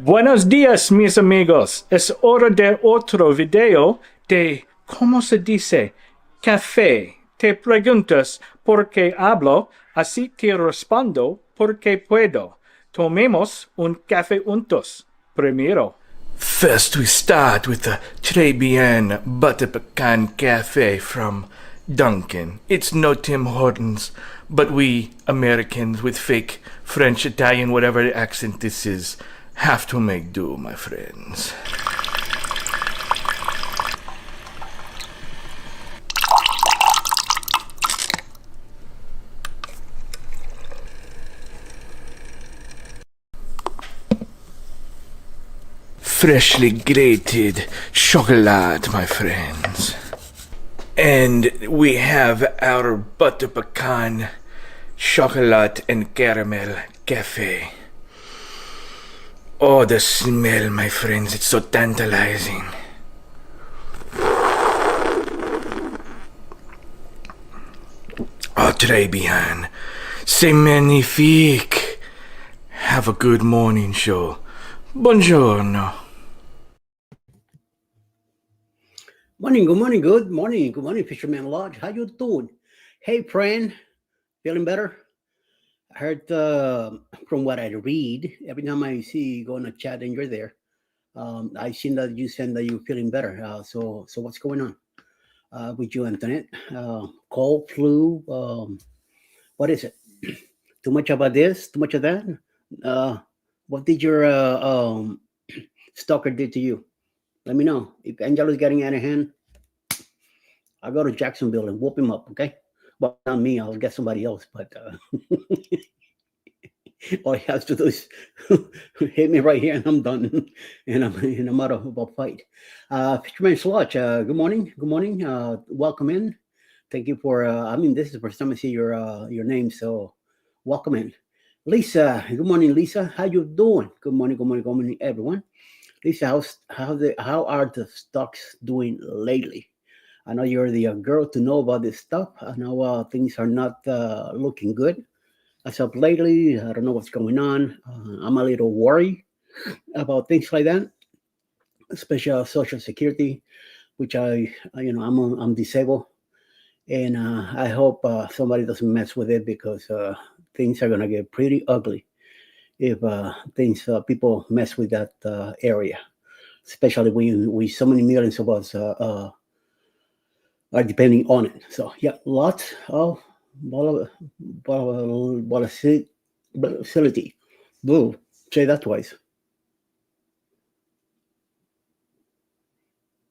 Buenos días, mis amigos. Es hora de otro video de, ¿cómo se dice? Café. Te preguntas por qué hablo, así que respondo porque puedo. Tomemos un café juntos. Primero. First we start with a Très Bien Butter Pecan Cafe from Dunkin'. It's no Tim Hortons, but we Americans with fake French, Italian, whatever accent this is, have to make do, my friends. Freshly grated chocolate, my friends. And we have our butter pecan chocolate and caramel cafe. Oh, the smell, my friends, it's so tantalizing. Oh, très bien. C'est magnifique. Have a good morning show. Buongiorno. Good morning, Fisherman Lodge. How you doing? Hey, friend, feeling better? I heard from what I read, every time I see you go in a chat and you're there, I seen that you said that you're feeling better. So what's going on with you, Antoinette? Cold, flu, what is it? Too much about this, too much of that? What did your stalker did to you? Let me know. If Angelo's getting out of hand, I'll go to Jacksonville and whoop him up, okay? Well, not me. I'll get somebody else, but all he has to do is hit me right here, and I'm done, and I'm out of a fight. Fisherman Sludge, good morning. Welcome in. Thank you for. This is the first time I see your name, so welcome in. Lisa, good morning, Lisa. How you doing? Good morning, everyone. Lisa, how are the stocks doing lately? I know you're the girl to know about this stuff. I know things are not looking good as of lately. I don't know what's going on. I'm a little worried about things like that, especially Social Security, which I'm disabled, and I hope somebody doesn't mess with it because things are gonna get pretty ugly if people mess with that area, especially when we so many millions of us are depending on it. So yeah, lots of volatility. Boo, say that twice.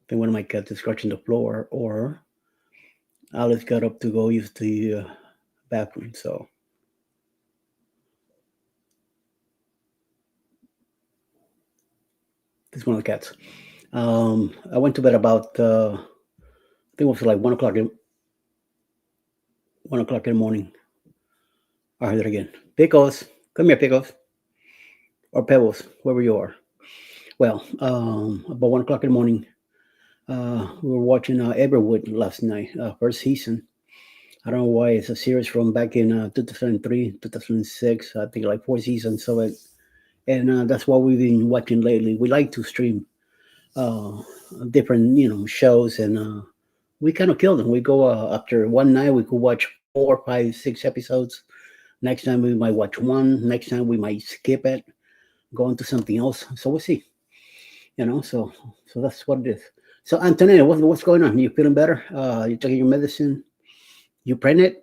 Then one of my cats is scratching the floor, or Alice got up to go use the bathroom. So this is one of the cats. I went to bed about I think it was like 1 o'clock. 1 o'clock in the morning. I heard it again. Pickles, come here, Pickles, or Pebbles, wherever you are. Well, about 1 o'clock in the morning, we were watching Everwood last night, first season. I don't know why it's a series from back in 2003, 2006. I think like 4 seasons of it, and that's what we've been watching lately. We like to stream different shows, and we kind of kill them. We go after one night, we could watch 4, 5, 6 episodes. Next time we might watch one. Next time we might skip it, go into something else. So we'll see. So that's what it is. So Antonella, what's going on? You feeling better? You taking your medicine? You pregnant?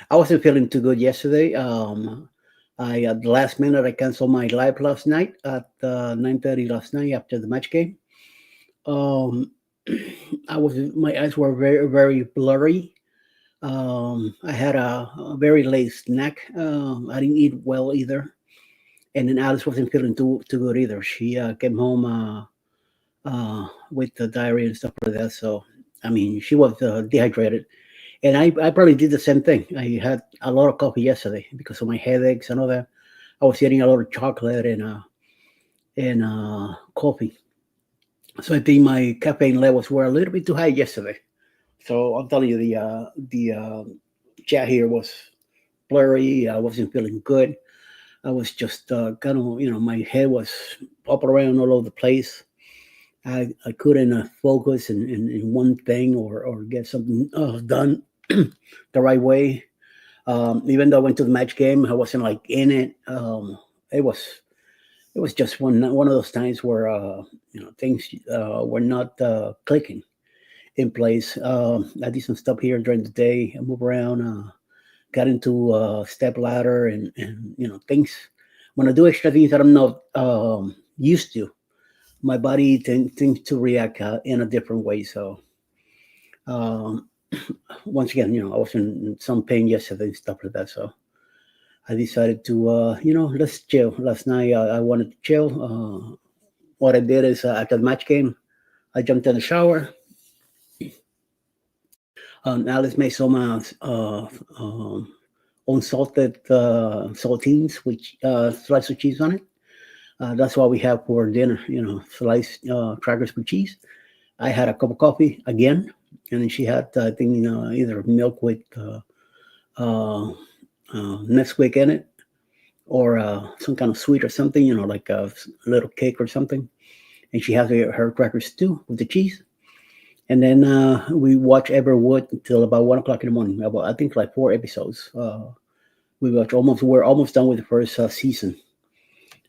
I wasn't feeling too good yesterday. I at the last minute I canceled my live last night at 9:30 last night after the match game. My eyes were very, very blurry. I had a very late snack. I didn't eat well either, and then Alice wasn't feeling too good either. She came home with the diarrhea and stuff like that. So she was dehydrated, and I probably did the same thing. I had a lot of coffee yesterday because of my headaches and all that. I was eating a lot of chocolate and coffee. So I think my caffeine levels were a little bit too high yesterday. So I'm telling you, the chat here was blurry. I wasn't feeling good. I was just kind of, my head was up around all over the place. I couldn't focus in one thing or get something done the right way. Even though I went to the match game, I wasn't like in it. It was it was just one of those times where things were not clicking in place. I did some stuff here during the day. I moved around, got into step ladder and things. When I do extra things that I'm not used to, my body tends to react in a different way. So um, once again, I was in some pain yesterday and stuff like that. So I decided to, let's chill. Last night I wanted to chill. What I did is after the match game, I jumped in the shower. Alice made some unsalted saltines with slice of cheese on it. That's what we have for dinner, sliced crackers with cheese. I had a cup of coffee again, and then she had, I think, either milk with Nesquik in it or some kind of sweet or something, like a little cake or something. And she has her crackers too with the cheese. And then we watch Everwood until about 1 o'clock in the morning. About, I think like 4 episodes. We're almost done with the first season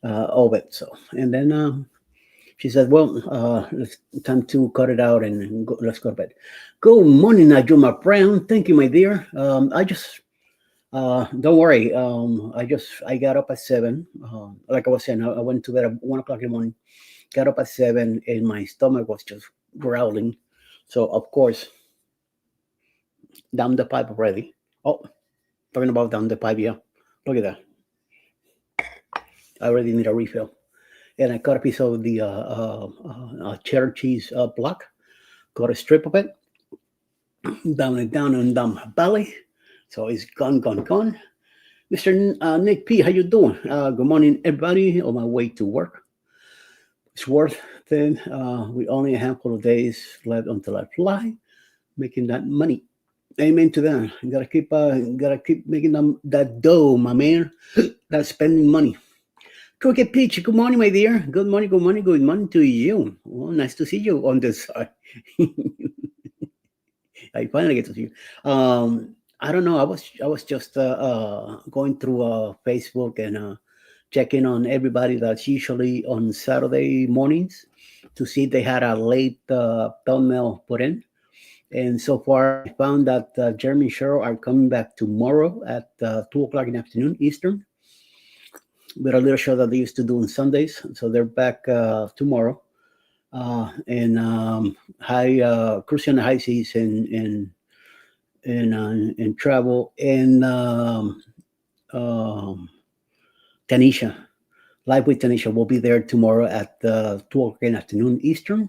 of it. So, and then she said, "Well, it's time to cut it out and go, let's go to bed." Good morning, Najuma Brown. Thank you, my dear. I just don't worry. I got up at 7. Like I was saying, I went to bed at 1 o'clock in the morning. Got up at 7, and my stomach was just growling. So of course, down the pipe already. Oh, talking about down the pipe, yeah. Look at that. I already need a refill. And I cut a piece of the cheddar cheese block. Got a strip of it down and down my belly. So it's gone. Mr. Nick P, how you doing? Good morning, everybody. On my way to work. It's worth it. We only a handful of days left until I fly, making that money. Amen to that. You gotta keep making that dough, my man. That's spending money. Cricket Peach, good morning, my dear. Good morning to you. Well, nice to see you on this side. I finally get to see you. I don't know. I was just going through Facebook and checking on everybody that's usually on Saturday mornings to see if they had a late thumbnail put in. And so far, I found that Jeremy and Cheryl are coming back tomorrow at 2 o'clock in the afternoon Eastern with a little show that they used to do on Sundays. So they're back tomorrow. And high cruising the high seas in travel and Tanisha. Live with Tanisha will be there tomorrow at 2 o'clock in the afternoon Eastern.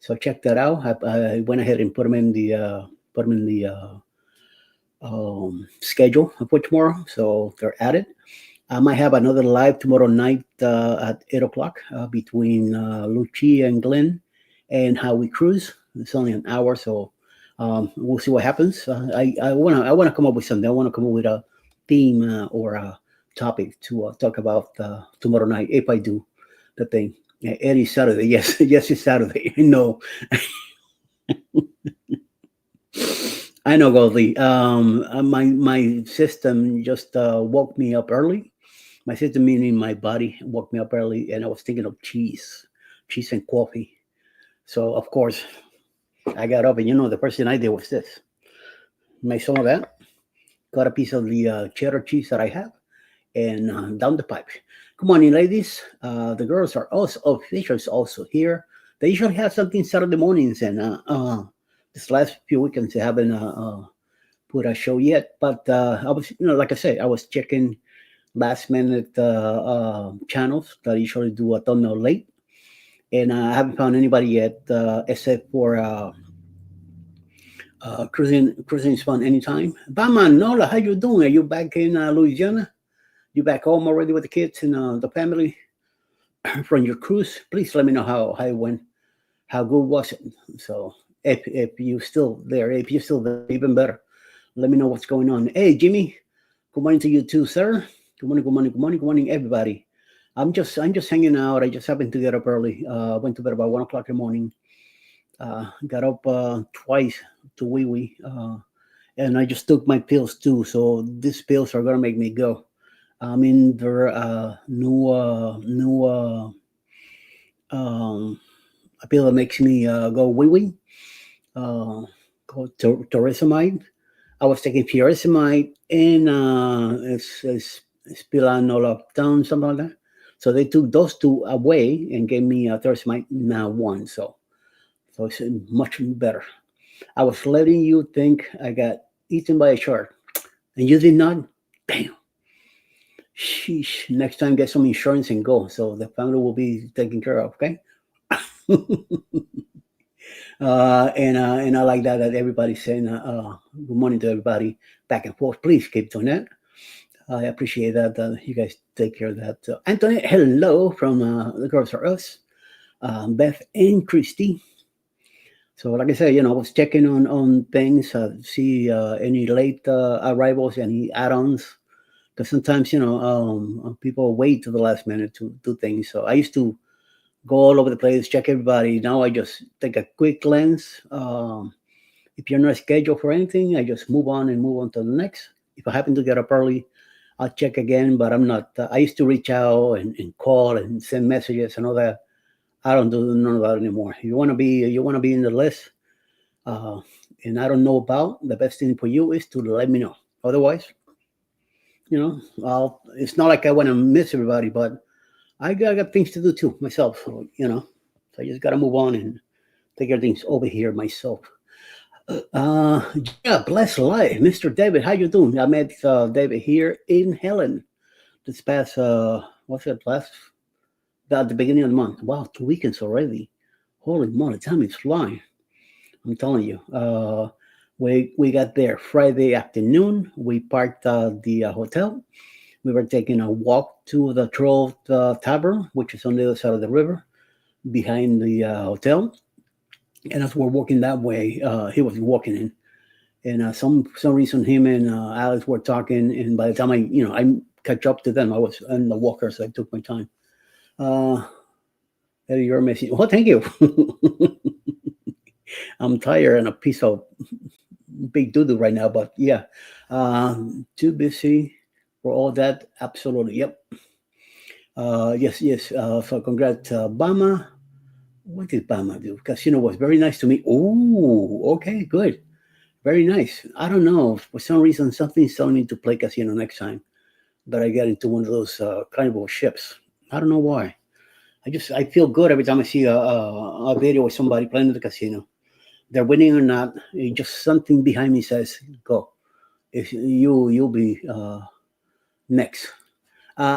So check that out. I went ahead and put them in the schedule for tomorrow. So they're at it. I might have another live tomorrow night at 8 o'clock between Lucia and Glenn and How We Cruise. It's only an hour, so we'll see what happens. I wanna come up with something. I wanna come up with a theme or a topic to talk about tomorrow night if I do the thing. Yeah, Eddie Saturday. Yes, yes, it's Saturday. I know. I know, Goldie. My system just woke me up early. My system, meaning my body, woke me up early, and I was thinking of cheese and coffee. So of course, I got up, and the first thing I did was this: made some of that, got a piece of the cheddar cheese that I have, and down the pipe. Good morning, ladies. The girls are also officials also here. They usually have something Saturday mornings, and this last few weekends they haven't put a show yet. But I was, like I said, I was checking last minute channels that usually do a thumbnail late, and I haven't found anybody yet except for cruising is fun anytime. Bama Nola, how you doing? Are you back in Louisiana? You back home already with the kids and the family from your cruise? Please let me know how it went. How good was it? So if you're still there, if you're still there, even better. Let me know what's going on. Hey, Jimmy, good morning to you too, sir. Good morning, good morning, good morning, good morning, everybody. I'm just hanging out. I just happened to get up early. Went to bed about 1 o'clock in the morning. Got up twice to wee wee, and I just took my pills too. So these pills are gonna make me go. I'm in their new um, a pill that makes me go wee wee. Called torresamide. I was taking furosemide and it's spironolactone, something like that. So they took those two away and gave me torresamide now one. So it's much better. I was letting you think I got eaten by a shark, and you did not. Damn. Sheesh. Next time, get some insurance and go. So the family will be taken care of. Okay. And I like that everybody's saying good morning to everybody back and forth. Please keep doing that. I appreciate that. You guys take care of that. Anthony, hello from the Girls Are Us, Beth and Christy. So, like I said, I was checking on things, see any late arrivals, any add-ons, because sometimes people wait to the last minute to do things. So I used to go all over the place, check everybody. Now I just take a quick glance. If you're not scheduled for anything, I just move on and move on to the next. If I happen to get up early, I'll check again, but I'm not. I used to reach out and call and send messages and all that. I don't do none of that anymore. You want to be in the list, uh, and I don't know about the best thing for you is to let me know. Otherwise, it's not like I want to miss everybody, but I got things to do too myself. So I just got to move on and take care of things over here myself. Yeah, bless life, Mr. David. How you doing? I met David here in Helen this past what's it last at the beginning of the month. Wow, 2 weekends already. Holy moly, time is flying. I'm telling you. We got there Friday afternoon. We parked the hotel. We were taking a walk to the Troll Tavern, which is on the other side of the river, behind the hotel. And as we're walking that way, he was walking in, and some reason him and Alex were talking, and by the time I catch up to them, I was in the walker, so I took my time. Uh, Eddie, you're missing. Well, thank you. I'm tired and a piece of big doo doo right now, but yeah, too busy for all that. Absolutely, yep. Yes, yes. So congrats, Bama. What did Bama do? Casino was very nice to me. Oh, okay, good. Very nice. I don't know. For some reason, something's telling me to play casino next time that I get into one of those carnival ships. I don't know why. I feel good every time I see a video with somebody playing the casino. They're winning or not. Just something behind me says, "Go." If you'll be next.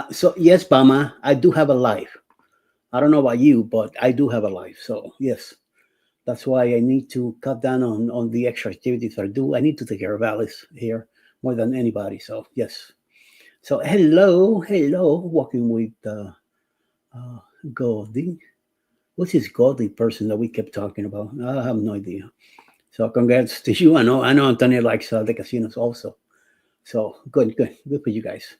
So yes, Bama, I do have a life. I don't know about you, but I do have a life. So yes, that's why I need to cut down on the extra activities I do. I need to take care of Alice here more than anybody. So yes. So hello, walking with uh, Goldie. What's this Goldie person that we kept talking about? I have no idea. So congrats to you. I know Antonio likes the casinos also. So good for you guys.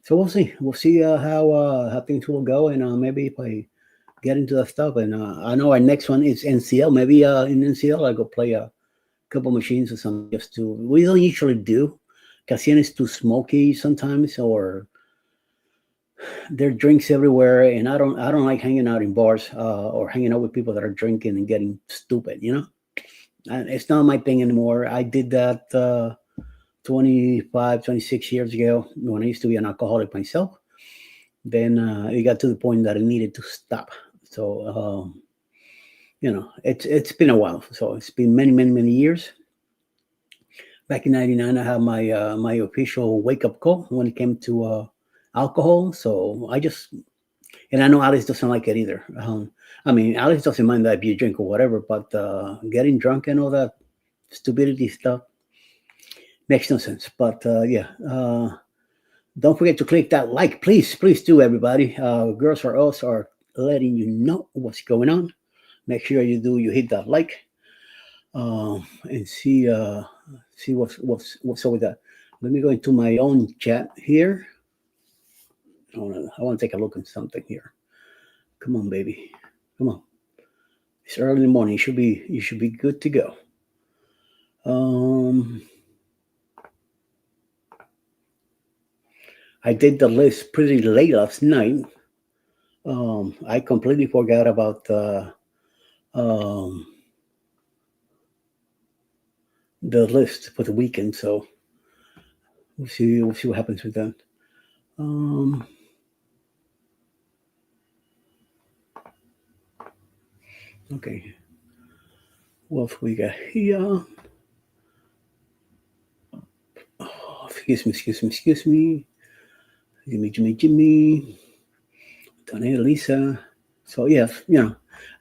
So we'll see how things will go, and maybe if I get into that stuff. And I know our next one is NCL. Maybe in NCL I go play a couple machines or something. Just to we don't usually do. Casino is too smoky sometimes, or there are drinks everywhere, and I don't like hanging out in bars or hanging out with people that are drinking and getting stupid. And it's not my thing anymore. I did that 25, 26 years ago when I used to be an alcoholic myself. Then it got to the point that I needed to stop. So it's been a while. So it's been many, many, many years. Back in '99, I had my official wake up call when it came to alcohol. So and I know Alice doesn't like it either. I mean, Alice doesn't mind that if you drink or whatever, but getting drunk and all that stupidity stuff makes no sense. But yeah, don't forget to click that like, please do, everybody. Girls are us are letting you know what's going on. Make sure you hit that like, and see what's up with that. Let me go into my own chat here. I want to take a look at something here. Come on, baby. Come on. It's early in the morning. You should be good to go. Um, I did the list pretty late last night. I completely forgot about um, the list for the weekend. So we'll see what happens with that. Um, okay. What else we got here? Oh, excuse me. Jimmy. Tony, Lisa. So yes,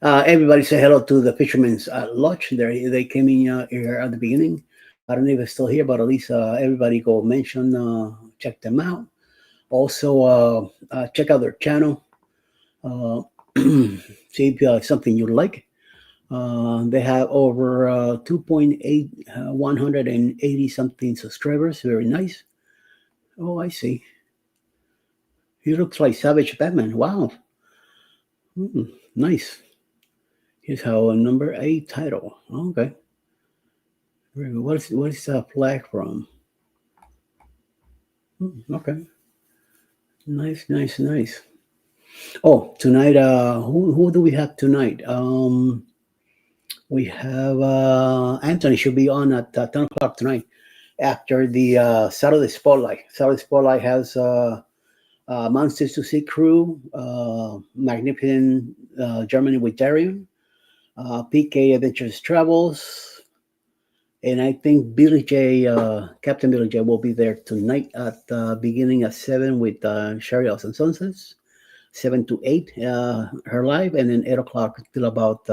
everybody say hello to the Fisherman's Lodge. They came in here at the beginning. I don't know if it's still here, but at least everybody go mention, check them out. Also, check out their channel. Uh, see if something you like. They have over 2.8, 180 something subscribers. Very nice. Oh, I see. He looks like Savage Batman. Wow. Nice. Here's how number 8 title. Okay. Very good. What is that flag from? Okay. Nice. Oh, tonight, who do we have tonight? We have Anthony should be on at 10 o'clock tonight after the Saturday Spotlight. Saturday Spotlight has Monsters to Sea Crew, Magnificent Germany with Darian, PK Adventures Travels, and I think Billy J, Captain Billy J, will be there tonight at beginning at 7 with Sherry and Sunsets, 7 to 8, her live, and then 8 o'clock till about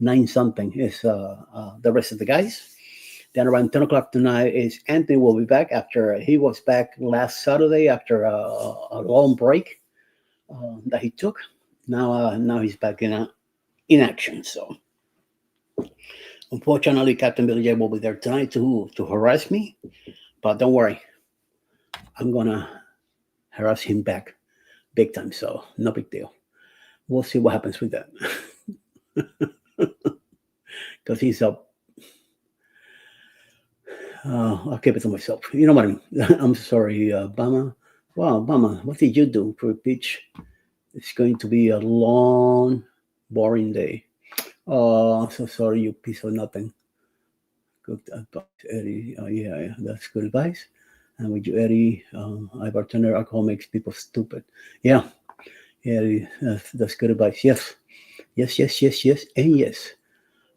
9 something is the rest of the guys. Then around 10 o'clock tonight is Anthony will be back after he was back last Saturday after a long break that he took. Now he's back in action. So unfortunately, Captain Billy J will be there tonight to harass me, but don't worry, I'm gonna harass him back big time. So no big deal. We'll see what happens with that because he's up. I'll keep it to myself. You know what I mean? I'm sorry, Bama. Wow, Bama, what did you do for a pitch? It's going to be a long, boring day. Oh, so sorry, you piece of nothing. Good advice, Eddie. Yeah, that's good advice. And with you, Eddie, I bartender alcohol makes people stupid. Yeah, Eddie, that's good advice. Yes, and yes.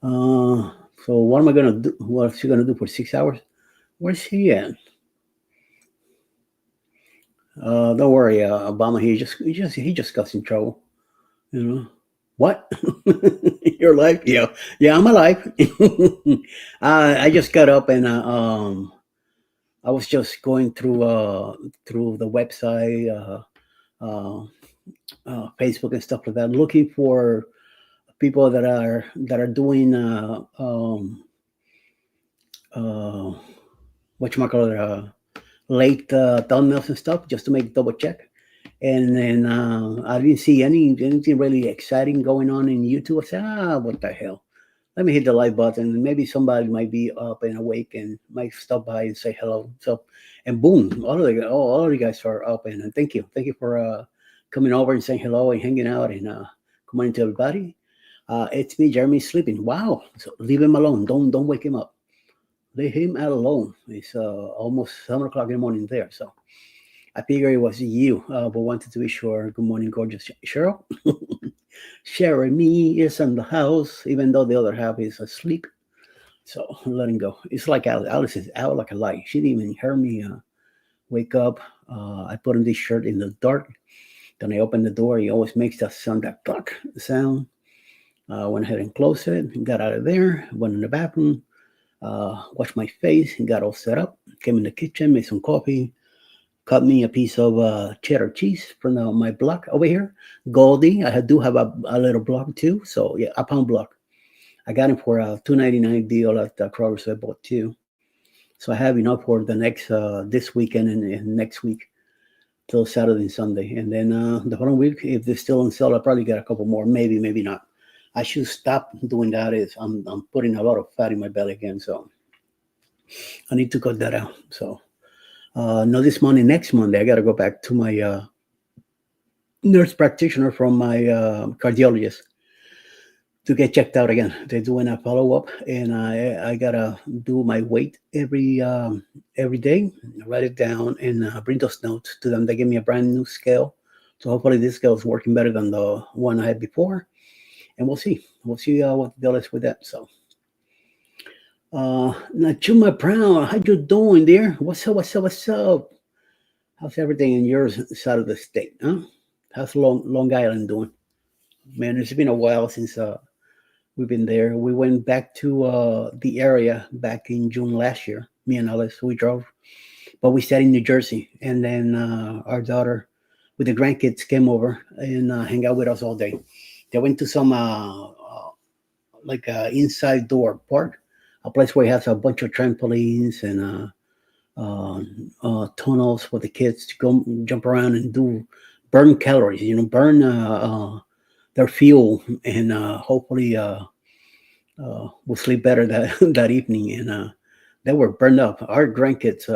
So what am I gonna do? What's he gonna do for 6 hours? Where's he at? Don't worry, Obama. He just got in trouble. You know what? You're alive? Yeah, I'm alive. I just got up and I was just going through the website, uh, Facebook and stuff like that, looking for people that are doing uh, whatchamacallit, late thumbnails and stuff, just to make double check. And then I didn't see anything really exciting going on in YouTube. I said, what the hell? Let me hit the like button. Maybe somebody might be up and awake and might stop by and say hello. So, and boom, all of you guys are up, and thank you for coming over and saying hello and hanging out, and good morning to everybody. It's me, Jeremy, sleeping. Wow, so leave him alone. Don't wake him up. Leave him alone. It's almost 7 o'clock in the morning there. So I figured it was you, but wanted to be sure. Good morning, gorgeous Cheryl. Jeremy is in the house, even though the other half is asleep. So let him go. It's like Alice is out like a light. She didn't even hear me wake up. I put on this shirt in the dark. Then I opened the door. He always makes that sound, that cluck sound. Went ahead and closed it. Got out of there. Went in the bathroom. Washed my face. Got all set up. Came in the kitchen. Made some coffee. Cut me a piece of cheddar cheese from my block over here. Goldie. I do have a little block too. So yeah, a pound block. I got it for a $2.99 deal at Kroger, so I bought two. So I have enough for the next this weekend and next week. till Saturday and Sunday. And then the following week, if they're still on sale, I'll probably get a couple more. Maybe, maybe not. I should stop doing that. Is I'm putting a lot of fat in my belly again, so I need to cut that out. So no, this Monday, next Monday, I got to go back to my nurse practitioner from my cardiologist to get checked out again. They're doing a follow up, and I gotta do my weight every day, write it down, and bring those notes to them. They give me a brand new scale, so hopefully this scale is working better than the one I had before, and we'll see. We'll see what the deal is with that. So, now Chuma Brown, how you doing, dear? What's up? What's up? What's up? How's everything in your side of the state? Huh? How's Long Island doing? Man, it's been a while since we've been there. We went back to the area back in June last year. Me and Alice, we drove, but we stayed in New Jersey. And then our daughter, with the grandkids, came over and hang out with us all day. They went to some like inside door park, a place where it has a bunch of trampolines and tunnels for the kids to go jump around and do burn calories. You know, burn their fuel and hopefully. Will sleep better that that evening, and they were burned up. Our grandkids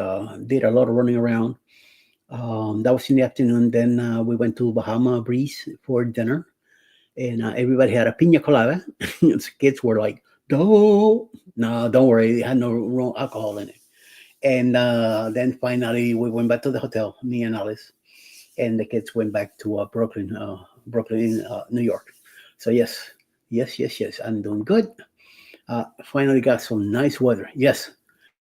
did a lot of running around. That was in the afternoon. Then we went to Bahama Breeze for dinner, and everybody had a pina colada. The kids were like, no, don't worry, it had no raw alcohol in it." And then finally, we went back to the hotel, me and Alice, and the kids went back to Brooklyn, New York. So yes, I'm doing good. Finally got some nice weather. Yes,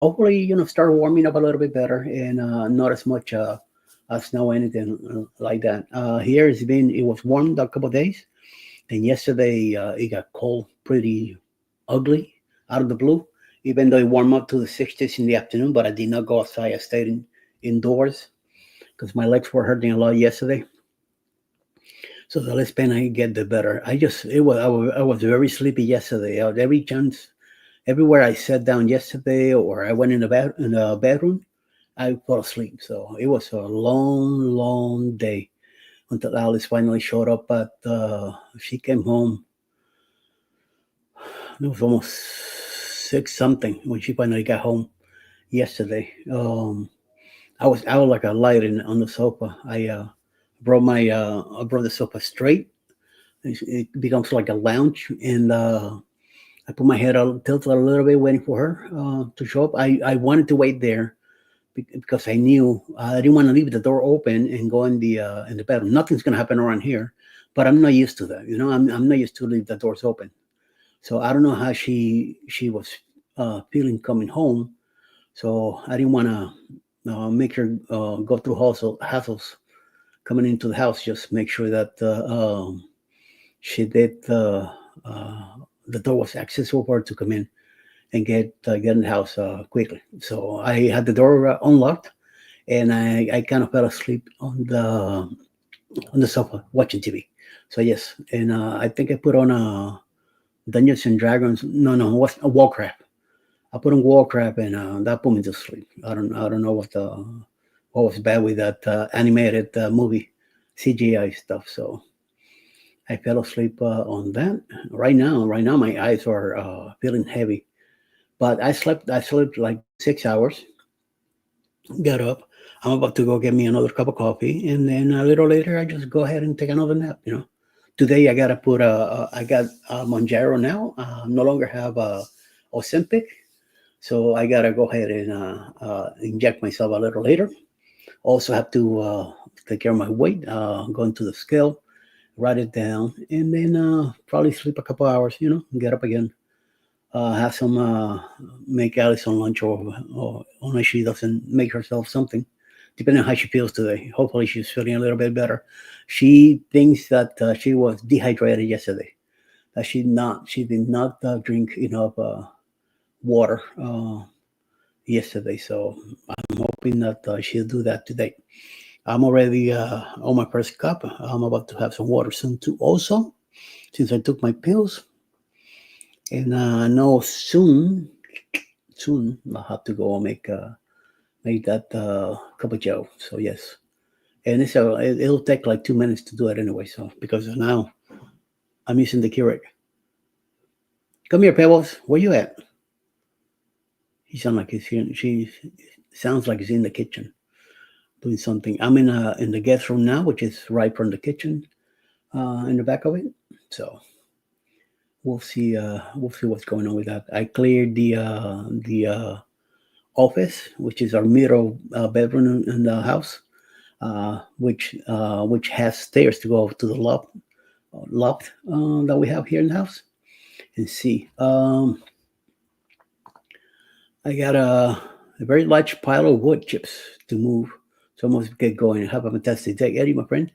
hopefully start warming up a little bit better and not as much snow or anything like that. Here it was warm a couple of days. Then yesterday it got cold, pretty ugly out of the blue. Even though it warmed up to the 60s in the afternoon, but I did not go outside. I stayed indoors because my legs were hurting a lot yesterday. So the less pain I get, the better. I was very sleepy yesterday. Every chance, everywhere I sat down yesterday, or I went in the bedroom, I fell asleep. So it was a long, long day until Alice finally showed up. But she came home. It was almost six something when she finally got home yesterday. I was out like a light on the sofa. I brought the sofa straight. It becomes like a lounge, and I put my head out, tilted a little bit, waiting for her to show up. I wanted to wait there because I knew I didn't want to leave the door open and go in the bedroom. Nothing's gonna happen around here, but I'm not used to that. I'm not used to leave the doors open. So I don't know how she was feeling coming home. So I didn't want to make her go through hassles coming into the house. Just make sure that she did the door was accessible for her to come in and get in the house quickly. So I had the door unlocked, and I kind of fell asleep on the sofa watching TV. So yes, and I think I put on Dungeons and Dragons. No, what's a Warcraft? I put on Warcraft, and that put me to sleep. I don't know what was bad with that animated movie CGI stuff. So I fell asleep on that. Right now, my eyes are feeling heavy. But I slept like 6 hours. Got up. I'm about to go get me another cup of coffee, and then a little later, I just go ahead and take another nap. Today I gotta put I got Monjaro now. No longer have Ozempic, so I gotta go ahead and inject myself a little later. Also have to take care of my weight. Going to the scale, write it down, and then probably sleep a couple hours. Get up again. Have some make Alice some lunch, or only she doesn't make herself something, depending on how she feels today. Hopefully, she's feeling a little bit better. She thinks that she was dehydrated yesterday. That she did not drink enough water yesterday. So I'm hoping that she'll do that today. I'm already on my first cup. I'm about to have some water soon too. Also, since I took my pills, and I know soon I'll have to go make that cup of Joe. So yes, and it'll take like 2 minutes to do it anyway. So because now I'm using the Keurig. Come here, Pebbles. Where you at? He sounds like he's here. She sounds like he's in the kitchen doing something. I'm in the guest room now, which is right from the kitchen in the back of it. So we'll see what's going on with that. I cleared the office, which is our middle bedroom in the house, which has stairs to go to the loft that we have here in the house. And see, I got a very large pile of wood chips to move. So I must get going. Have a fantastic day, Eddie, my friend.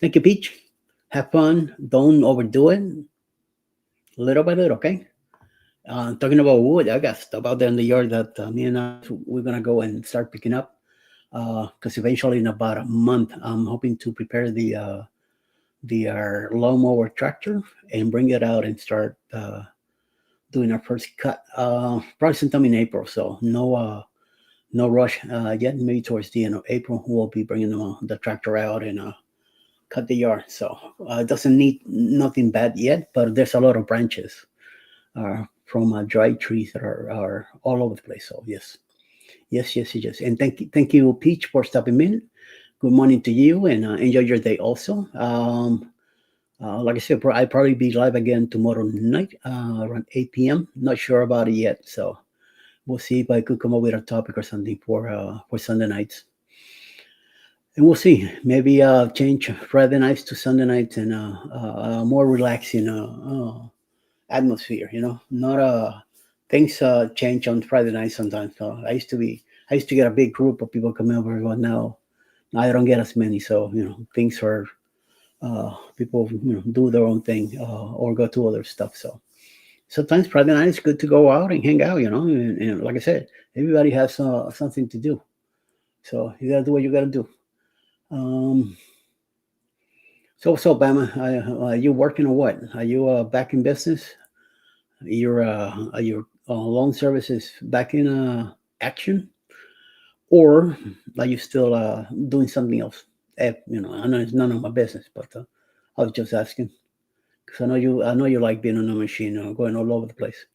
Thank you, Peach. Have fun. Don't overdo it. Little by little, okay? Talking about wood, I got stuff out there in the yard that me and I, we're gonna go and start picking up. Because eventually, in about a month, I'm hoping to prepare the lawnmower tractor and bring it out and start doing our first cut. Probably sometime in April. So no rush yet. Maybe towards the end of April, we'll be bringing the tractor out and cut the yard. So it doesn't need nothing bad yet, but there's a lot of branches from dry trees that are all over the place. So yes. And thank you, Peach, for stopping in. Good morning to you, and enjoy your day also. Like I said, I'll probably be live again tomorrow night around 8 p.m. Not sure about it yet, so we'll see if I could come up with a topic or something for Sunday nights. And we'll see. Maybe change Friday nights to Sunday nights and more relaxing atmosphere. Not things change on Friday nights sometimes. So I used to get a big group of people coming over, but now I don't get as many. So things are people do their own thing or go to other stuff. So sometimes Friday night is good to go out and hang out. And like I said, everybody has something to do. So you gotta do what you gotta do. Um, so Bama, are you working or what? Are you back in business? Are your loan services back in action, or are you still doing something else? I know it's none of my business, but I was just asking because I know you like being on a machine, going all over the place.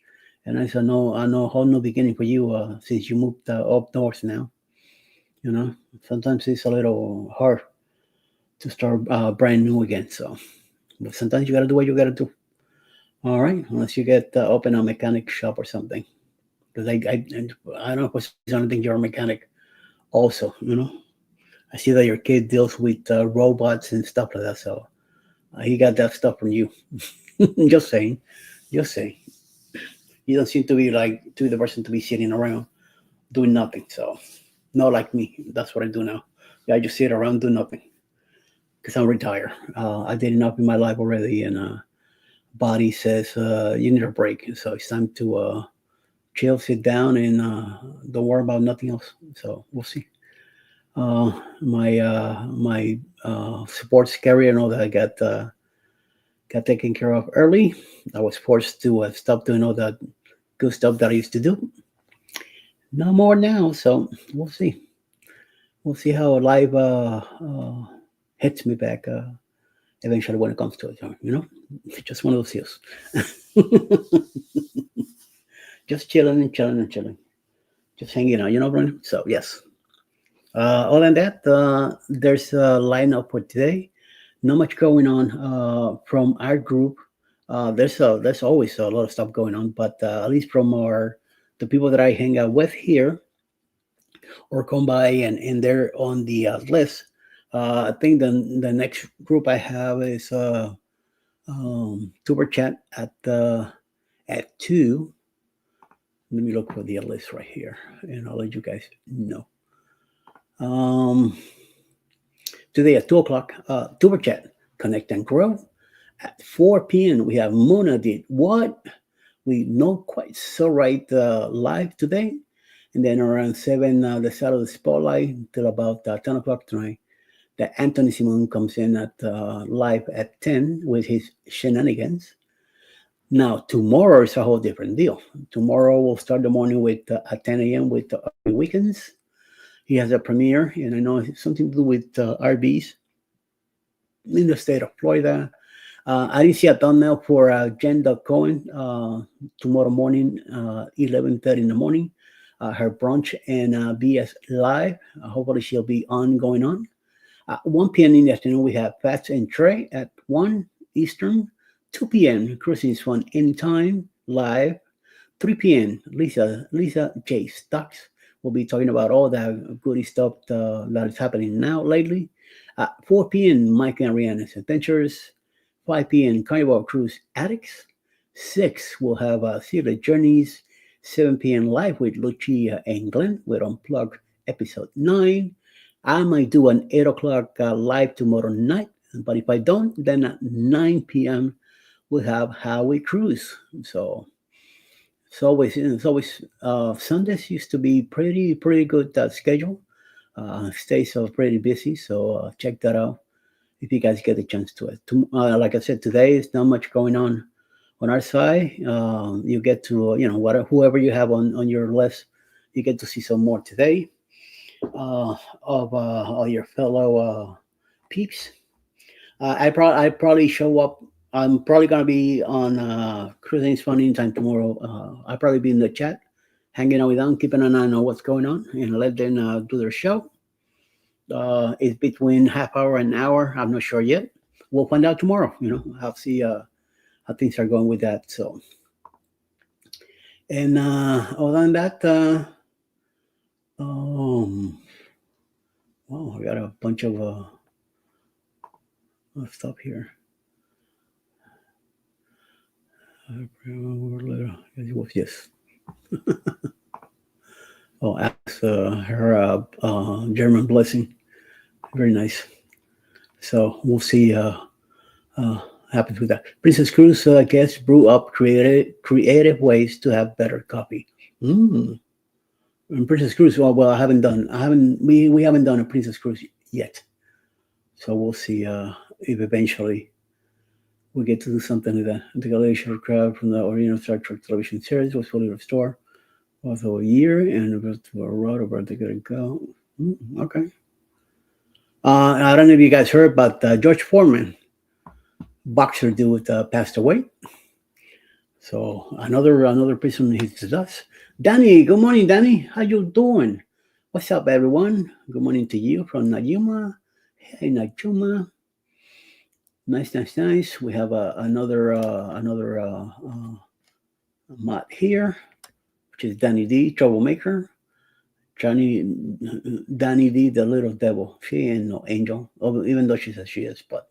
And I know whole new beginning for you since you moved up north now. Sometimes it's a little hard to start brand new again. So, but sometimes you got to do what you got to do. All right, unless you get open a mechanic shop or something. Because I don't know for some think you're a mechanic also. I see that your kid deals with robots and stuff like that. So he got that stuff from you. Just saying, just saying. You don't seem to be the person to be sitting around doing nothing. So not like me. That's what I do now. Yeah, I just sit around do nothing because I'm retired. I did enough in my life already, and body says you need a break. So it's time to chill, sit down, and don't worry about nothing else. So we'll see. My sports career and all that I got taken care of early. I was forced to stop doing all that good stuff that I used to do. No more now, so we'll see. We'll see how life hits me back eventually when it comes to it. It's just one of those deals. Just chilling and chilling and chilling, just hanging out. Brian. So yes. Other than that, there's a lineup for today. Not much going on from our group. There's always a lot of stuff going on, but at least from the people that I hang out with here or come by and they're on the list. I think the next group I have is Tuber Chat at 2. Let me look for the list right here, and I'll let you guys know. Today at 2 o'clock, Tuber Chat, Connect and Grow. At 4 p.m., we have Mona did what? We know quite so right live today. And then around 7, the start of the spotlight till about 10 o'clock tonight. That Anthony Simon comes in at live at 10 with his shenanigans. Now, tomorrow is a whole different deal. Tomorrow we'll start the morning with at 10 a.m. with the Weekends. he has a premiere, and I know it's something to do with RVs in the state of Florida. I didn't see a thumbnail for Jen Cohen tomorrow morning, 11:30 in the morning. Her brunch and BS Live. Hopefully, she'll be on going on. 1 p.m. in the afternoon, we have Fats and Trey at 1 Eastern. 2 p.m. Cruising is Fun Anytime Live. 3 p.m. Lisa J. Stocks will be talking about all that goody stuff that is happening now lately. 4 p.m. Mike and Rihanna's Adventures. 5 p.m. Carnival Cruise Addicts. 6 we'll have Theater Journeys. 7 p.m. Live with Lucia and Glenn with Unplugged Episode 9. I might do an 8 o'clock live tomorrow night, but if I don't, then at 9 p.m. we'll have Howie Cruise. So it's always Sundays used to be pretty good schedule. Stays pretty busy, so check that out if you guys get a chance to it. Like I said, today is not much going on our side. You get to whoever you have on your list, you get to see some more today of all your fellow peeps. I probably show up. I'm probably gonna be on Cruising's Fun Anytime tomorrow. I'll probably be in the chat, hanging out with them, keeping an eye on what's going on, and let them do their show. It's between half hour and an hour. I'm not sure yet. We'll find out tomorrow. I'll see how things are going with that. So, and other than that, wow, I got a bunch of stuff here. Yes. Oh, Alex, her German blessing, very nice. So we'll see happens with that. Princess Cruz guests brew up creative ways to have better coffee. And Princess Cruz, well, we haven't done a Princess Cruz yet. So we'll see if eventually we get to do something with that. The glacial crab from the original Star Trek television series was fully restored for a year and to a road over they gotta go. Okay. I don't know if you guys heard, but George Foreman, boxer dude, passed away. So another person hits the dust. Danny, good morning, Danny. How you doing? What's up, everyone? Good morning to you from Najuma. Hey, Najuma. Nice. We have another mod here, which is Danny D, troublemaker. Danny D, the little devil. She ain't no angel, even though she says she is. But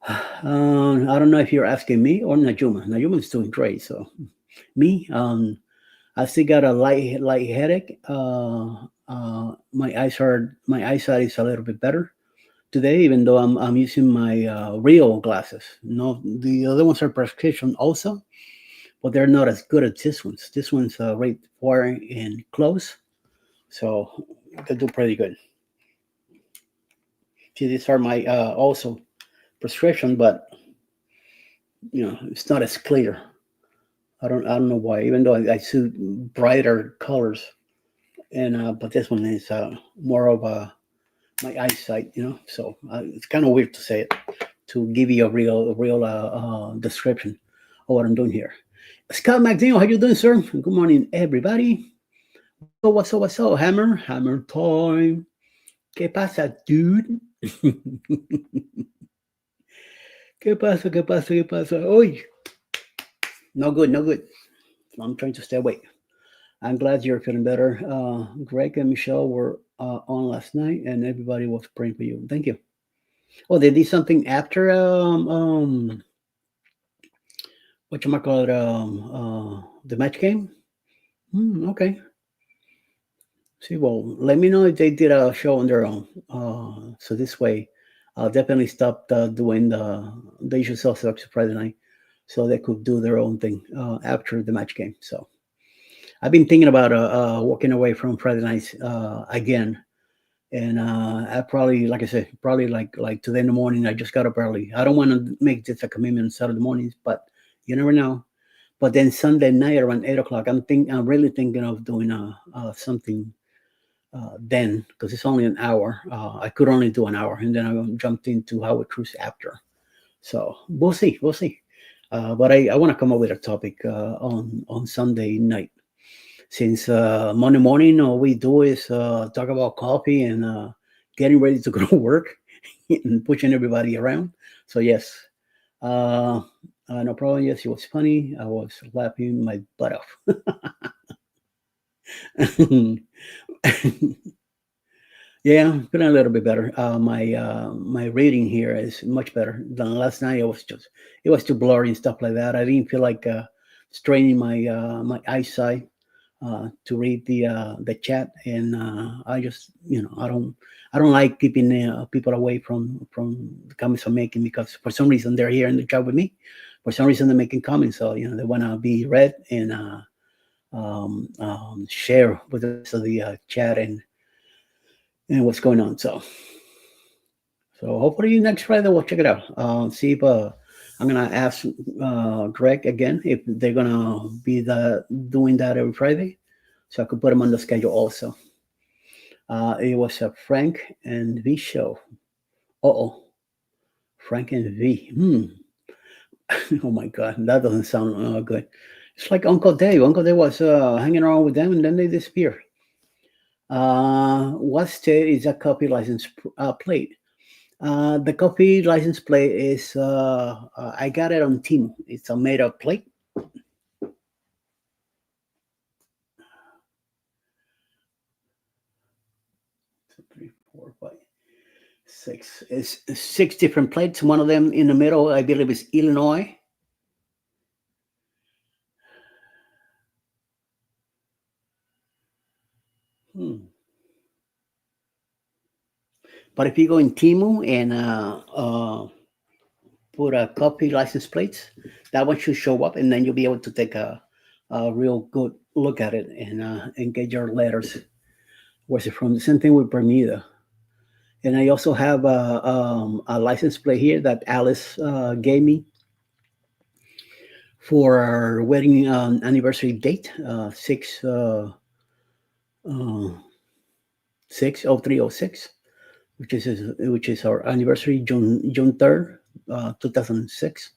I don't know if you're asking me or Najuma. Najuma's doing great. So me, I still got a light headache. My eyesight is a little bit better today, even though I'm using my real glasses. No, the other ones are prescription also, but they're not as good as this one's. This one's right far and close, so they do pretty good. See, these are my also prescription, but it's not as clear. I don't know why. Even though I see brighter colors, and but this one is more of my eyesight, So it's kind of weird to say it, to give you a real description of what I'm doing here. Scott McNeil, how you doing, sir? Good morning, everybody. What's up? Hammer time. ¿Qué pasa, dude? ¿Qué pasa? Oy. No good. I'm trying to stay awake. I'm glad you're feeling better. Greg and Michelle were on last night, and everybody was praying for you. Thank you. Oh, they did something after what you might call it, the match game. Okay. See, well, let me know if they did a show on their own. So this way, I'll definitely stop doing the usual self-selection Friday night, so they could do their own thing after the match game. So I've been thinking about walking away from Friday nights again, and I probably, like I said, like today in the morning. I just got up early. I don't want to make this a commitment on Saturday mornings, but you never know. But then Sunday night around 8 o'clock, I'm really thinking of doing something then, because it's only an hour. I could only do an hour, and then I jumped into Howard Cruise after. So we'll see, we'll see. But I want to come up with a topic on Sunday night. Since Monday morning, all we do is talk about coffee and getting ready to go to work and pushing everybody around. So yes, uh, no problem. Yes, it was funny. I was laughing my butt off. Yeah, feeling a little bit better. My reading here is much better than last night. It was too blurry and stuff like that. I didn't feel like straining my eyesight to read the chat, and I just I don't like keeping people away from the comments I'm making, because for some reason they're here in the chat with me. For some reason they're making comments, so they want to be read and share with the rest of the chat and what's going on. So hopefully next Friday we'll check it out. See if I'm gonna ask Greg again if they're gonna be doing that every Friday, so I could put them on the schedule also. It was a Frank and V show. Oh, Frank and V. Oh my God, that doesn't sound good. It's like Uncle Dave. Uncle Dave was hanging around with them, and then they disappear. What state is a copy license plate? The coffee license plate is I got it on Team. It's a made up plate. 2, 3, 4, 5, 6. It's 6 different plates. One of them in the middle, I believe, is Illinois. But if you go in Timu and put a copy license plates, that one should show up, and then you'll be able to take a real good look at it and get your letters. Where's it from? The same thing with Bermuda. And I also have a license plate here that Alice gave me for our wedding anniversary date, 6/03/06, which is our anniversary, June 3rd, 2006,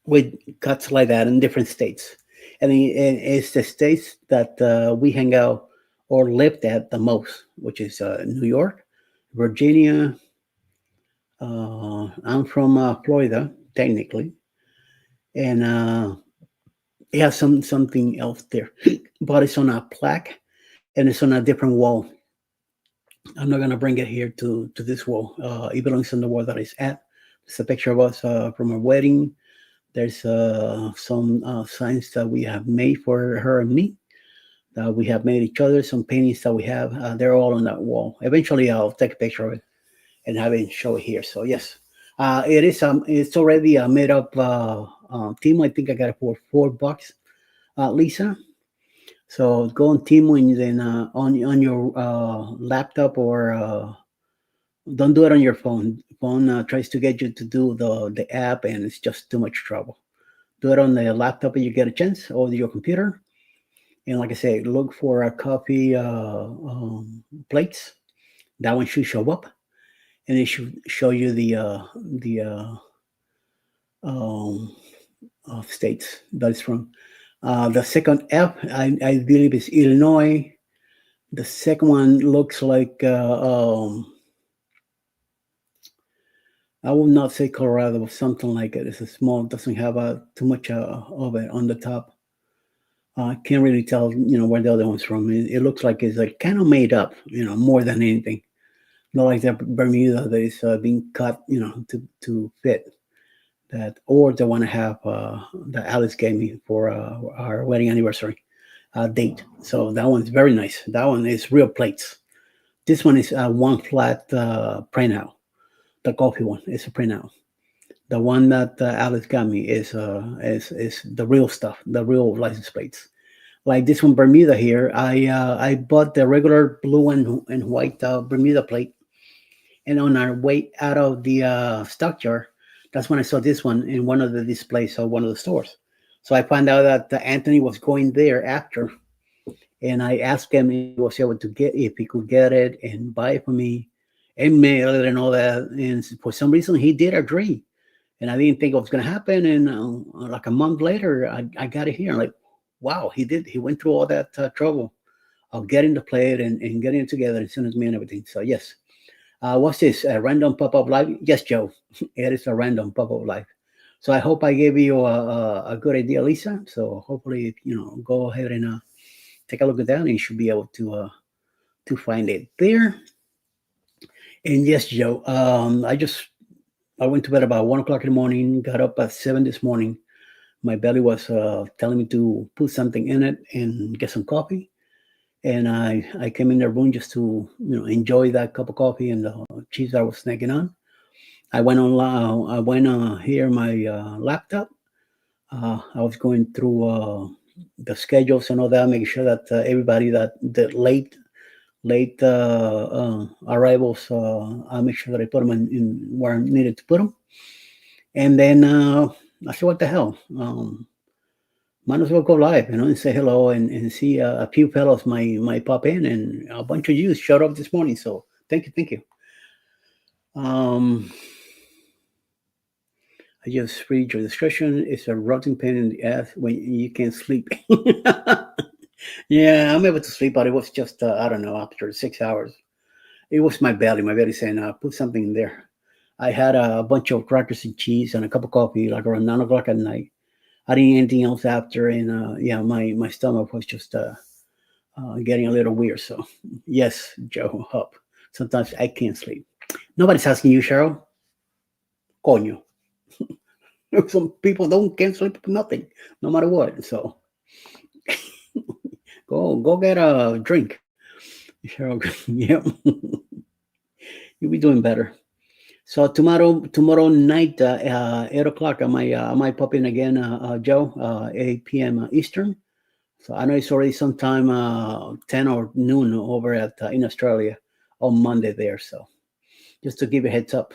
with cuts like that in different states. And it's the states that we hang out or lived at the most, which is New York, Virginia. I'm from Florida, technically, and it has something else there, but it's on a plaque and it's on a different wall. I'm not gonna bring it here to this wall. It belongs on the wall that it's at. It's a picture of us from our wedding. There's some signs that we have made for her and me. That we have made each other. Some paintings that we have. They're all on that wall. Eventually, I'll take a picture of it and have it show it here. So yes, it is. It's already a made up team. I think I got it for $4, Lisa. So go on Team and then on your laptop, or don't do it on your phone. Phone tries to get you to do the app, and it's just too much trouble. Do it on the laptop if you get a chance, or your computer. And like I say, look for a copy plates. That one should show up, and it should show you um, states that it's from. The second F, I believe, is Illinois. The second one looks like I will not say Colorado, but something like it. It's a small, doesn't have too much of it on the top. I can't really tell, where the other one's from. It looks like it's like kind of made up, more than anything. Not like the Bermuda that is being cut, to fit that, or the one I have that Alice gave me for our wedding anniversary date. So that one's very nice. That one is real plates. This one is one flat printout. The coffee one is a printout. The one that Alice got me is the real stuff, the real license plates. Like this one, Bermuda here. I bought the regular blue and white Bermuda plate, and on our way out of the stockyard, that's when I saw this one in one of the displays of one of the stores. So I found out that Anthony was going there after, and I asked him if he was able to get if he could get it and buy it for me and mail it and all that. And for some reason, he did agree, and I didn't think it was going to happen. And like a month later, I got it here. I'm like, wow, he did. He went through all that trouble of getting the plate and getting it together and sending it to me and everything. So yes. What's this? A random pop-up live? Yes, Joe. It is a random pop-up live. So I hope I gave you a good idea, Lisa. So hopefully, go ahead and take a look at that, and you should be able to find it there. And yes, Joe. I went to bed about 1 o'clock in the morning. Got up at 7 this morning. My belly was telling me to put something in it and get some coffee. And I came in the room just to enjoy that cup of coffee and the cheese I was snacking on. I went on. I went here my laptop. I was going through the schedules and all that, making sure that everybody that the late arrivals, I make sure that I put them in where I needed to put them. And then I said, "What the hell? Might as well go live, and say hello and see a few fellows might pop in, and a bunch of you showed up this morning. So thank you. Um, I just read your description. It's a rotting pain in the ass when you can't sleep. Yeah, I'm able to sleep, but it was just I don't know, after 6 hours. It was my belly. My belly saying, "Put something in there." I had a bunch of crackers and cheese and a cup of coffee, like around 9 o'clock at night. I didn't eat anything else after, and yeah, my stomach was just getting a little weird. So yes, Joe, up. Sometimes I can't sleep. Nobody's asking you, Cheryl. Coño. Some people don't can't sleep for nothing, no matter what. So go get a drink, Cheryl. Yeah, you'll be doing better. So tomorrow night, 8 o'clock, I might pop in again, Joe, 8 p.m. Eastern. So I know it's already sometime 10 or noon over at in Australia on Monday there. So just to give you a heads up,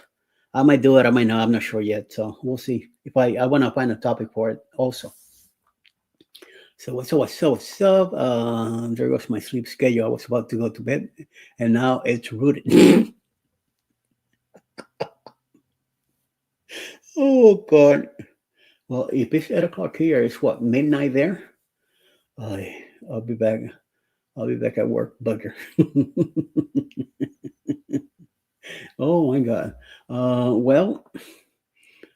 I might do it. I might not. I'm not sure yet. So we'll see if I want to find a topic for it also. So what's up? There goes my sleep schedule. I was about to go to bed, and now it's rooted. Oh God. Well, if it's 8 o'clock here, it's what, midnight there? I I'll be back. I'll be back at work, bugger. Oh my God. Well,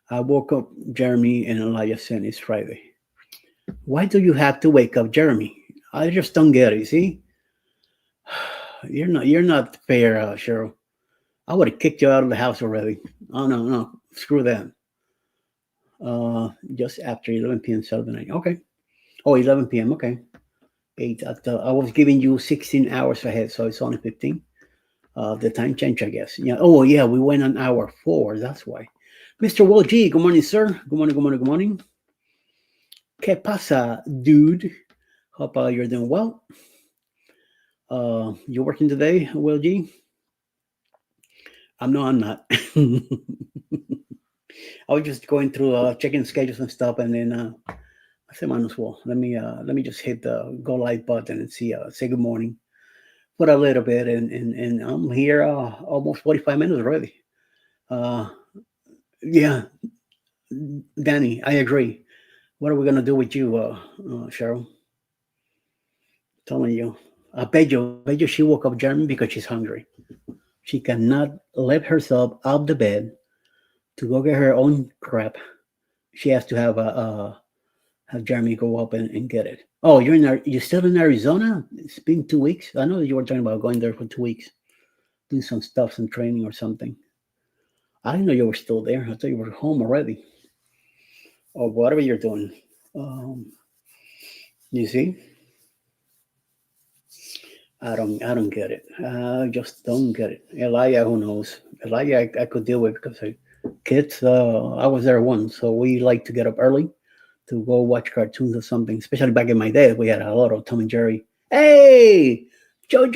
I woke up Jeremy and Elijah saying it's Friday. Why do you have to wake up Jeremy? I just don't get it. See, you're not fair, Cheryl. I would have kicked you out of the house already. Oh no, screw that. Just after 11 p.m. Saturday night. Okay. Oh, 11 p.m. Okay. Eight. I was giving you 16 hours ahead, so it's only 15. The time change, I guess. Yeah. Oh, yeah. We went on hour 4. That's why. Mr. Will G. Good morning, sir. Good morning. Good morning. Good morning. ¿Qué pasa, dude? Hope you're doing well. You working today, Will G? I'm not. I was just going through checking schedules and stuff, and then I said, "Man, as well. Let me just hit the go live button and see say good morning for a little bit, and I'm here almost 45 minutes already. Uh, yeah, Danny, I agree. What are we gonna do with you, Cheryl? Telling you, I bet you she woke up Jeremy because she's hungry. She cannot let herself out of the bed to go get her own crap. She has to have Jeremy go up and get it. Oh, you're still in Arizona? It's been 2 weeks. I know you were talking about going there for 2 weeks, doing some stuff, some training or something. I didn't know you were still there. I thought you were home already, or whatever you're doing. Um, you see, I don't get it. I just don't get it. Elijah, who knows? Elijah, I could deal with because kids. I was there once, so we like to get up early to go watch cartoons or something. Especially back in my day, we had a lot of Tom and Jerry. Hey, Joe.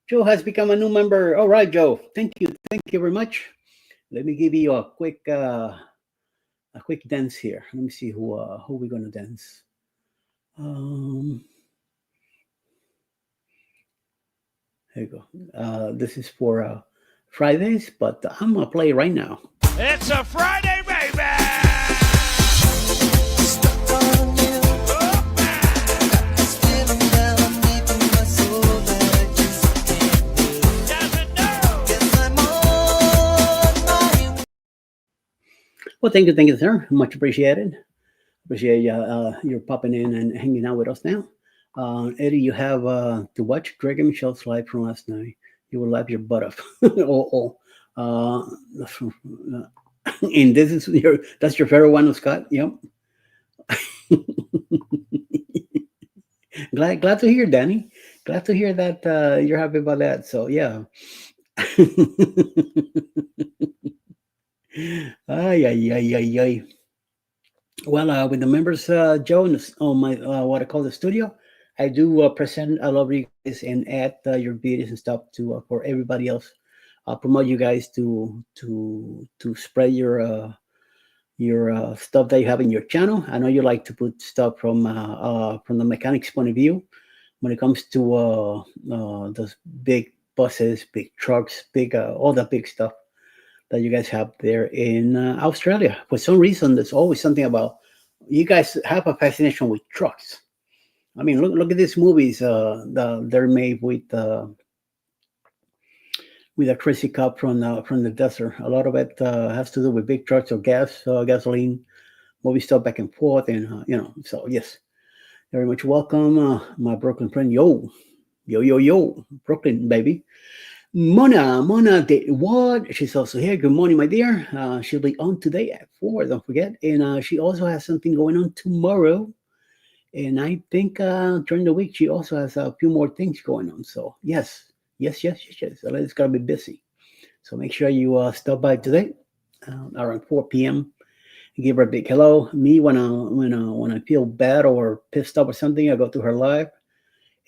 Joe has become a new member. All right, Joe. Thank you very much. Let me give you a quick dance here. Let me see who we're gonna dance. Um, There you go. This is for Fridays, but I'm gonna play right now. It's a Friday, baby! Well, thank you, sir. Much appreciated. Appreciate you popping in and hanging out with us now. Eddie, you have to watch Greg and Michelle's live from last night. You will laugh your butt off. Oh, oh. And this is that's your favorite one, Scott. Yep. Glad to hear, Danny. Glad to hear that you're happy about that. So yeah. Ay, ay, ay, ay, ay. Well, with the members, Joe, on my what I call the studio, I do present a lot of you guys and add your videos and stuff to for everybody else. Promote you guys to spread your stuff that you have in your channel. I know you like to put stuff from the mechanics point of view when it comes to those big buses, big trucks, big all the big stuff that you guys have there in Australia. For some reason, there's always something about you guys have a fascination with trucks. I mean, look at these movies. They're made with a crazy cop from the desert. A lot of it has to do with big trucks or gasoline, movie stuff back and forth, and So yes, very much welcome, my Brooklyn friend. Yo, Brooklyn baby. Mona did what? She's also here. Good morning, my dear. She'll be on today at 4, don't forget. And she also has something going on tomorrow. And I think during the week, she also has a few more things going on. So, yes. So it's going to be busy. So make sure you stop by today around 4 p.m. Give her a big hello. Me, when I feel bad or pissed off or something, I go to her live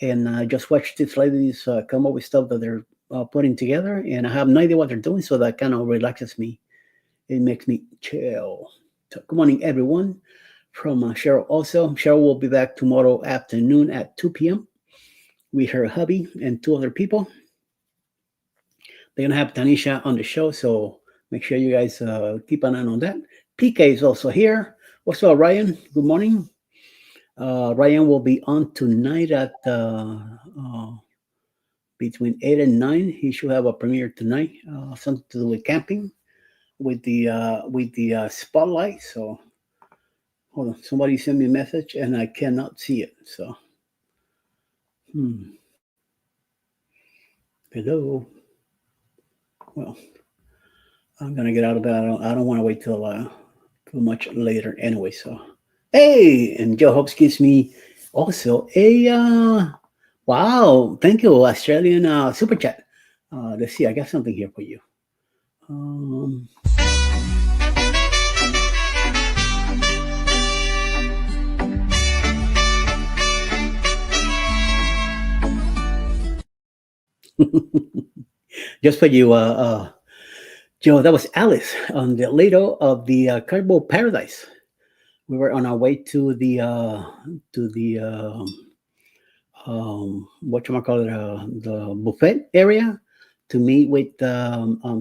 and just watch these ladies come up with stuff that they're putting together, and I have no idea what they're doing, so that kind of relaxes me. It makes me chill. So, good morning, everyone. From Cheryl also. Cheryl will be back tomorrow afternoon at 2 p.m. with her hubby and 2 other people. They're going to have Tanisha on the show, so make sure you guys keep an eye on that. PK is also here. What's up, Ryan? Good morning. Ryan will be on tonight at between 8 and 9. He should have a premiere tonight, something to do with camping, with the spotlight. So hold on, somebody sent me a message and I cannot see it. So hello. Well, I'm gonna get out of that. I don't want to wait till too much later anyway. So hey, and Joe Hopes gives me also a wow, thank you, Australian super chat. Let's see, I got something here for you. Just for you, Joe, that was Alice on the Lido of the Cardboard Paradise. We were on our way to the whatchamacallit, the buffet area to meet with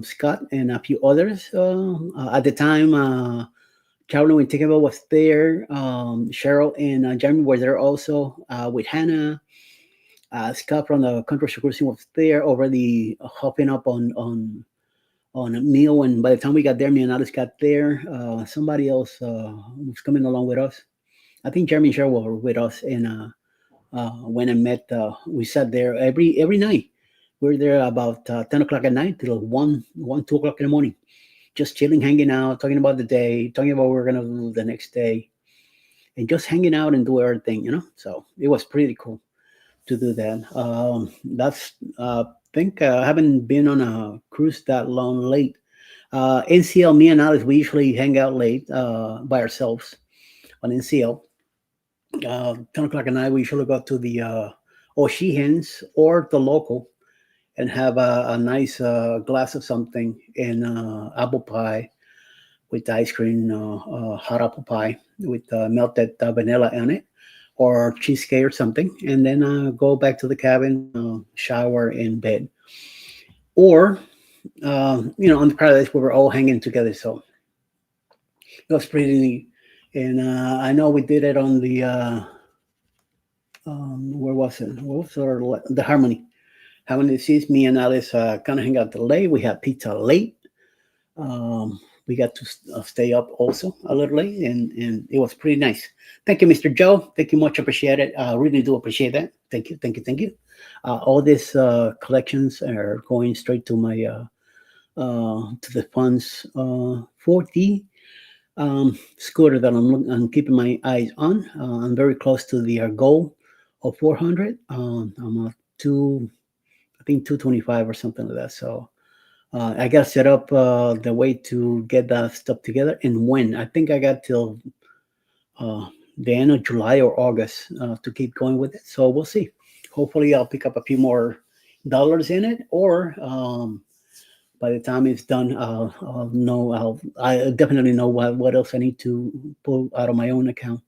Scott and a few others. At the time, Carolyn Wintikaba was there. Cheryl and Jeremy were there also with Hannah. Scott from the Controversial Cruising was there already hopping up on a meal. And by the time we got there, me and Alice got there. Somebody else was coming along with us. I think Jeremy and Cheryl were with us. And when I met, we sat there every night. We were there about 10 o'clock at night till 2 o'clock in the morning. Just chilling, hanging out, talking about the day, talking about what we're going to do the next day. And just hanging out and do everything, So it was pretty cool to do that. That's I think I haven't been on a cruise that long late. NCL, me and Alice, we usually hang out late by ourselves on NCL. 10 o'clock at night, we usually go to the O'Sheehan's or the local and have a nice glass of something and apple pie with ice cream, hot apple pie with melted vanilla in it, or cheesecake or something, and then go back to the cabin, shower in bed, or on the paradise we were all hanging together. So it was pretty neat. And I know we did it on the where was it? What was the Harmony? Harmony sees me and Alice kind of hang out late. We had pizza late. We got to stay up also a little late, and it was pretty nice. Thank you, Mr. Joe. Thank you, much appreciated. I really do appreciate that. Thank you, thank you, thank you. All these collections are going straight to my to the funds for the scooter that I'm keeping my eyes on. I'm very close to the goal of 400. I'm I think 225 or something like that. So I got to set up the way to get that stuff together. And when I think I got till uh, the end of July or August to keep going with it. So we'll see. Hopefully, I'll pick up a few more dollars in it, or by the time it's done, I'll know. I definitely know what else I need to pull out of my own account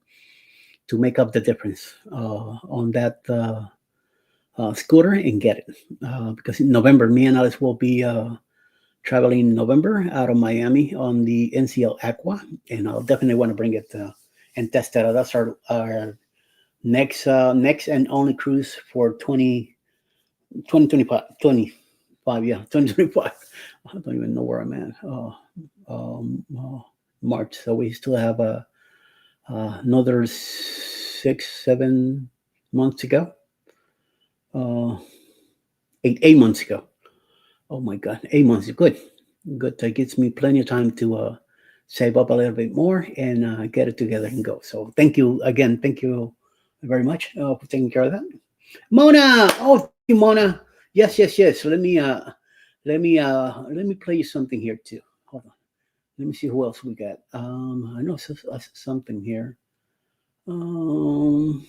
to make up the difference on that scooter and get it. Because in November, me and Alice will be traveling in November out of Miami on the NCL Aqua, and I'll definitely want to bring it and test it out. That's our next and only cruise for 2025. 25, yeah, 2025. I don't even know where I'm at. March, so we still have another 6-7 months to go. 8 months ago. Oh my God, 8 months is good. Good. That gives me plenty of time to save up a little bit more and get it together and go. So thank you again. Thank you very much for taking care of that. Mona, oh, thank you, Mona. Yes, yes, yes. Let me play you something here too. Hold on. Let me see who else we got. I know something here. Um,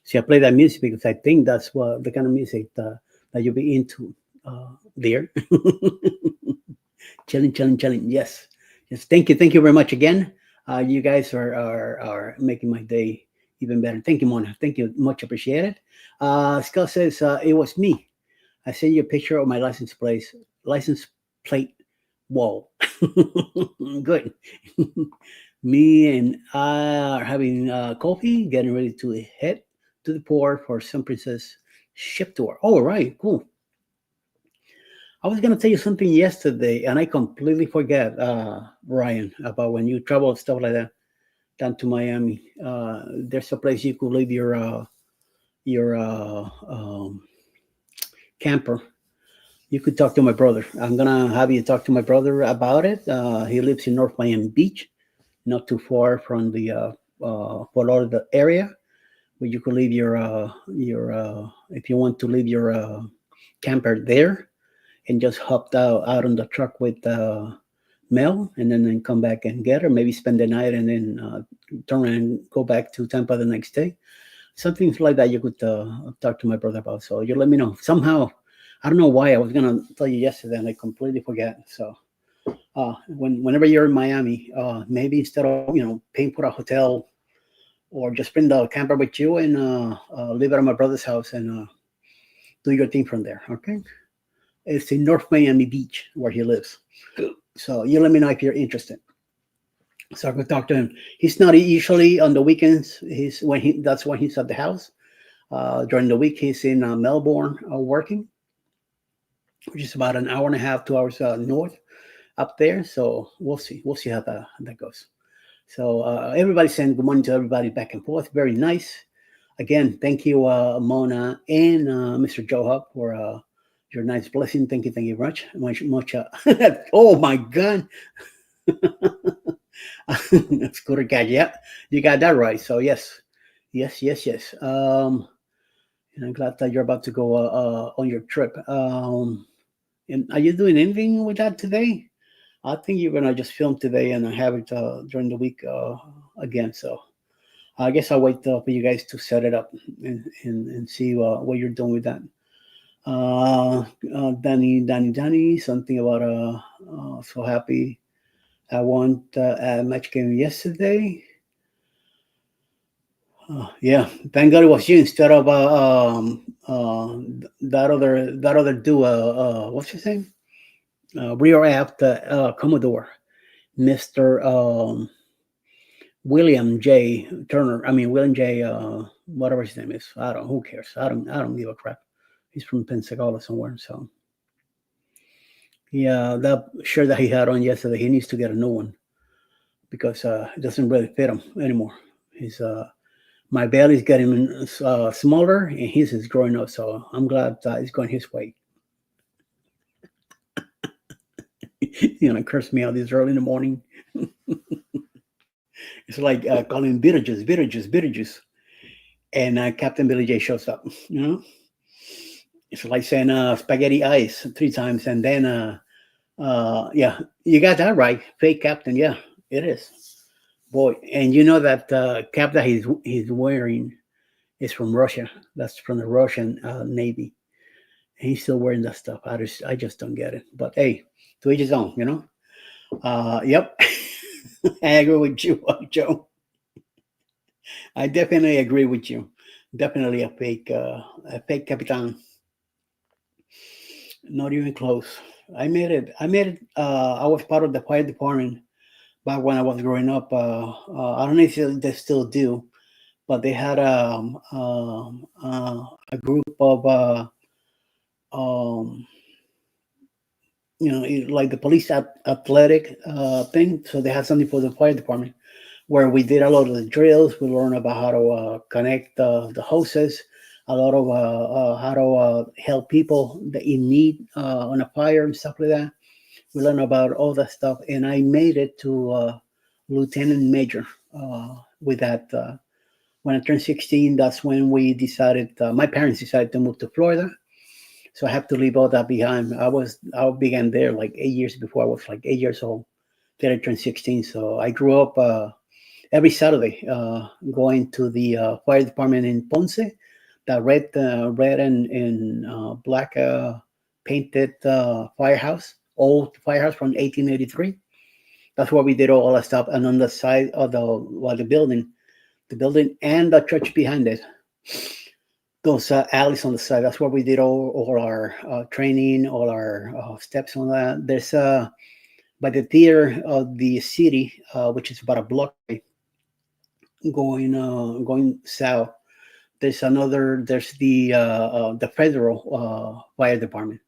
See, I play that music because I think that's what the kind of music that you'll be into there. Chilling, chilling, chilling. Yes, yes. Thank you very much again. You guys are making my day even better. Thank you, Mona. Thank you, much appreciated. Scott says it was me. I sent you a picture of my license plate wall. Good. Me and I are having coffee, getting ready to head to the port for some princess ship tour. All right, cool. I was gonna tell you something yesterday, and I completely forget, Ryan, about when you travel and stuff like that down to Miami. There's a place you could leave your camper. You could talk to my brother. I'm gonna have you talk to my brother about it. He lives in North Miami Beach, not too far from the Fort Lauderdale area, where you could leave your if you want to leave your camper there and just hopped out on the truck with Mel, and then come back and get her. Maybe spend the night and then turn around and go back to Tampa the next day. Something like that you could talk to my brother about. So you let me know. Somehow, I don't know why I was gonna tell you yesterday and I completely forgot. So whenever you're in Miami, maybe instead of paying for a hotel, or just bring the camper with you and leave it at my brother's house and do your thing from there. Okay. It's in North Miami Beach where he lives. So you let me know if you're interested. So I could talk to him. He's not usually on the weekends. That's when he's at the house. During the week, he's in Melbourne working, which is about an hour and a half, 2 hours north up there. So we'll see. We'll see how that goes. So everybody's saying good morning to everybody back and forth. Very nice. Again, thank you, Mona and Mr. Joe Hub, for your nice blessing. Thank you very much. Much. Oh my God. Scooter cat. Yeah, you got that right. So yes. And I'm glad that you're about to go on your trip. And are you doing anything with that today? I think you're gonna just film today and have it during the week again. So I guess I'll wait for you guys to set it up and see what you're doing with that. Danny, something about so happy. I won a match game yesterday. Yeah, thank God it was you instead of that other duo. What's his name? Rio Aft Commodore, Mister William J. Turner. I mean William J. Whatever his name is. I don't. Who cares? I don't give a crap. He's from Pensacola somewhere. So yeah, that shirt that he had on yesterday, he needs to get a new one because it doesn't really fit him anymore. He's my belly's getting smaller and his is growing up. So I'm glad it's going his way. You know, curse me out this early in the morning. It's like calling Beetlejuice, Beetlejuice, Beetlejuice. And Captain Billy J shows up, you know? It's like saying spaghetti ice 3 times. And then, yeah, you got that right. Fake Captain. Yeah, it is. Boy, and you know that cap that he's wearing is from Russia. That's from the Russian Navy. And he's still wearing that stuff. I just don't get it. But hey, to each his own, you know? Yep. I agree with you, Joe. I definitely agree with you. Definitely a fake Capitan. Not even close. I made it. I made it. I was part of the fire department back when I was growing up. I don't know if they still do, but they had a group of um, like the police athletic thing. So they had something for the fire department where we did a lot of the drills. We learned about how to connect the hoses, a lot of how to help people that in need on a fire and stuff like that. We learned about all that stuff, and I made it to lieutenant major with that. When I turned 16, that's when we decided. My parents decided to move to Florida, so I have to leave all that behind. I began there like 8 years before I was like 8 years old. Then I turned 16, so I grew up every Saturday going to the fire department in Ponce, the red and black painted firehouse, old firehouse from 1883. That's where we did all that stuff. And on the side of the building and the church behind it, those alleys on the side. That's where we did all our training, all our steps on that. There's by the theater of the city, which is about a block away, going south. There's the federal fire department.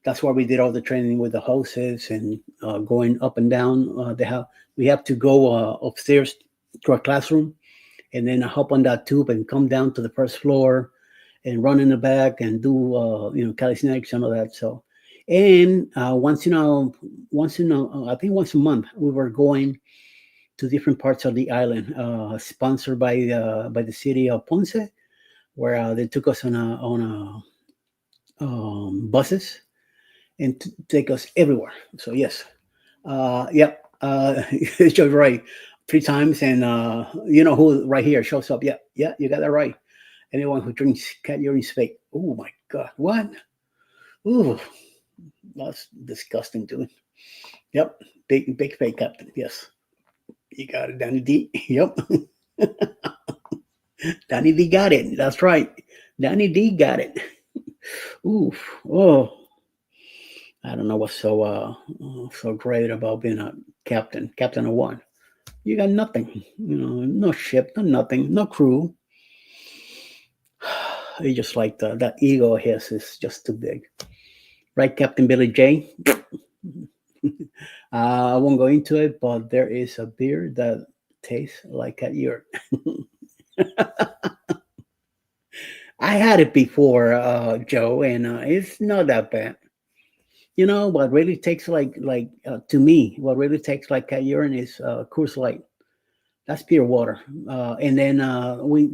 That's where we did all the training with the hoses and going up and down. We have to go upstairs to our classroom and then hop on that tube and come down to the first floor and run in the back and do calisthenics and all that. So, and I think once a month we were going to different parts of the island, sponsored by the city of Ponce, where they took us on buses and take us everywhere. So yes, yep, it's just right 3 times, and you know who right here shows up. Yeah, yeah, you got that right. Anyone who drinks cat urine is fake. Oh my God, what? Ooh, that's disgusting, dude. Yep, big fake captain. Yes, you got it, Danny D. Yep, Danny D got it. That's right, Danny D got it. Ooh, oh. I don't know what's so great about being a captain of one. You got nothing, no ship, no nothing, no crew. You just like that ego of his is just too big, right, Captain Billy J? I won't go into it, but there is a beer that tastes like a yurt. I had it before, Joe, and it's not that bad. What really takes to me, what really takes like a urine is Coors Light. That's pure water. And then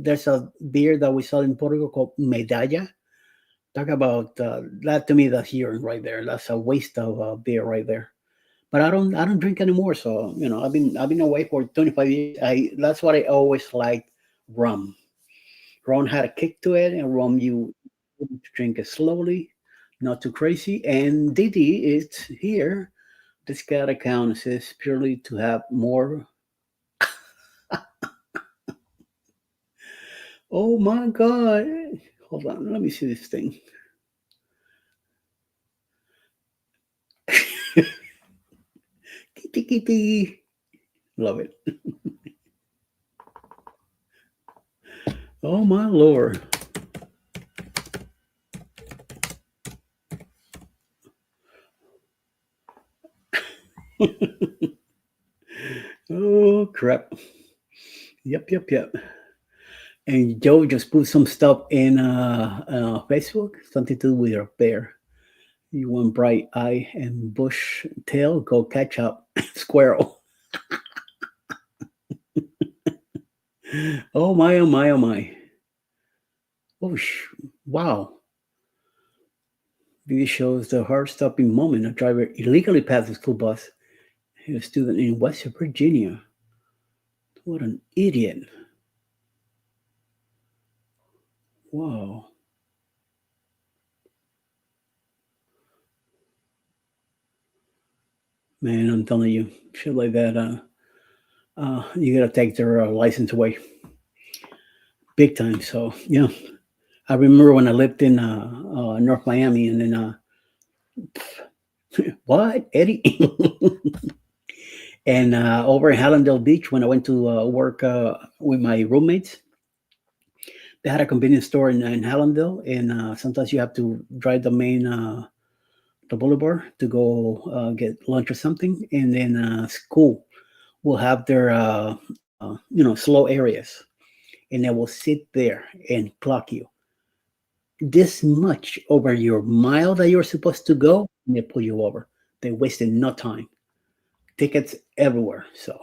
there's a beer that we sell in Puerto Rico called Medalla. Talk about that to me. That's urine right there. That's a waste of beer right there. but I don't drink anymore. So I've been away for 25 years. I That's what I always liked. Rum. Rum had a kick to it, and rum you drink it slowly, not too crazy. And Didi is here. This cat account says purely to have more. Oh my god! Hold on, let me see this thing. Kitty kitty, love it. Oh my lord! Oh crap! Yep, yep, yep. And Joe just put some stuff in Facebook, something to do with your bear. You want bright eye and bush tail? Go catch up, squirrel. Oh my, oh my, oh my. Oh, wow. Video shows the heart-stopping moment a driver illegally passed a school bus. A student in West Virginia. What an idiot. Wow. Man, I'm telling you, shit like that, you gotta take their license away big time. So, yeah. I remember when I lived in North Miami, and then, what, Eddie? And over in Hallandale Beach, when I went to work with my roommates, they had a convenience store in Hallandale, and sometimes you have to drive the boulevard to go get lunch or something, and then school will have their slow areas, and they will sit there and clock you this much over your mile that you're supposed to go, and they pull you over. They wasted no time. Tickets everywhere. So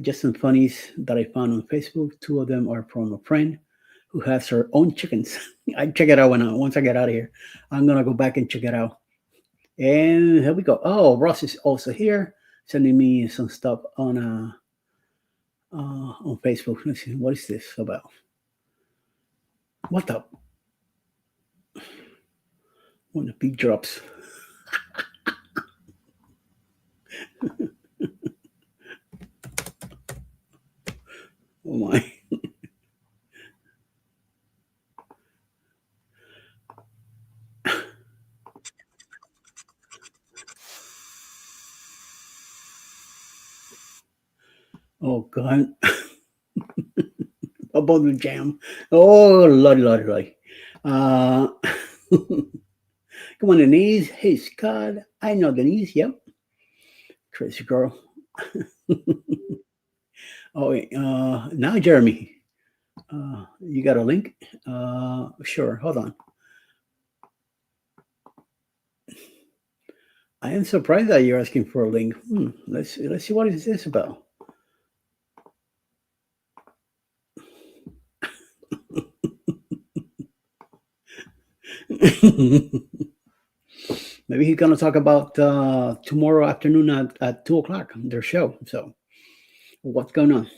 just some funnies that I found on Facebook. Two of them are from a friend who has her own chickens. I check it out once I get out of here. I'm gonna go back and check it out. And here we go. Oh, Ross is also here, sending me some stuff on Facebook. Let's see, what is this about? What the? When the beat drops. Oh my. Oh god. About the jam. Oh lordy, lordy, lordy. Uh, come on, Denise. Hey, Scott. I know Denise. Yep. Crazy girl. Oh, wait, now Jeremy. You got a link? Sure. Hold on. I am surprised that you're asking for a link. Let's see what is this about. Maybe he's gonna talk about tomorrow afternoon at 2 o'clock, their show. So what's going on?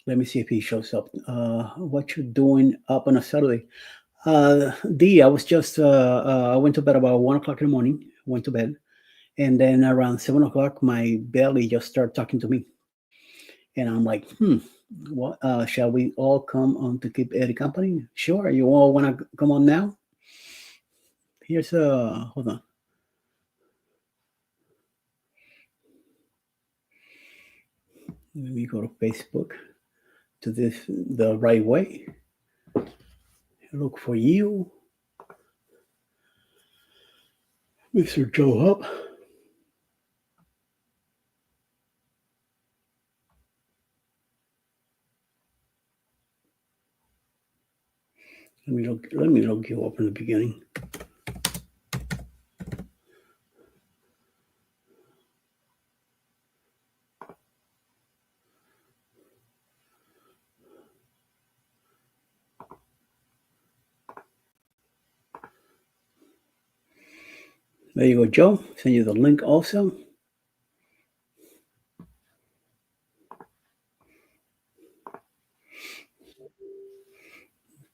Let me see if he shows up. What you doing up on a Saturday? I was just I went to bed about 1 o'clock in the morning. Went to bed, and then around 7 o'clock, my belly just started talking to me, and I'm like, what? Shall we all come on to keep Eddie company? Sure. You all want to come on now? Here's hold on. Let me go to Facebook to this the right way. Look for you, Mr. Joe Hub. Let me look you up in the beginning. There you go, Joe. Send you the link also.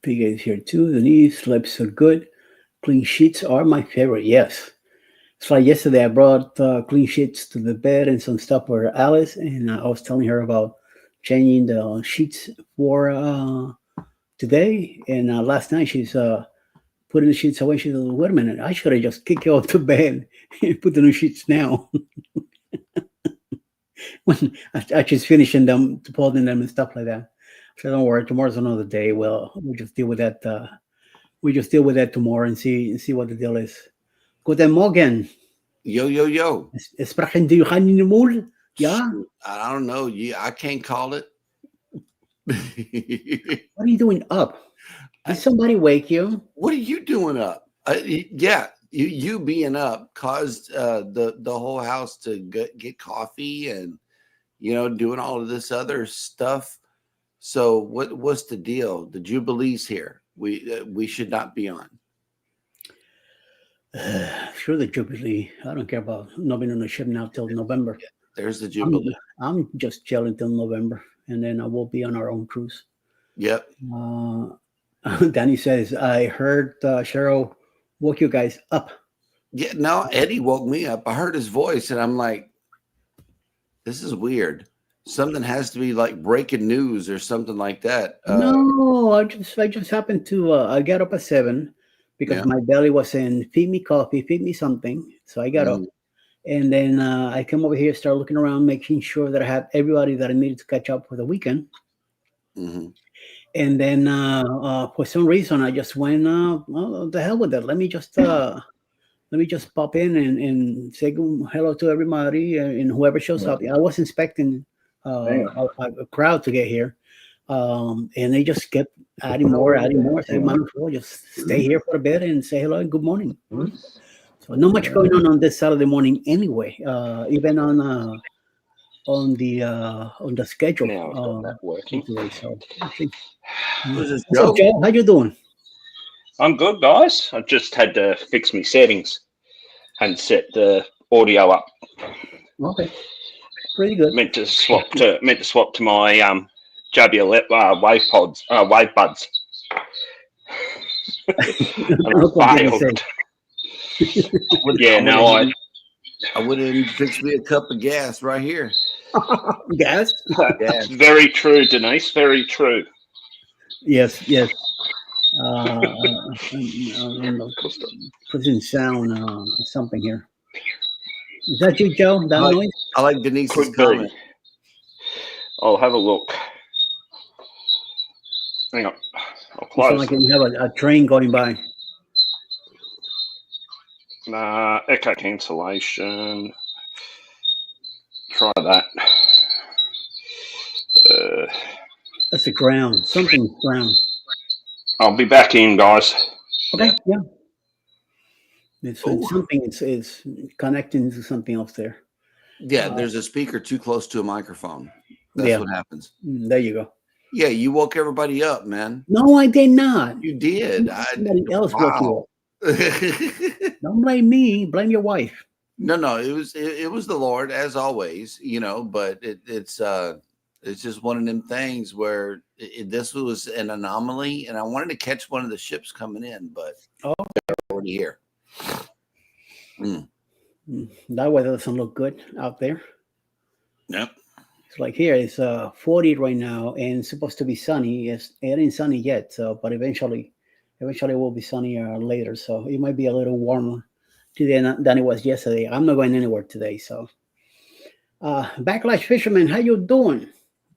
PK is here too. Denise slept so good. Clean sheets are my favorite. Yes. It's like yesterday I brought clean sheets to the bed and some stuff for Alice, and I was telling her about changing the sheets for today. And last night she's putting the sheets away. She said, "Wait a minute! I should have just kicked you off the bed and put the new sheets now." When I just finishing them, folding them and stuff like that. So don't worry. Tomorrow's another day. Well, we'll just deal with that. We just deal with that tomorrow and see what the deal is. Guten Morgen. Yo, yo, yo. Sprechen die Mul? Yeah. I don't know. I can't call it. What are you doing up? Did somebody wake you? What are you doing up? Yeah, you being up caused the whole house to get coffee and doing all of this other stuff. So what's the deal? The Jubilee's here. We should not be on. Sure, the Jubilee. I don't care about not being on the ship now till November. There's the Jubilee. I'm just chilling till November, and then I will be on our own cruise. Yep. Danny says, I heard Cheryl woke you guys up. Yeah, no, Eddie woke me up. I heard his voice, and I'm like, this is weird. Something has to be like breaking news or something like that. No, I just happened to I got up at 7 because my belly was saying, feed me coffee, feed me something. So I got up. And then I came over here, started looking around, making sure that I had everybody that I needed to catch up for the weekend. Mm-hmm. And then for some reason, I just went, the hell with that. Let me just pop in and say hello to everybody and whoever shows up. I was expecting a crowd to get here. And they just kept adding more. So I might as well just stay here for a bit and say hello and good morning. So not much going on this Saturday morning anyway. Even on the schedule. Now I've got that working. Today, so What's up, Joe? How you doing? I'm good, guys. I just had to fix my settings and set the audio up. Okay, pretty good. Meant to swap to my JBL wave buds. And I failed. Yeah, no, I would have fixed me a cup of gas right here. Gas? That's very true, Denise. Very true. Yes. Prison sound something here. Is that you, Joe? That noise? I like Denise's comment. I'll have a look. Hang on. I'll close. It's like you have a train going by. Echo cancellation. Try that. That's the ground. Something's ground. I'll be back in, guys. Okay, yeah. It's something. It's connecting to something else there. Yeah, there's a speaker too close to a microphone. That's what happens. There you go. Yeah, you woke everybody up, man. No, I did not. You did. Somebody else woke you up. Don't blame me. Blame your wife. No. It was the Lord, as always. But it's just one of them things where this was an anomaly, and I wanted to catch one of the ships coming in, but they're already here. That weather doesn't look good out there. Yep. It's like here it's 40 right now, and it's supposed to be sunny. It ain't sunny yet, but eventually it will be sunnier later. So it might be a little warmer today than it was yesterday. I'm not going anywhere today. So, Backlash Fisherman, how you doing?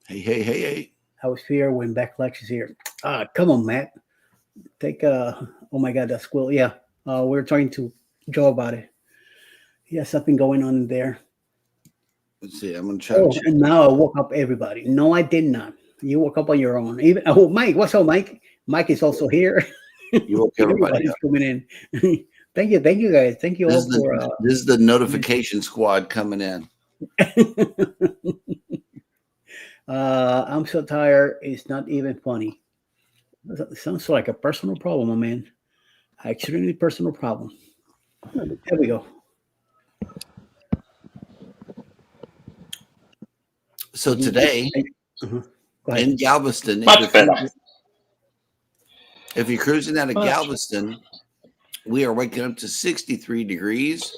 Hey. I was here when Backlash is here. Come on, Matt. Take oh my God, that squirrel. Yeah, we're talking to Joe about it. He has something going on there. Let's see. I'm gonna try. And now I woke up everybody. No, I did not. You woke up on your own. Even Mike. What's up, Mike? Mike is also here. You woke everybody up. Coming in. Thank you, guys. Thank you all for. This is the notification squad coming in. I'm so tired. It's not even funny. It sounds like a personal problem, my man. Extremely personal problem. There we go. So today Go ahead. in Galveston, Much better. if you're cruising out of Galveston, we are waking up to 63 degrees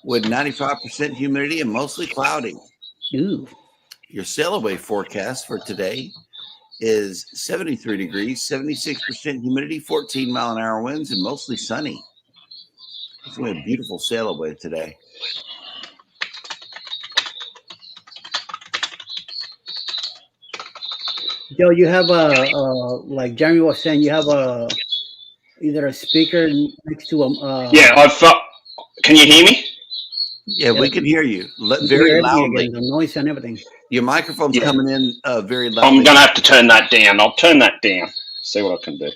with 95% humidity and mostly cloudy. Ooh. Your sail away forecast for today is 73 degrees, 76% humidity, 14-mile-an-hour winds, and mostly sunny. It's going to be a beautiful sail away today. Joe, you have like Jeremy was saying, you have either a speaker next to a. Yeah, can you hear me? Yeah, we can hear you You very hear everything loudly. again, the noise and everything. Your microphone's Yeah. coming in very loudly. I'm going to have to turn that down. I'll turn that down. See what I can do.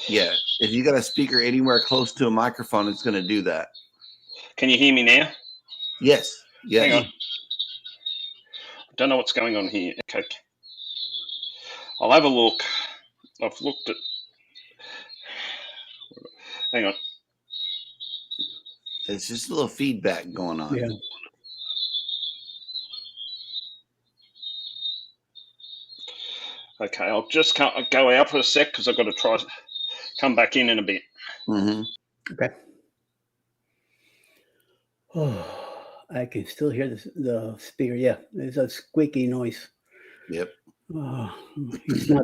Yeah, if you got a speaker anywhere close to a microphone, it's going to do that. Can you hear me now? Yes. Yes. Hang on. I don't know what's going on here. Okay. I'll have a look. I've looked at. Hang on. It's just a little feedback going on. Yeah. Okay, I'll just go out for a sec because I've got to come back in a bit. Mm-hmm. Okay. Oh, I can still hear the speaker. Yeah, it's a squeaky noise. Yep.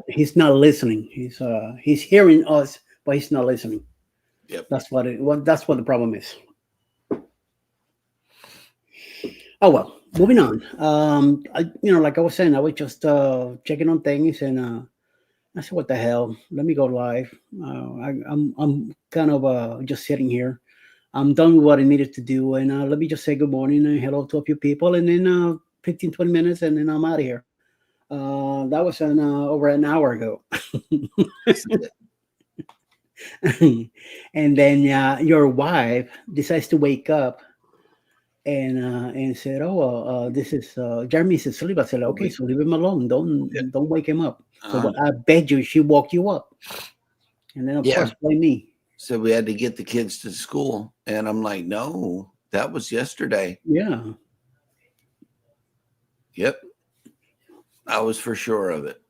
He's not listening. He's hearing us, but he's not listening. Yep. That's what the problem is. Oh well, moving on. Like I was saying, I was just checking on things, and I said, "What the hell? Let me go live." I'm kind of just sitting here. I'm done with what I needed to do, and let me just say good morning and hello to a few people, and then 15, 20 minutes, and then I'm out of here. That was over an hour ago. And then your wife decides to wake up and said, "Oh, well, this is Jeremy's asleep." I said, "Okay, so leave him alone. Don't wake him up." So I bet you she woke you up, and then of course blame me. So we had to get the kids to school, and I'm like, "No, that was yesterday." Yeah. Yep. I was for sure of it.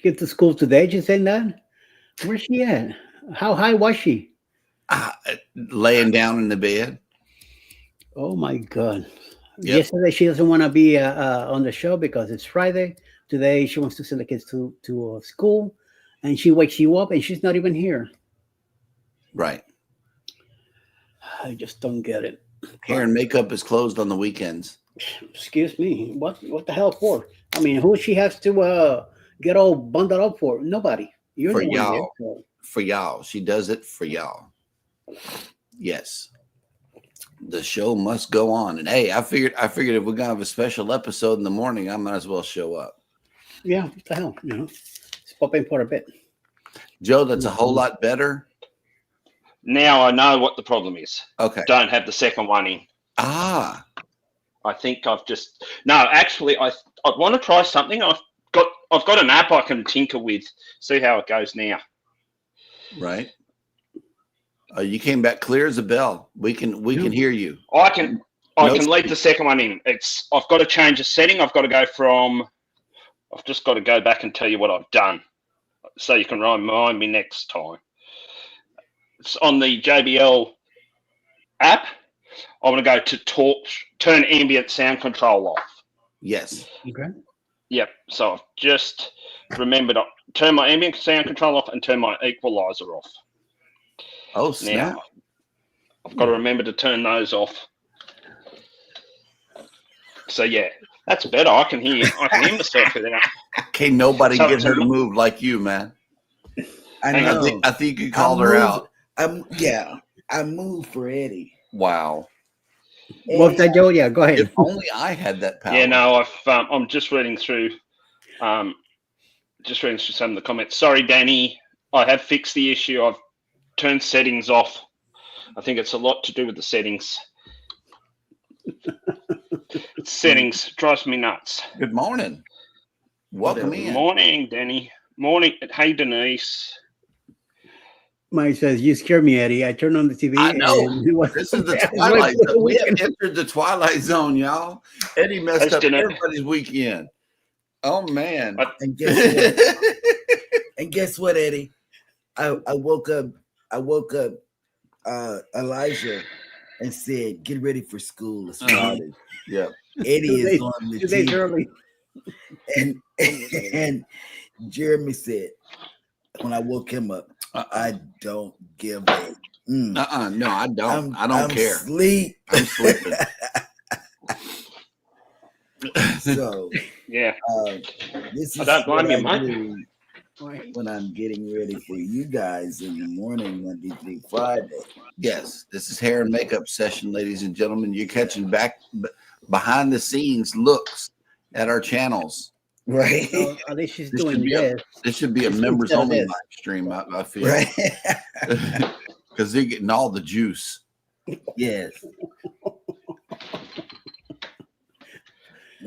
Get to school today? Just saying that. Where's she at? How high was she? Laying down in the bed. Oh my God. Yep. Yesterday she doesn't want to be on the show because it's Friday. Today she wants to send the kids to school, and she wakes you up and she's not even here. Right. I just don't get it. Hair and makeup is closed on the weekends. Excuse me. What the hell for? I mean, who she has to get all bundled up for? Nobody. You're For the one y'all. there, so. For y'all. She does it for y'all. Yes. The show must go on. And hey, I figured if we're gonna have a special episode in the morning, I might as well show up. Yeah, what the hell? Let's pop in for a bit. Joe, that's a whole lot better. Now I know what the problem is. Okay. Don't have the second one in. Ah. I think actually I want to try something. I've got an app I can tinker with, see how it goes now. Right. You came back clear as a bell. We can hear you. I can leave the second one in. I've got to change a setting. I've just got to go back and tell you what I've done, so you can remind me next time. It's on the JBL app. I want to go to turn ambient sound control off. Yes. Okay. Yep. So I've just remembered to turn my ambient sound control off and turn my equalizer off. Oh, snap. Now, I've got to remember to turn those off. So yeah, that's better. I can hear myself without. Can't nobody get her to move like you, man. I know. I think you called her out. I moved for Eddie. Wow. What's that, Joe? Yeah, go ahead. If only I had that power. Yeah, no, I'm just reading through some of the comments. Sorry, Danny, I have fixed the issue. I've turned settings off. I think it's a lot to do with the settings. Settings drives me nuts. Good morning. Welcome in. Morning, Danny. Morning. Hey, Denise. Mike says, "You scare me, Eddie." I turned on the TV. I know. And it was, This is the it was twilight right zone. We have weekend. entered the twilight zone, y'all. Eddie messed Let's up do it. everybody's weekend. Oh man. And guess what? And guess what, Eddie? I woke up Elijah and said, "Get ready for school. It's Friday." Yeah. Eddie is on the 2 days TV. early. And Jeremy said, when I woke him up, I don't give a No, I don't. I don't I'm care. Sleep. I'm sleeping. So Yeah. this is I don't blame what you, I mate. do when I'm getting ready for you guys in the morning, Monday through Friday. Yes, this is hair and makeup session, ladies and gentlemen. You're catching behind the scenes looks at our channels. Right. So, at least she's This doing should be this. This should be a members Instead of only this. live stream. I feel Right. because they're getting all the juice. Yes.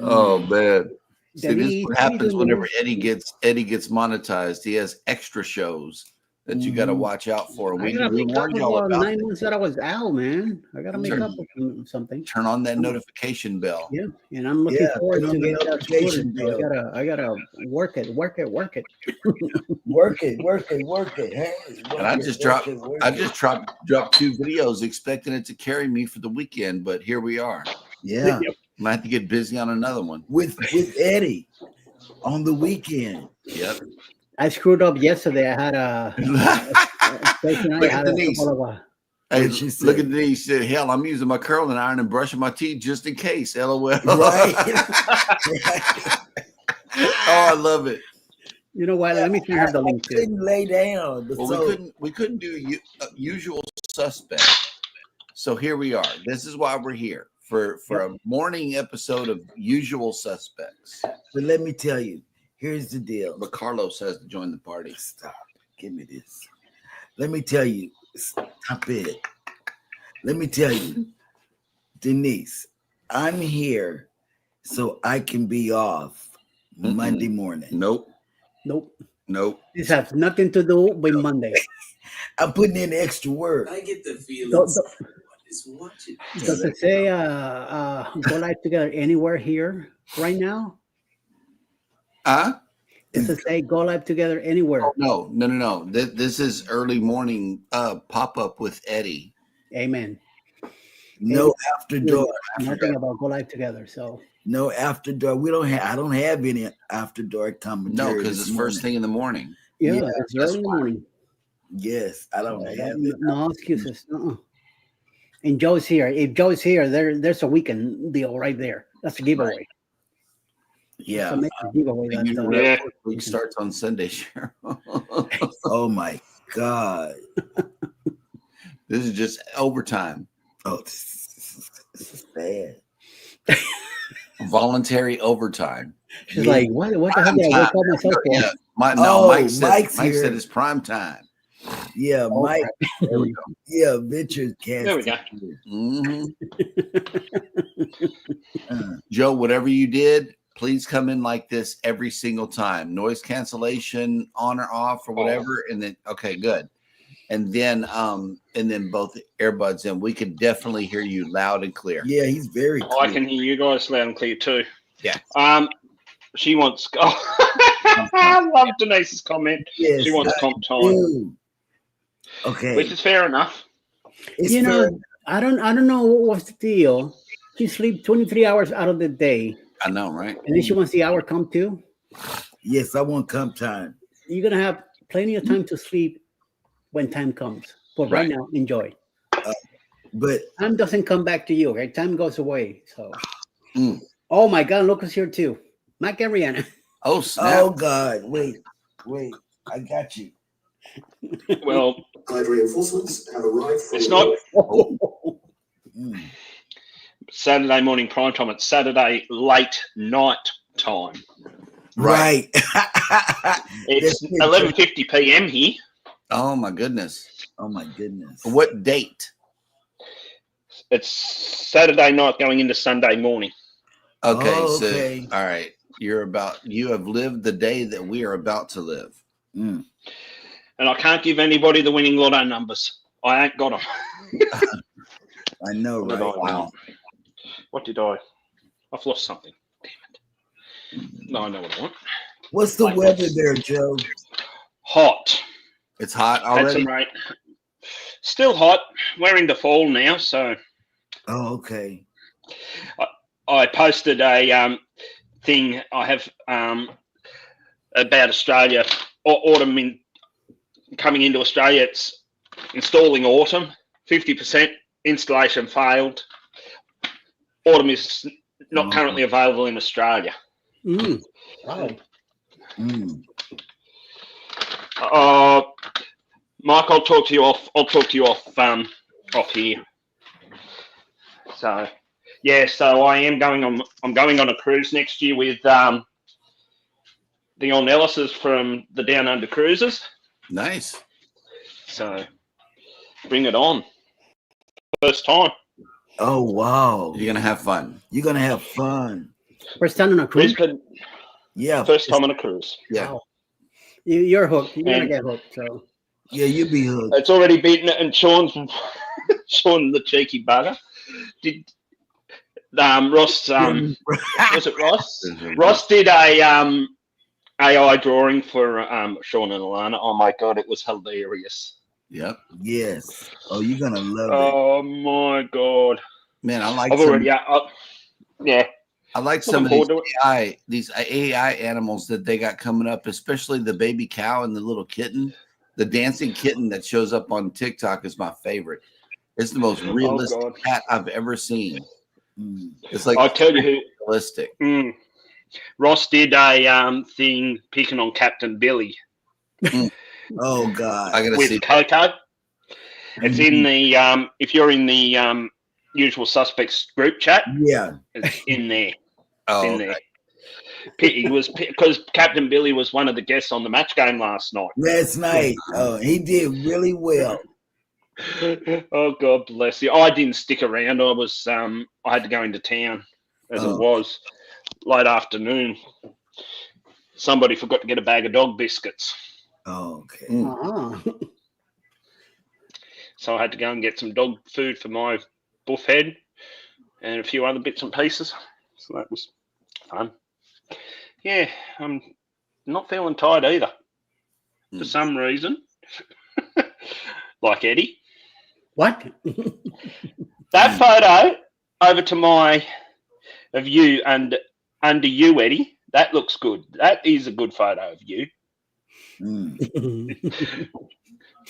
Oh man. See, this Denise, is what what are you happens doing, whenever Denise? Eddie gets monetized. He has extra shows that you got to watch out for. I We gotta make up warned y'all for about 9 it. months that I was out, man. I gotta make Turn- up for something. Turn on that notification bell. Yeah, and I'm looking Yeah, forward turn to on the get that notification scooter. So bell. I gotta work it. Work it. Hey, And I just dropped 2 videos expecting it to carry me for the weekend, but here we are. Yeah. I might have to get busy on another one. With Eddie on the weekend. Yep. I screwed up yesterday. I had a station. I Look at had a Denise. couple of Hey, What'd she say? look at Denise. She said, "Hell, I'm using my curling iron and brushing my teeth just in case." LOL. Right. Oh, I love it. You know what? Let me send her the link I too. couldn't lay down. But Well, so, we couldn't do usual suspect. So here we are. This is why we're here for a morning episode of Usual Suspects. but let me tell you, here's the deal. But Carlos has to join the party. Stop. Give me this. Let me tell you. Stop it. Let me tell you, Denise, I'm here so I can be off Monday morning. Nope. Nope. This has nothing to do with Monday. I'm putting in extra work. I get the feeling Don't- someone is watching. Does it say go live together anywhere here right now? Huh? Does it say go live together anywhere? Oh, no. This is early morning pop up with Eddie. Amen. No after dark. Nothing about go live together. So No after dark. I don't have any after dark commentary. No, because this it's first morning. thing in the morning. yeah, Yeah, it's that's early in the morning. Yes, I don't have it. No excuses. And Joe's here. If Joe's here, there's a weekend deal right there. That's a giveaway. Yeah. That's a major giveaway. And you know, That, Yeah. week starts on Sunday, Cheryl. Oh my God. This is just overtime. Oh, this is bad. Voluntary overtime. she's like, what the hell did I wake up myself for? Yeah, Mike Mike's said here. it's prime time. Yeah, Oh, Mike. There we go. Yeah, Richard Cant. There we go. Mhm. Joe, whatever you did, please come in like this every single time. Noise cancellation on or off or whatever, and then okay, good. And then both earbuds in. We can definitely hear you loud and clear. Yeah, he's very clear. I can hear you guys loud and clear too. Yeah. She wants. I love Denise's comment. Yes, She wants I comp time, do. Okay. which is fair enough. It's You fair. know, I don't know what was the deal. She sleeps 23 hours out of the day, I know, right? and then she wants the hour come too. Yes, I want comp time. You're gonna have plenty of time to sleep when time comes. But right Right. now, enjoy. But Time doesn't come back to you. Okay, time goes away. So, Mm. oh my God, look who's here too, Mike and Rihanna. Oh snap! oh God, wait, I got you. Well, Reinforcements have arrived from it's not Mm. Saturday morning prime time. It's Saturday late night time. Right. It's That's it. 11:50 p.m. here. Oh my goodness! Oh my goodness. What date? It's Saturday night going into Sunday morning. Okay, Oh, okay. so all right, you have lived the day that we are about to live. Mm. and I can't give anybody the winning lotto numbers. I ain't got them. I know, What did right? I Wow. What did I? I've lost something. Damn it. No, I know what I want. What's the weather there, Joe? Hot. It's hot Had already. some rain. Still hot. We're into fall now, so Oh, okay. I posted a thing I have about Australia, autumn coming into Australia. It's installing autumn. 50% installation failed. Autumn is not currently available in Australia. Wow. Mike, I'll talk to you off. Off here. So, yeah. So I am going on. I'm going on a cruise next year with the Ornellises from the Down Under Cruises. Nice. So, bring it on. First time. Oh, wow. You're gonna have fun. You're going to have fun. First time on a cruise? Brisbane. Yeah. First time on a cruise. Yeah. Wow. You're hooked. You're going And- to get hooked. So. Yeah, you'll be hooked. It's already beaten it, and Sean, the cheeky bugger, did. Ross, was it Ross? Ross did a AI drawing for Sean and Alana. Oh my god, it was hilarious. Yep. Yes. Oh, you're going to love it. Oh my god. Man, I like I've some, already, yeah. I like some of Looking these AI animals that they got coming up, especially the baby cow and the little kitten. The dancing kitten that shows up on TikTok is my favorite. It's the most realistic God. cat I've ever seen. It's like I'll tell you who. realistic. Ross did a thing picking on Captain Billy Oh, God. I gotta with see. Coco. It's in the if you're in the Usual Suspects group chat, Yeah. it's in there. Oh, in there. He was because Captain Billy was one of the guests on the match game last night. Last night. Oh, he did really well. Oh God bless you! I didn't stick around. I was I had to go into town as it was late afternoon. Somebody forgot to get a bag of dog biscuits, Oh, okay. so I had to go and get some dog food for my buff head and a few other bits and pieces. So that was fun. Yeah, I'm not feeling tired either for some reason. Like Eddie. What? That photo over to my of you and under you, Eddie. That looks good. That is a good photo of you.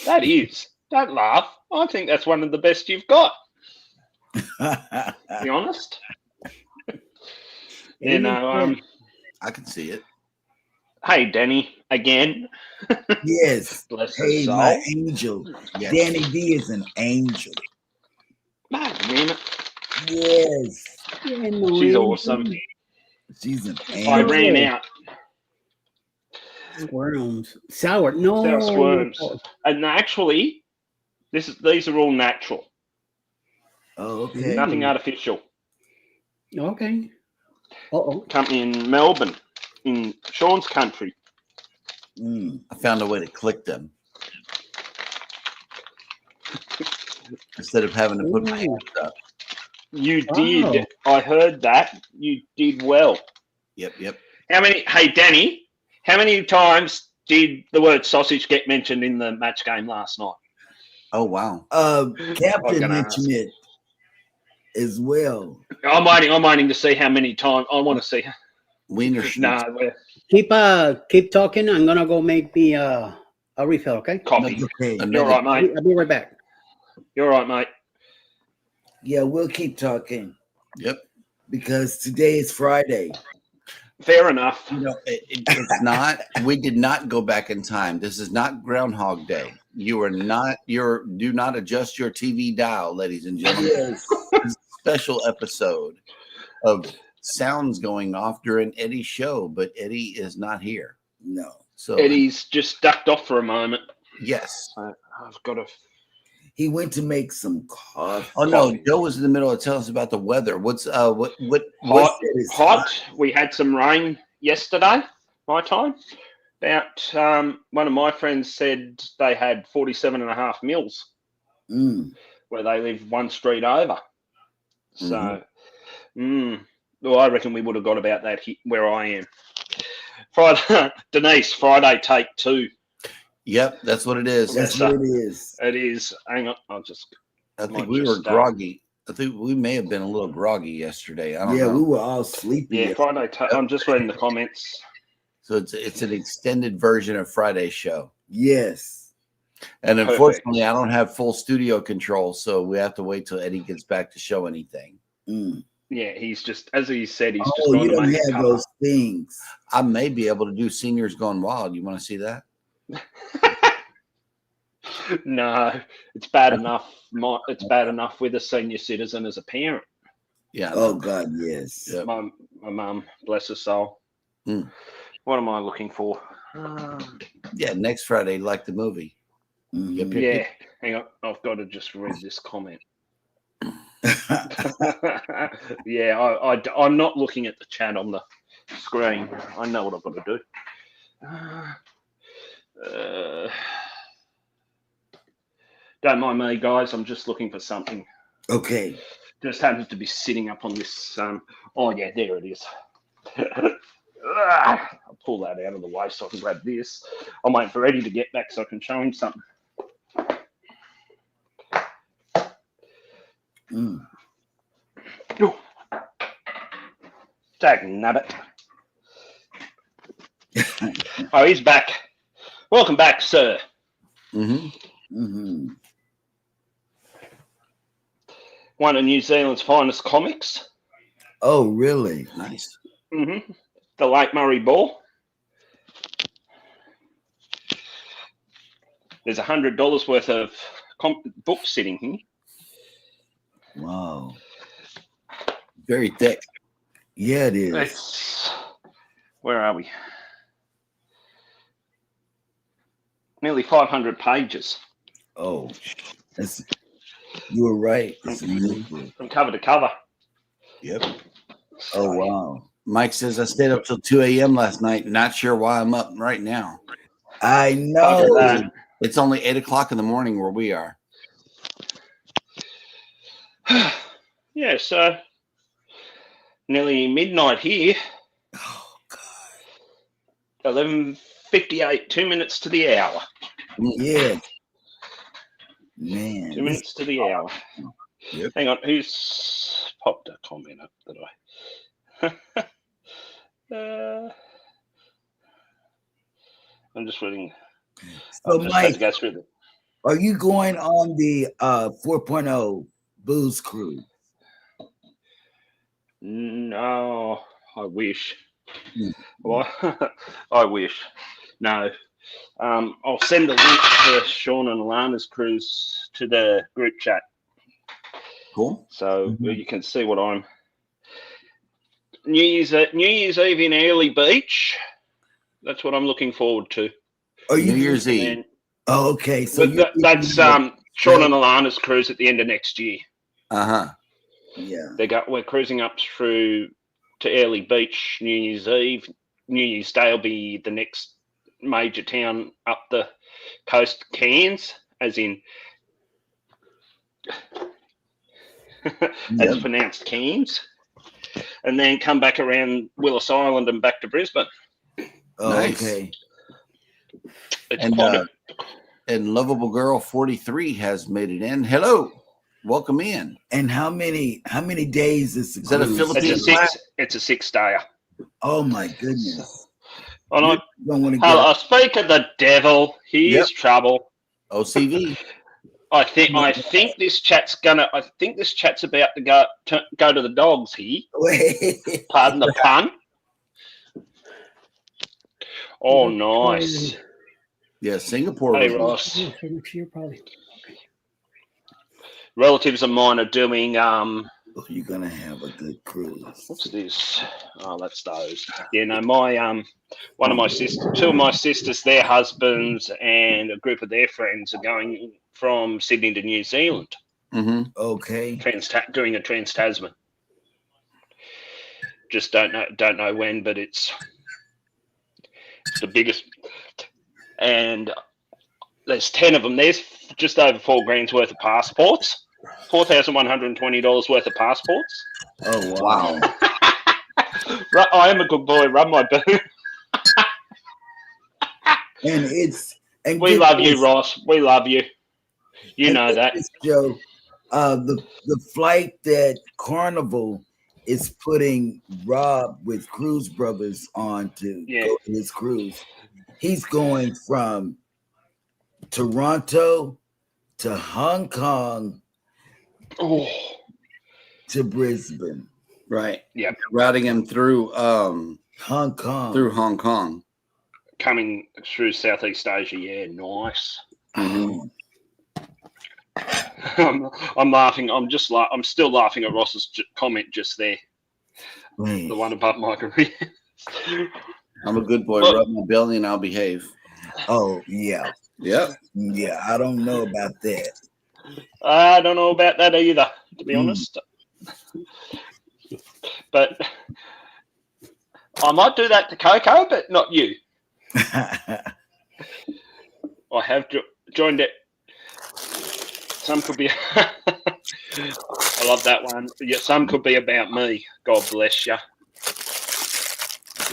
That is. Don't laugh. I think that's one of the best you've got. To be honest. You know, I can see it. hey Danny again. Yes. Bless her Hey, soul. my angel. Yes. Danny D is an angel. Man, damn it. Yes. She's awesome. She's an I angel. ran out. Worms. Sour. No. Sour worms. And actually, these are all natural. Oh, okay. Nothing artificial. Okay. Uh-oh. Company in Melbourne, in Sean's country. I found a way to click them instead of having to put my hands up. You did. I heard that. You did well. Yep. Hey, Danny, how many times did the word sausage get mentioned in the match game last night? Oh, wow. Captain gonna mentioned it as well. I'm waiting to see how many times. I want to see. Wiener Schnitzel. No, Keep talking. I'm gonna go make me a refill. Okay. coffee. Okay. You're right, mate. I'll be right back. You're right, mate. Yeah, we'll keep talking Yep. because today is Friday. Fair enough. You know, it's not. We did not go back in time. This is not Groundhog Day. You are not. Do not adjust your TV dial, ladies and gentlemen. Yes. This is a special episode of sounds going off during Eddie's show, but Eddie is not here. No. So Eddie's just ducked off for a moment. yes. I've got to. He went to make some coffee. Oh no, Joe was in the middle of telling us about the weather. What's Hot. We had some rain yesterday, my time. About one of my friends said they had 47.5 mils where they live one street over. So, well, I reckon we would have got about that where I am. Friday, Denise, Friday take 2. Yep, that's what it is. That's what it is. It is. Hang on, I think we were groggy. I think we may have been a little groggy yesterday. I don't know. We were all sleepy. Yeah, Friday. I'm just reading the comments. So it's an extended version of Friday's show. Yes. And unfortunately, I don't have full studio control, so we have to wait till Eddie gets back to show anything. Yeah, he's just, as he said, he's just you going to don't make have those things. I may be able to do Seniors Gone Wild. You want to see that? No, it's bad enough. It's bad enough with a senior citizen as a parent. Yeah. Oh God, yes. Yep. My mum, bless her soul. What am I looking for? Yeah, next Friday, like the movie. Yeah, hang on. I've got to just read this comment. Yeah, I'm not looking at the chat on the screen. I know what I've got to do. Don't mind me, guys. I'm just looking for something. Okay. Just happens to be sitting up on this. Oh, yeah, there it is. I'll pull that out of the way so I can grab this. I'm waiting for Eddie to get back so I can show him something. Oh, dag nabbit. Oh, he's back. Welcome back, sir. One of New Zealand's finest comics. Oh, really? Nice. The late Murray Ball. There's $100 worth of books sitting here. Wow. Very thick. Yeah, it is. Where are we? Nearly 500 pages. Oh, you were right. From cover to cover. Yep. Oh, wow. Mike says I stayed up till 2 a.m. last night. Not sure why I'm up right now. I know. It's only 8 o'clock in the morning where we are. Yeah, so nearly midnight here. Oh, God. 11:58, 2 minutes to the hour. Yeah. Man. 2 minutes to the hour. Yep. Hang on, who's popped a comment up that I... I'm just reading. So, Mike, go through are you going on the 4.0 booze cruise? No, I wish. Well, I wish. No. I'll send a link to Sean and Alana's cruise to the group chat. Cool. So you can see what I'm. New Year's Eve in Early Beach. That's what I'm looking forward to. New Year's Eve. Oh, okay. So that's Sean and Alana's cruise at the end of next year. Yeah. We're cruising up through to Early Beach New Year's Eve. New Year's Day will be the next major town up the coast, Cairns, as in as pronounced Cairns, and then come back around Willis Island and back to Brisbane. Oh, nice. Okay. And Lovable Girl 43 has made it in. Hello. Welcome in. And how many days is the Is that a cruise? Philippine? It's a 6-dayer. Oh my goodness. And You don't want to I speak of the devil. Here's trouble. OCV. I think this chat's about to go to the dogs here. Pardon the pun. Oh, nice. Yeah, Singapore. Hey, Ross. Relatives of mine are doing You're gonna have a good cruise. what's this? Oh, that's those. Yeah, no, my two of my sisters, their husbands, and a group of their friends are going from Sydney to New Zealand. Okay. Doing a Trans-Tasman. Just don't know when, but it's the biggest. and there's 10 of them. There's just over $4,000 worth of passports, $4,120 worth of passports. Oh Wow. I am a good boy. Rub my boot. And We love you, Ross. We love you. You know that. Joe, the flight that Carnival is putting Rob with Cruise Brothers on to go to his cruise. He's going from Toronto to Hong Kong to Brisbane. Right. Yeah. Routing him through Hong Kong. Coming through Southeast Asia. Yeah, nice. Mhm. I'm laughing. I'm still laughing at Ross's comment just there. Man. The one above my career. I'm a good boy. Rub my belly and I'll behave. Oh, yeah. Yep. Yeah, I don't know about that. I don't know about that either, to be honest. But I might do that to Coco, but not you. I have joined it. Some could be. I love that one. Yeah, some could be about me. God bless you.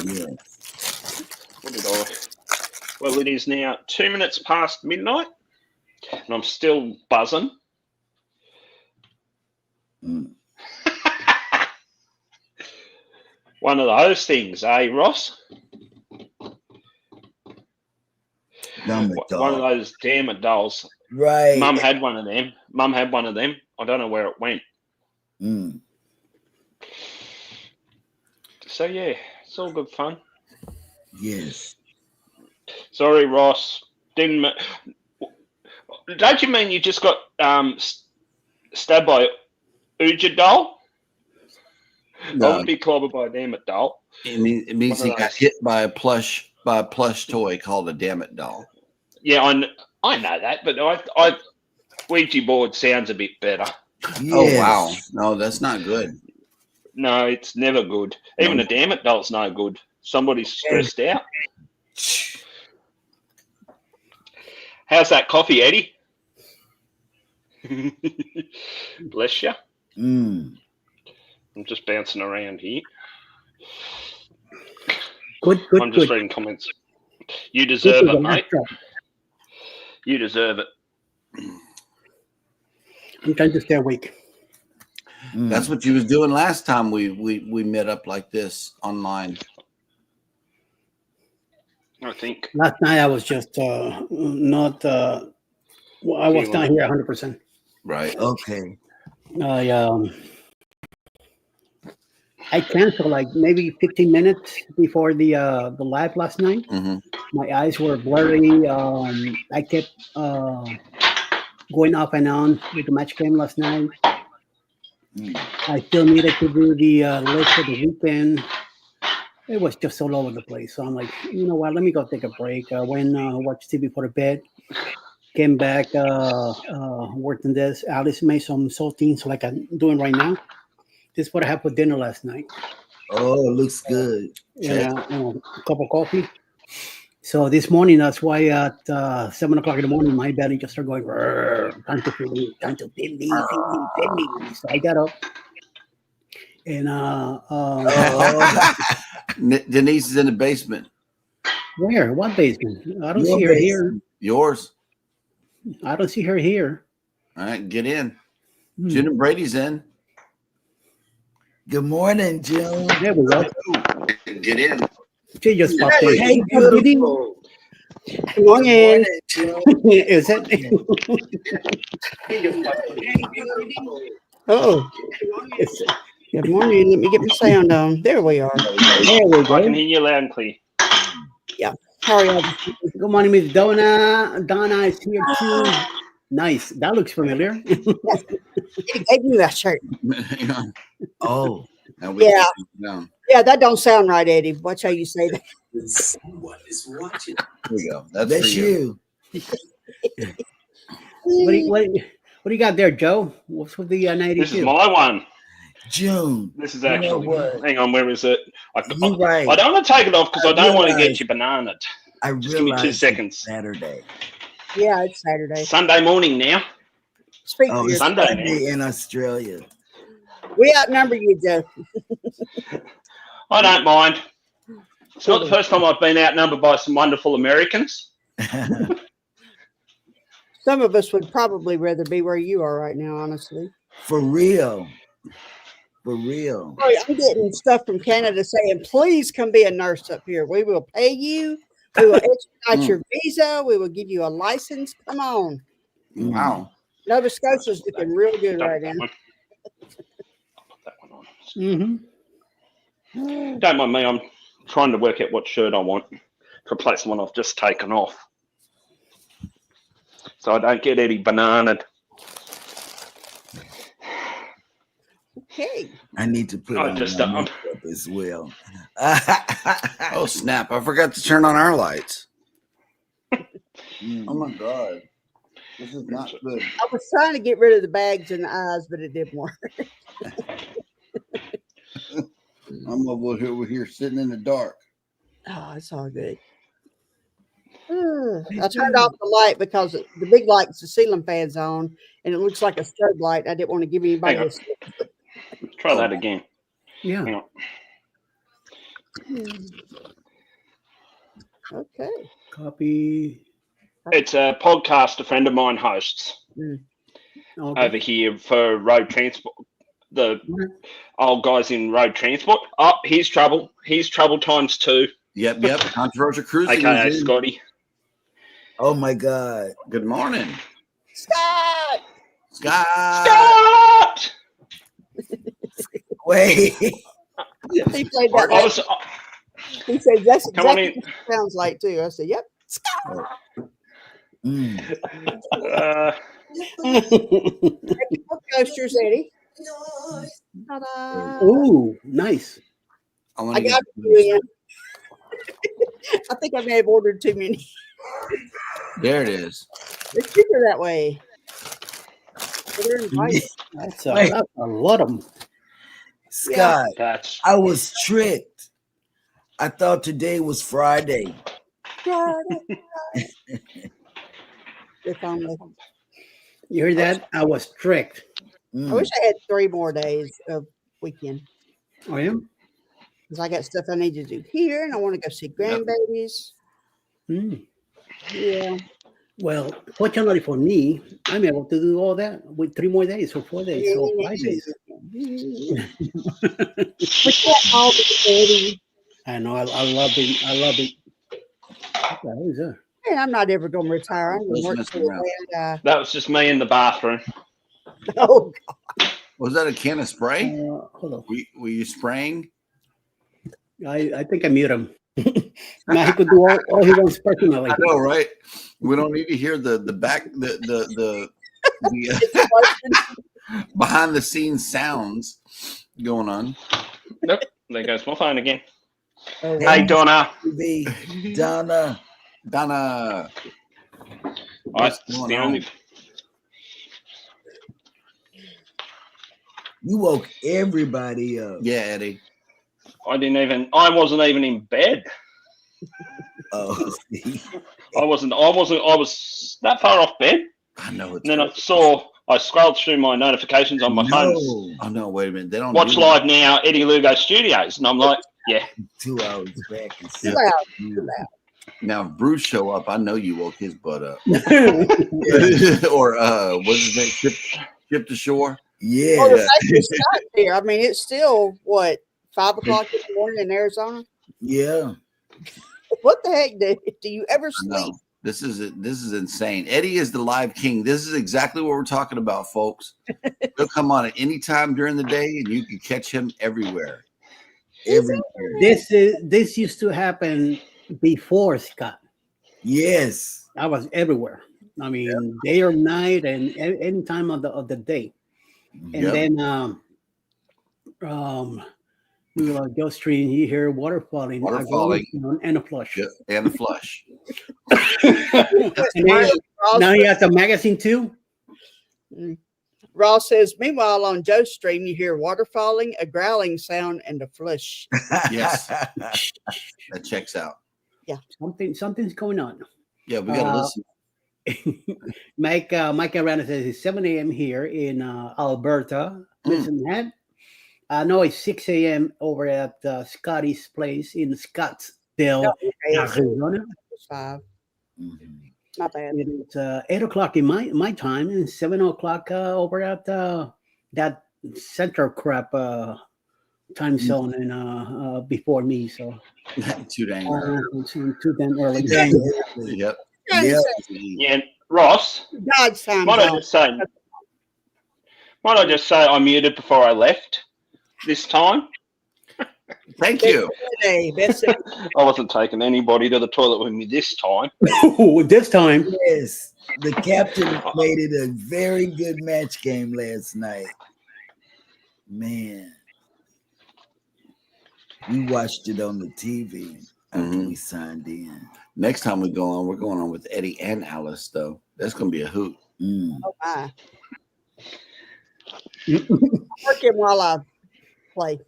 Yeah. What did I? Well, it is now 2 minutes past midnight, and I'm still buzzing. One of those things, eh, Ross? One of those damn it dolls. Right. Mum had one of them. I don't know where it went. So yeah, it's all good fun. Yes. Sorry, Ross. Don't you mean you just got stabbed by Uja doll? No. I wouldn't be clobbered by a damn it doll. It means he got hit by a plush toy called a damn it doll. Yeah, I know that, but I Ouija board sounds a bit better. Yes. Oh wow. No, that's not good. No, it's never good. Even a damn it doll's no good. Somebody's stressed out. How's that coffee, Eddie? Bless you. I'm just bouncing around here. Good. I'm just reading comments. You deserve it, mate. You deserve it. I'm trying to stay awake. That's what you was doing last time we met up like this online. I think Last night I was just not. I was not here 100%. Right. Okay. I canceled like maybe 15 minutes before the live last night. Mm-hmm. My eyes were blurry. I kept going off and on with the match game last night. I still needed to do the list for the weekend. It was just all over the place. So I'm like, you know what? Let me go take a break. I went watch TV for the bed. Came back, worked on this. Alice made some saltines like I'm doing right now. This is what I had for dinner last night. Oh, it looks good. Yeah, a cup of coffee. So this morning, that's why at 7 o'clock in the morning, my belly just started going, time to feed me. So I got up. And Denise is in the basement. where? What basement? I don't see her here. Yours. I don't see her here. All right, get in. Jim and Brady's in. Good morning, Jim. There we go. Get in. She just popped in. Hey, beautiful. Good morning. Jim. Is it? Oh, good morning. Let me get my sound on. There we are. There we I can go. hear you loud and clear. How are you? Good morning, Miss Donna. Donna is here too. Nice. That looks familiar. He gave me that shirt. Oh, Yeah. That don't sound right, Eddie. Watch how you say that. Someone is watching. There we go. That's that's for you. What do you got there, Joe? What's with the 92? This is my one. June. This is You know actually. what? Hang on, where is it? I You right. don't want to take it off because I don't I want to realize- get you bananaed. I Just give me 2 realized seconds. it's Saturday. Yeah, it's Saturday. Sunday morning now. Speak Oh, for it's yourself. Sunday in Australia. We outnumber you, Joe. I don't mind. It's not the first time I've been outnumbered by some wonderful Americans. Some of us would probably rather be where you are right now, honestly. For real. For real. Oh, I'm getting stuff from Canada saying, please come be a nurse up here. We will pay you. We will expedite your visa. We will give you a license. Come on. Wow. Nova Scotia's looking real good right now. I'll put that one on. Mm-hmm. Don't mind me. I'm trying to work out what shirt I want to replace the one I've just taken off, so I don't get any bananaed. Okay. I need to put I on just my don't. makeup as well. Oh snap! I forgot to turn on our lights. Mm. Oh my God. This is not good. I was trying to get rid of the bags and the eyes, but it didn't work. I'm over here sitting in the dark. Oh, it's all good. I turned off the light because the big light's the ceiling fan's on, and it looks like a strobe light. I didn't want to give anybody Hang a on. Try that again. Yeah. Hang on. Okay. Copy. It's a podcast a friend of mine hosts Okay. over here for road transport. The old guys in road transport. Oh, here's trouble. Here's trouble times 2. Yep. Controversial cruising. AKA is in. Scotty. Oh my God. Good morning, Scott! Scott. Wait. He played that. I was. He said, that's Come on exactly what it sounds like, too. I said, yep. Book coasters, Eddie. Ta-da. Oh, nice. I got it. I think I may have ordered too many. There it is. It's cheaper that way. That's a lot of them. Scott, That's. I was tricked. I thought today was Friday. If only. You heard that? I was tricked. I wish I had 3 more days of weekend Oh, yeah? because I got stuff I need to do here, and I want to go see grandbabies. Mm. Yeah. Well, fortunately for me, I'm able to do all that with 3 more days or 4 days or 5 days. We can't all be ready. I know. I love it. I love it. What the hell is that? Man, I'm not ever going to retire. I'm going to work messing till around. the day I die. That was just me in the bathroom. Oh, Was that a can of spray? Hold on. Were you spraying? I think I mute him. Now he could do all he wants personally. I know, right? We don't need to hear the behind the scenes sounds going on. Nope. There goes my phone again. Oh, Hey, Donna. Donna. Donna. That's going the on? only. You woke everybody up. Yeah, Eddie. I wasn't even in bed. Oh, see. I was that far off bed. I know. And then I scrolled through my notifications on my phone. Oh no! Wait a minute. They don't Watch do live now, Eddie Lugo Studios, and I'm like, yeah. 2 hours back. And too loud. Too loud. Now, if Bruce show up, I know you woke his butt up. Or what's his name? Ship to shore. Yeah. Well, the fact it's not there. I mean, it's still what 5 o'clock in the morning in Arizona. Yeah. What the heck do you ever sleep? No, this is insane. Eddie is the live king. This is exactly what we're talking about, folks. He'll come on at any time during the day, and you can catch him everywhere. Everywhere. This used to happen before Scott. Yes. I was everywhere. I mean, day or night, and any time of the day. And then we were just streaming. You hear water falling, and a flush. Yep, and a flush. And then, now you got the magazine too. Ross says, meanwhile, on Joe's stream, you hear water falling, a growling sound, and a flush. Yes, that checks out. Yeah. Something's going on. Yeah, we gotta listen. Mike Arana says it's 7 a.m. here in Alberta. Listen, that I know it's 6 a.m. over at Scotty's place in Scottsdale, Arizona. It's 5. Mhm. Not bad. It's 8 o'clock in my time, and 7 o'clock over at that Central crap time zone and before me. So Too dang early. it's too damn early. Yep. Yep. Yeah, Ross, God's time might I zone. just say I muted before I left this time? Thank you. Hey, best thing. I wasn't taking anybody to the toilet with me this time. This time. Yes, the captain played it a very good match game last night. Man, we watched it on the TV after we signed in. Next time we go on, we're going on with Eddie and Alice, though. That's gonna be a hoot. Oh my. Working while I play.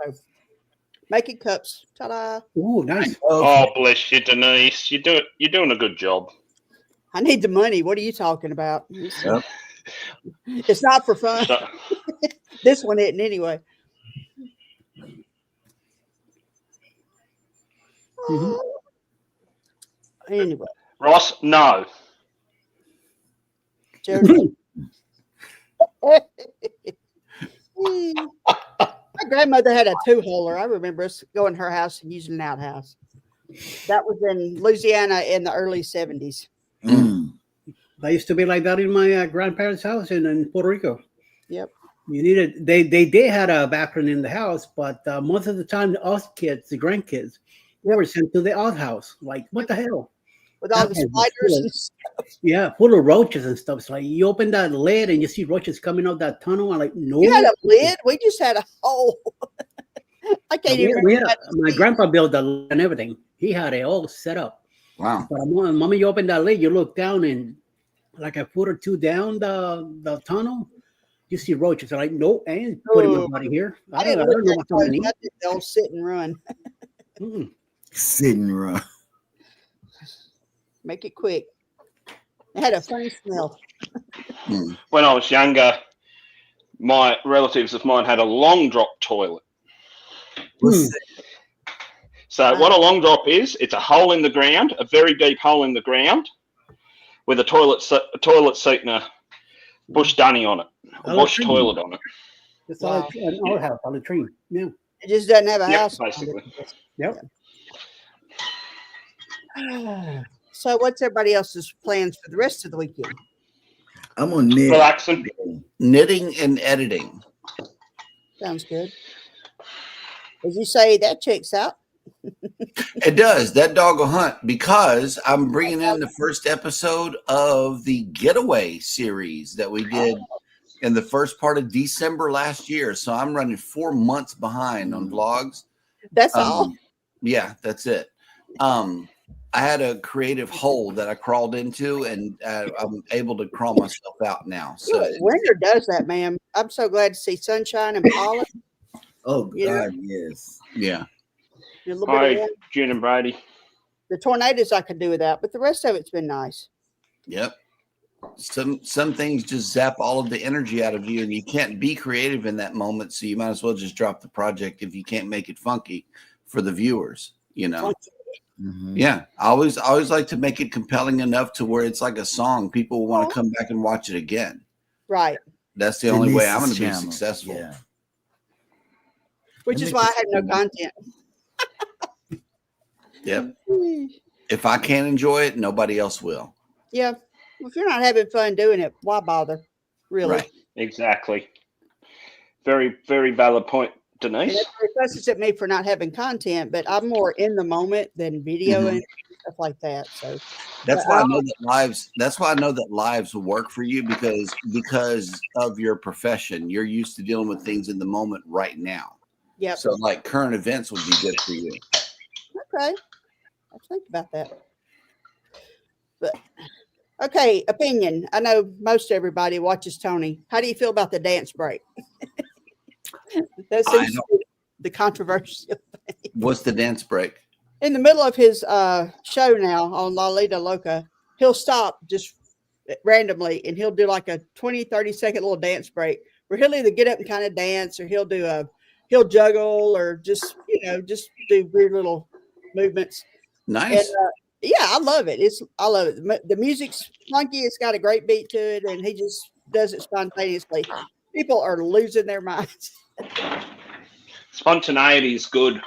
So making cups. Ta-da. Oh, nice. Oh, bless you, Denise. You're doing a good job. I need the money. What are you talking about? Yep. It's not for fun. This one isn't anyway. Anyway. Ross, no. Jeremy. My grandmother had a 2-holer. I remember us going to her house and using an outhouse. That was in Louisiana in the early 70s. That used to be like that in my grandparents' house in Puerto Rico. Yep. You needed they had a bathroom in the house, but most of the time us kids, the grandkids, we were sent to the outhouse. Like, what the hell? With all the spiders and stuff. Yeah, full of roaches and stuff. It's like you open that lid and you see roaches coming out that tunnel. I'm like, no. You had a lid? We just had a hole. I can't even remember. My grandpa built the lid and everything. He had it all set up. Wow. But the moment you open that lid, you look down and like a foot or two down the tunnel, you see roaches. I'm like, nope, I ain't putting my body here. I don't know what's underneath. They'll sit and run. Sit and run. Make it quick. It had a funny smell. When I was younger, my relatives of mine had a long drop toilet. So what a long drop is, it's a hole in the ground, a very deep hole in the ground, with a toilet seat and a bush dunny on it, a bush toilet on it. It's all an outhouse, a latrine. Yeah. It just doesn't have a house. Basically. Yep. So what's everybody else's plans for the rest of the weekend? I'm on knit. Relaxing. Knitting and editing. Sounds good. As you say, that checks out. It does. That dog will hunt because I'm bringing in the first episode of the Getaway series that we did in the first part of December last year. So I'm running 4 months behind on vlogs. That's all. Yeah, that's it. I had a creative hole that I crawled into, and I'm able to crawl myself out now. So winter does that, ma'am. I'm so glad to see sunshine and pollen. Oh God, yes. Yeah. Hi, June and Brady. The tornadoes I could do without, but the rest of it's been nice. Yep. Some things just zap all of the energy out of you, and you can't be creative in that moment. So you might as well just drop the project if you can't make it funky for the viewers. You know. Yeah, I always like to make it compelling enough to where it's like a song. People will want to come back and watch it again. Right. That's the only way I'm going to be successful. Yeah. Which is why I had no content. Yep. If I can't enjoy it, nobody else will. Yeah. Well, if you're not having fun doing it, why bother? Really? Right. Exactly. Very, very valid point, Denise. Everybody fusses at me for not having content, but I'm more in the moment than video and stuff like that. So that's why I know that lives. That's why I know that lives will work for you because of your profession. You're used to dealing with things in the moment right now. Yeah. So like current events would be good for you. Okay. I'll think about that. But okay, opinion. I know most everybody watches Tony. How do you feel about the dance break? That seems to be the controversial thing. What's the dance break? in the middle of his show now on La Lita Loca, he'll stop just randomly and he'll do like a 20-30 second little dance break where he'll either get up and kind of dance or he'll juggle or just just do weird little movements. Nice. And, yeah, I love it. I love it. The music's funky. It's got a great beat to it, and he just does it spontaneously. People are losing their minds. Spontaneity is good.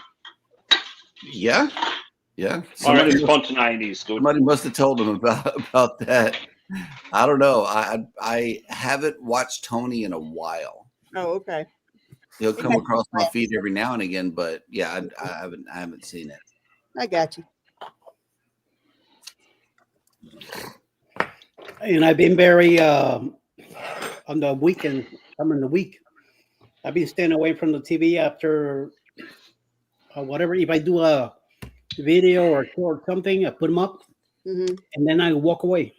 Yeah. I reckon spontaneity is good. Somebody must have told him about that. I don't know. I haven't watched Tony in a while. Oh, okay. He'll come across my feed every now and again, but yeah, I haven't seen it. I got you. And I've been very on the weekend. I'm in the week. I've been staying away from the TV after whatever. If I do a video or something, I put them up, and then I walk away.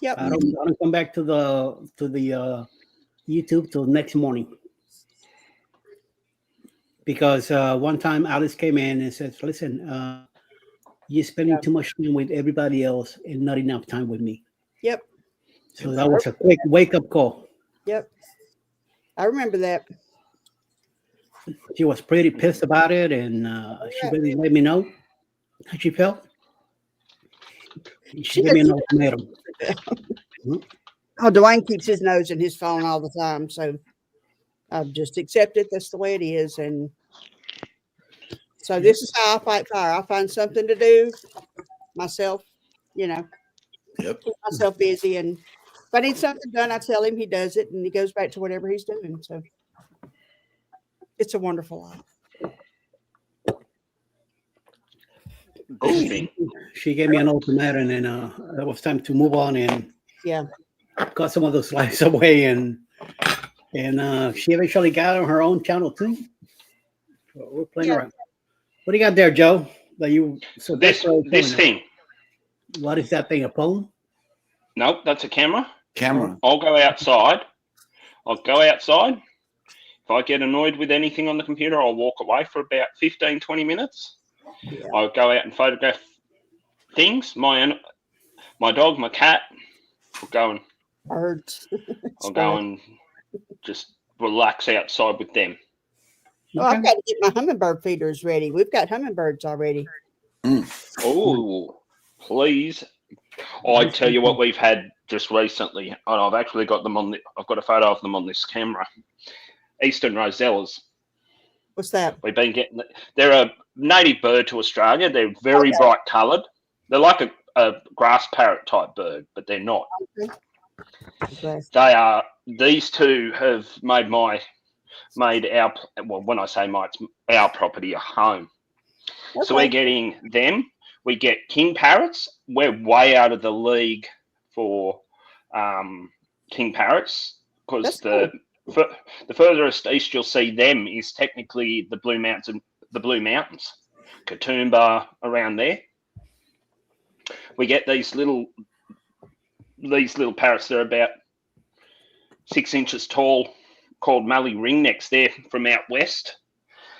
Yep. I don't come back to the YouTube till next morning. Because one time Alice came in and says, "Listen, you're spending too much time with everybody else and not enough time with me." Yep. So that was a quick wake-up call. Yep. I remember that. She was pretty pissed about it, and she really let me know how she felt. She gave me an ultimatum. Oh, Dwayne keeps his nose in his phone all the time, so I've just accepted that's the way it is. And so this is how I fight fire. I find something to do myself, Yep. keep myself busy. And if I need something done, I tell him, he does it, and he goes back to whatever he's doing. So it's a wonderful life. She gave me an ultimatum, and it was time to move on and cut some of those lives away. And she eventually got on her own channel too. So we're playing around. What do you got there, Joe? This thing. What is that thing? A phone? Nope, that's a camera. Camera. I'll go outside. If I get annoyed with anything on the computer, I'll walk away for about 15, 20 minutes. Yeah. I'll go out and photograph things. My dog, my cat. I'll go and just relax outside with them. Well, I've got to get my hummingbird feeders ready. We've got hummingbirds already. Oh, please. I tell you what we've had just recently, and I've actually got them I've got a photo of them on this camera. Eastern rosellas. What's that? We've been getting. They're a native bird to Australia. They're very bright coloured. They're like a grass parrot type bird, but they're not. Okay. They are. These two have made our. Well, when I say it's our property, a home. Okay. So we're getting them. We get king parrots. We're way out of the league for king parrots because the furthest east you'll see them is technically the Blue Mountains, Katoomba, around there. We get these little parrots. They're about 6 inches tall, called Mallee ringnecks. They're from out west.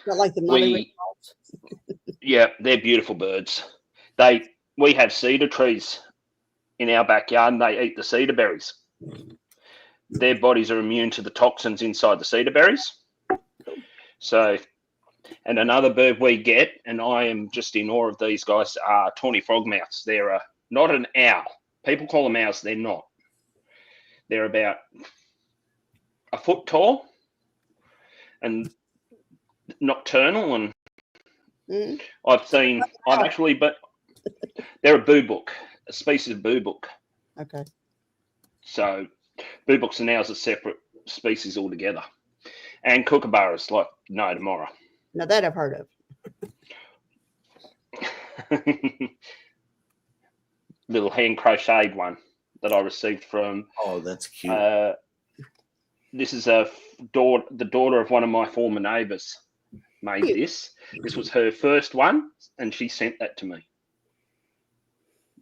Not like the Mallee ringnecks. Yeah, they're beautiful birds. We have cedar trees in our backyard, and they eat the cedar berries. Their bodies are immune to the toxins inside the cedar berries. So, and another bird we get, and I am just in awe of these guys, are tawny frogmouths. They're not an owl. People call them owls. They're not. They're about a foot tall and nocturnal. And they're a boobook, a species of boobook. Okay. So boobooks and owls are separate species altogether. And kookaburras like no tomorrow. Now that I've heard of. Little hand crocheted one that I received from. Oh, that's cute. This is the daughter of one of my former neighbours made this. This was her first one, and she sent that to me.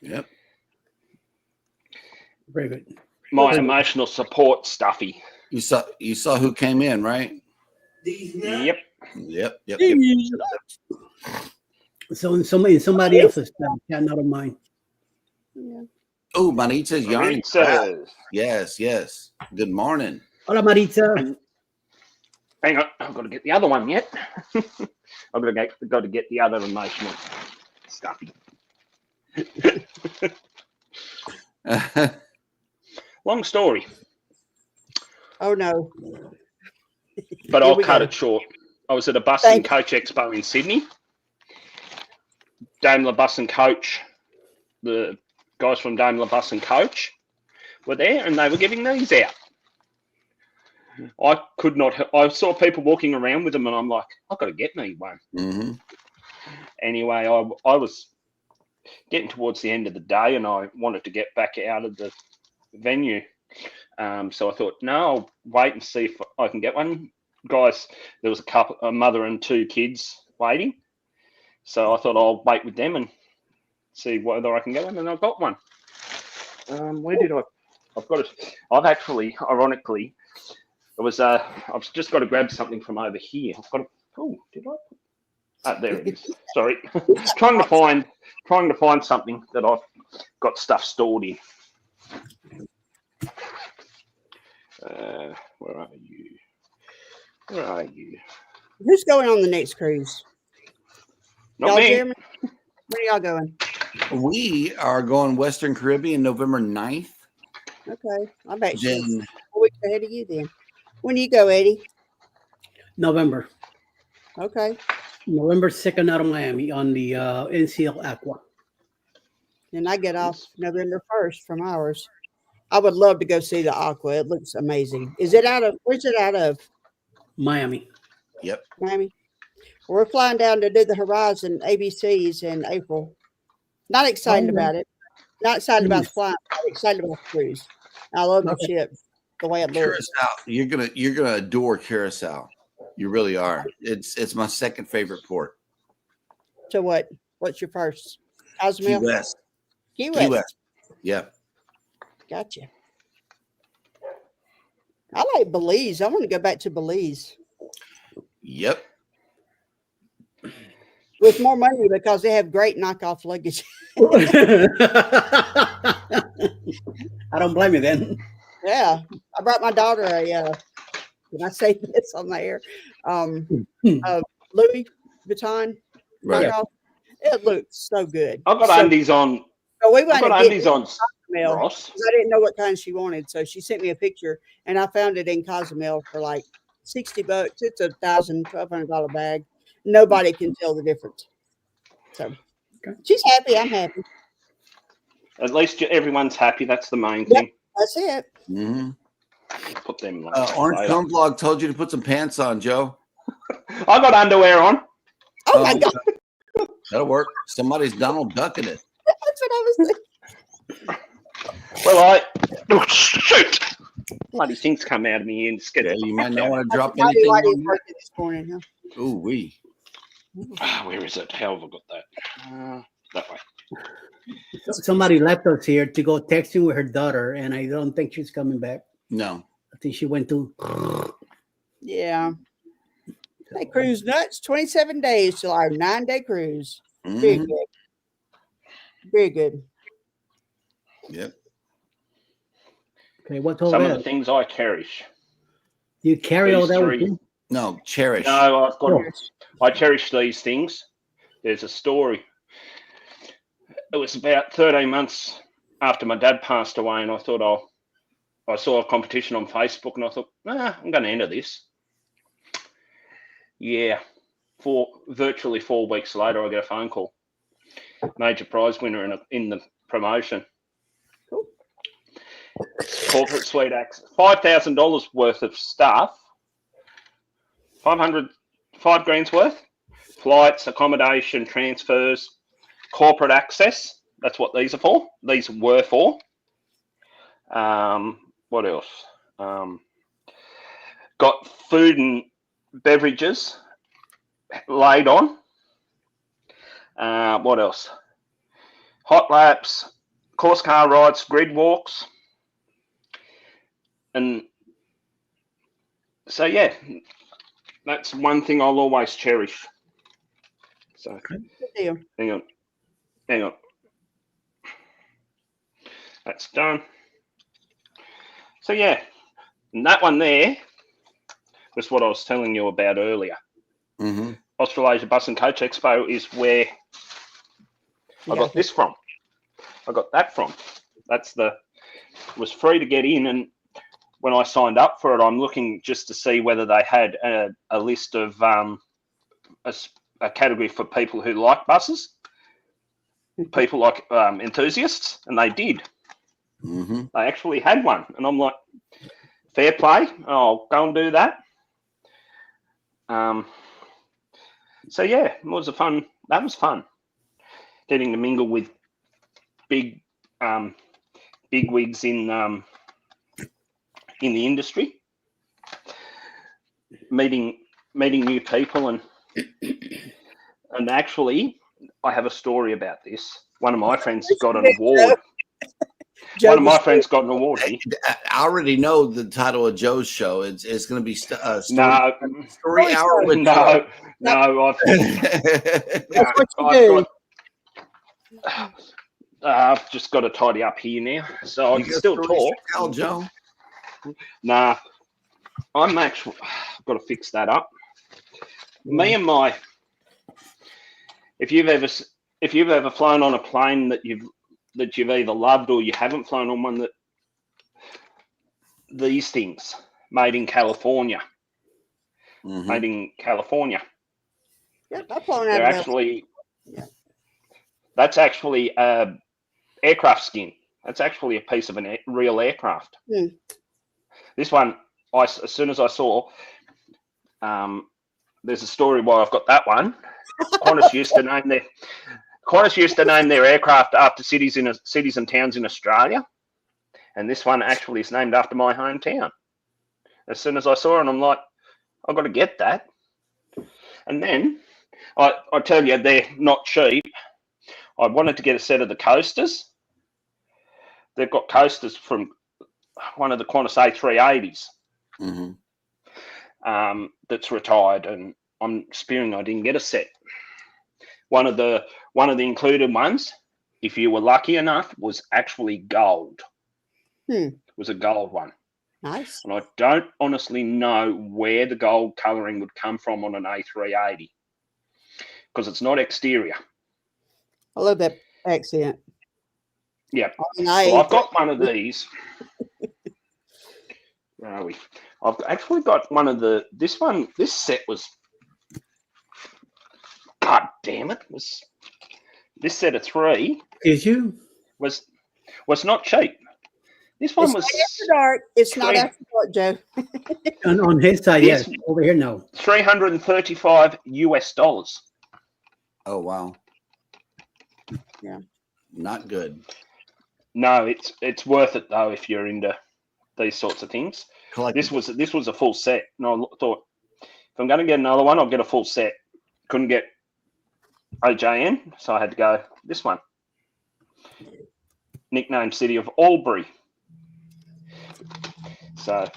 Yep. Very good. My emotional support stuffy. You saw who came in, right? Yep. So in somebody else's chat, not of mine. Yeah. Oh, Maritza's yarn. Maritza. Yes. Good morning. Hola, Maritza. Hang on, I've got to get the other one yet. I've got to get the other emotional stuffy. Long story, Oh no. but Here I'll we cut go. it short. I was at a bus and coach expo in Sydney. Daimler Bus and Coach, the guys from Daimler Bus and Coach were there, and they were giving these out. I could not. I saw people walking around with them, and I'm like, I've got to get me one. Mm-hmm. Anyway, I was getting towards the end of the day, and I wanted to get back out of the venue. So I thought, no, I'll wait and see if I can get one. Guys, there was a mother and two kids waiting. So I thought I'll wait with them and see whether I can get one, and I got one. Where did I've got it. I've actually, ironically, I've just got to grab something from over here. I've got. Oh, did I? There it is. Sorry, trying to find something that I've got stuff stored in. Where are you? Where are you? Who's going on the next cruise? Not Y'all, me. Jeremy? Where are y'all going? We are going Western Caribbean November 9th. Okay. I'm actually Then 4 weeks ahead of you then. When do you go, Eddie? November. Okay. November 2nd out of Miami on the NCL Aqua. Then I get off November 1st from ours. I would love to go see the Aqua. It looks amazing. Where's it out of? Miami. Yep. Miami. We're flying down to do the Horizon ABCs in April. Not excited about it. Not excited about the flying. I'm excited about the cruise. I love the ship, the way it looks. Curacao. You're gonna adore Curacao. You really are. It's my second favorite port. So what? What's your first? Key Cozumel? West. Key West. Yep. Gotcha. I like Belize. I want to go back to Belize Yep. with more money because they have great knockoff luggage. I don't blame you then. Yeah, I brought my daughter a. Can I say this on the air? Louis Vuitton knockoff. It looks so good. I've got undies on. So we went I've got undies on. Ross. I didn't know what kind she wanted, so she sent me a picture, and I found it in Cozumel for like $60. It's a $1,200 bag. Nobody can tell the difference. So she's happy. I'm happy. At least everyone's happy. That's the main thing. That's it. Mm-hmm. Put them. Orange Cone Blog told you to put some pants on, Joe. I got underwear on. Oh my God. That'll work. Somebody's Donald ducking it. That's what I was thinking. Well, oh, shoot. Bloody things come out of me and just get Yeah, you might not want to drop Mighty anything Whitey on working this morning, huh? Ooh, wee. Where is it? How have I got that? That way. Somebody left us here to go texting with her daughter, and I don't think she's coming back. No. I think she went to. Yeah. They cruise nuts. 27 days till our 9-day cruise. Mm-hmm. Very good. Very good. Yep. Okay, what's all Some that? of the things I cherish. You carry all These that with three. you? No, cherish. No, I've got. I cherish these things. There's a story. It was about 13 months after my dad passed away, and I thought, I saw a competition on Facebook, and I thought, I'm going to enter this. Yeah, virtually 4 weeks later, I get a phone call. Major prize winner in the promotion. Cool. Corporate suite access, $5,000 worth of stuff. 5 grand's worth. Flights, accommodation, transfers, corporate access. That's what these are for. These were for. What else? Got food and beverages laid on. What else? Hot laps, course car rides, grid walks. And so, yeah, that's one thing I'll always cherish. So Good deal. hang on. That's done. So yeah, and that one there was what I was telling you about earlier. Mm-hmm. Australasia Bus and Coach Expo is where I got this from. I got that from. It was free to get in, and when I signed up for it, I'm looking just to see whether they had a list of a category for people who like buses, people like enthusiasts, and they did. Mm-hmm. They actually had one, and I'm like, fair play. I'll go and do that. So yeah, it was fun. That was fun, getting to mingle with big wigs in the industry, meeting new people, and actually, I have a story about this. One of my friends got an award. One of my friends got an award. I already know the title of Joe's show. It's going to be story hour with no. I've just got to tidy up here now, so I can still talk. Tell Joe. Nah, I'm actually. I've got to fix that up. Me and my. If you've ever flown on a plane that you've either loved or you haven't flown on one, that these things made in California. Mm-hmm. Made in California. Yep, I've flown out They're of actually. Yeah. That's actually aircraft skin. That's actually a piece of a real aircraft. Mm. This one, as soon as I saw, there's a story why I've got that one. Qantas used to name their aircraft after cities and towns in Australia, and this one actually is named after my hometown. As soon as I saw it, I'm like, I've got to get that. And then I tell you, they're not cheap. I wanted to get a set of the coasters. They've got coasters from one of the Qantas A380s that's retired, and I'm spewing I didn't get a set. One of the included ones, if you were lucky enough, was actually gold. It was a gold one. Nice. And I don't honestly know where the gold colouring would come from on an A380 because it's not exterior. I love that accent. Yeah. Well, I've got one of these. Where are we? I've actually got one of this set was, God damn it, this set of 3. Is you? Was not cheap. This one was after dark. It's not after dark, Joe. on his side, yes. Over here, no. $335. Oh wow. Yeah. Not good. No, it's worth it though if you're into these sorts of things. This was a full set. And I thought, if I'm going to get another one, I'll get a full set. Couldn't get OJN, so I had to go this one. Nicknamed City of Albury. So,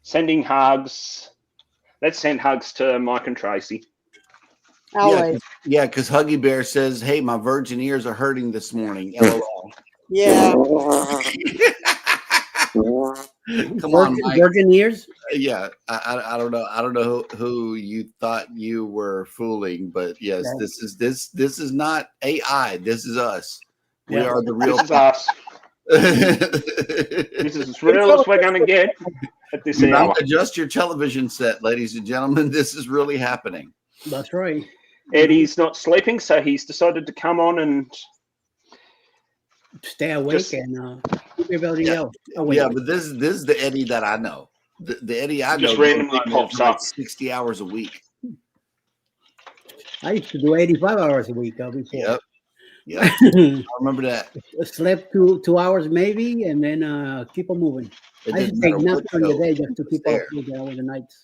sending hugs. Let's send hugs to Mike and Tracy. Always. Yeah, because Huggy Bear says, "Hey, my virgin ears are hurting this morning." LOL. Yeah. Come on, Mike. Virgin ears? Yeah, I don't know. I don't know who you thought you were fooling, but yes, this is not AI. This is us. We are the real. This is us. This is as real as we're going to get at this hour. Not adjust your television set, ladies and gentlemen. This is really happening. That's right. Eddie's not sleeping, so he's decided to come on and stay awake and keep everybody else awake. Yeah, but this is the Eddie that I know. The Eddie I know just randomly pops up 60 hours a week. I used to do 85 hours a week before. Yep. Yeah, I remember that. Slept 2 hours maybe, and then keep on moving. I used to take nothing on the day just to keep up with the nights.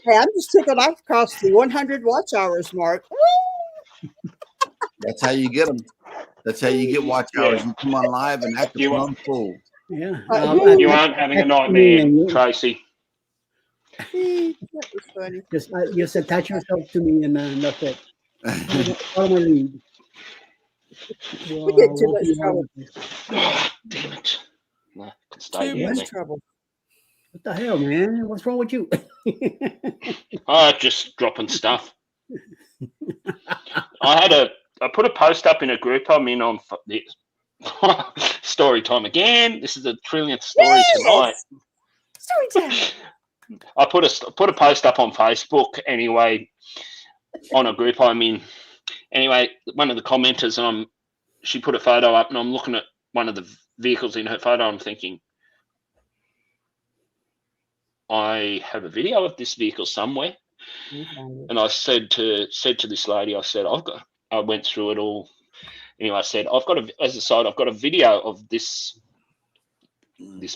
Hey, I'm just tickled off across the 100 watch hours mark. That's how you get them. That's how you get watch hours. You come on live and act a plum fool. Yeah. You aren't having a nightmare, Tracy. That was funny. Just attach yourself to me, and that's it. Follow my lead. We get too much trouble. Oh, damn it. No, I can stay Too there. much then. trouble. What the hell, man? What's wrong with you? Oh, just dropping stuff. I put a post up in a group I'm in on this. Story time again. This is the trillionth story tonight. Story time. I put a post up on Facebook anyway, on a group I'm in. Anyway, one of the commenters, she put a photo up, and I'm looking at one of the vehicles in her photo. I'm thinking, I have a video of this vehicle somewhere. And I said to this lady, I said, I went through it all. Anyway, I said, I've got a video of this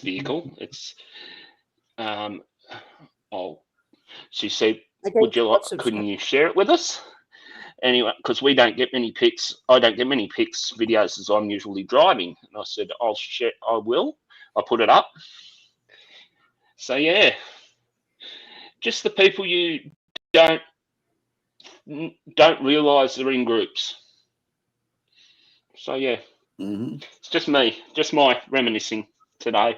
vehicle. It's, she said, couldn't you share it with us? Anyway, because we don't get many pics. I don't get many pics, videos as I'm usually driving. And I said, I'll share. I will. I put it up. So yeah, just the people you don't realise they're in groups. So yeah, It's just me, just my reminiscing today.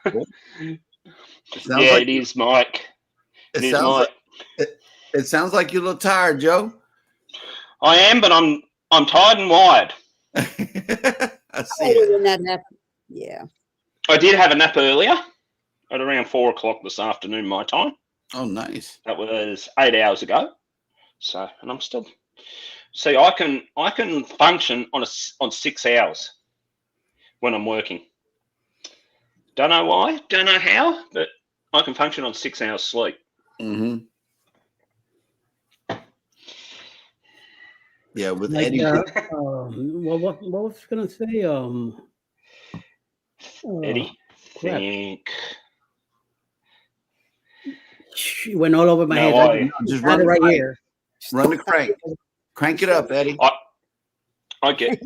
Cool. It is, Mike. It sounds like you're a little tired, Joe. I am, but I'm tired and wired. I see it. Yeah. I did have a nap earlier at around 4 o'clock this afternoon, my time. Oh, nice. That was 8 hours ago. So, and I'm still. See, I can function on 6 hours when I'm working. Don't know why, don't know how, but I can function on 6 hours sleep. Mm-hmm. Yeah, with like, Eddie. what was I gonna say? Eddie, crap. think. She went all over my head. Just run it right here. Run the crank. Crank it up, Eddie. I get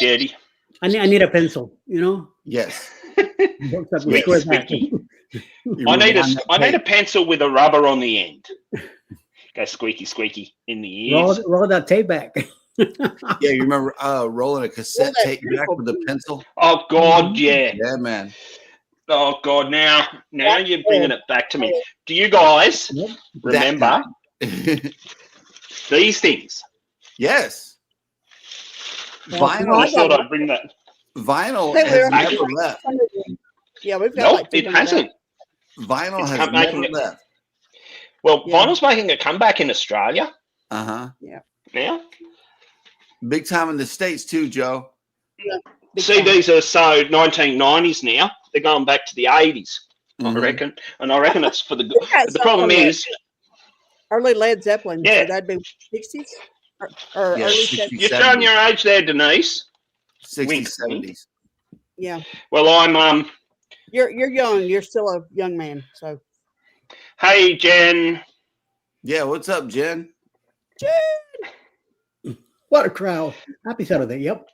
you, Eddie. I need a pencil, you know? Yes. Squeaky. I need a pencil with a rubber on the end. Go squeaky, squeaky in the ears. Roll that tape back. Yeah, you remember rolling a cassette tape back with a pencil? Oh, God, yeah. Yeah, man. Oh, God, now you're bringing it back to me. Do you guys remember these things? Yes. Vinyl. I thought I'd bring that. Vinyl has never left. Yeah, we've got it hasn't. Vinyl has never left. Well, vinyl's making a comeback in Australia. Uh-huh. Yeah. Now? Big time in the States too, Joe. Yeah. CDs are so 1990s now. They're going back to the 80s, I reckon. And I reckon it's for the good. The problem is... Early Led Zeppelin. Yeah. So that'd be 60s? Or early 70s. You're showing your age there, Denise. 60s, 70s. Yeah. Well, I'm... You're young. You're still a young man, so... Hey, Jen. Yeah, what's up, Jen? Jen! What a crowd. Happy Saturday, yep.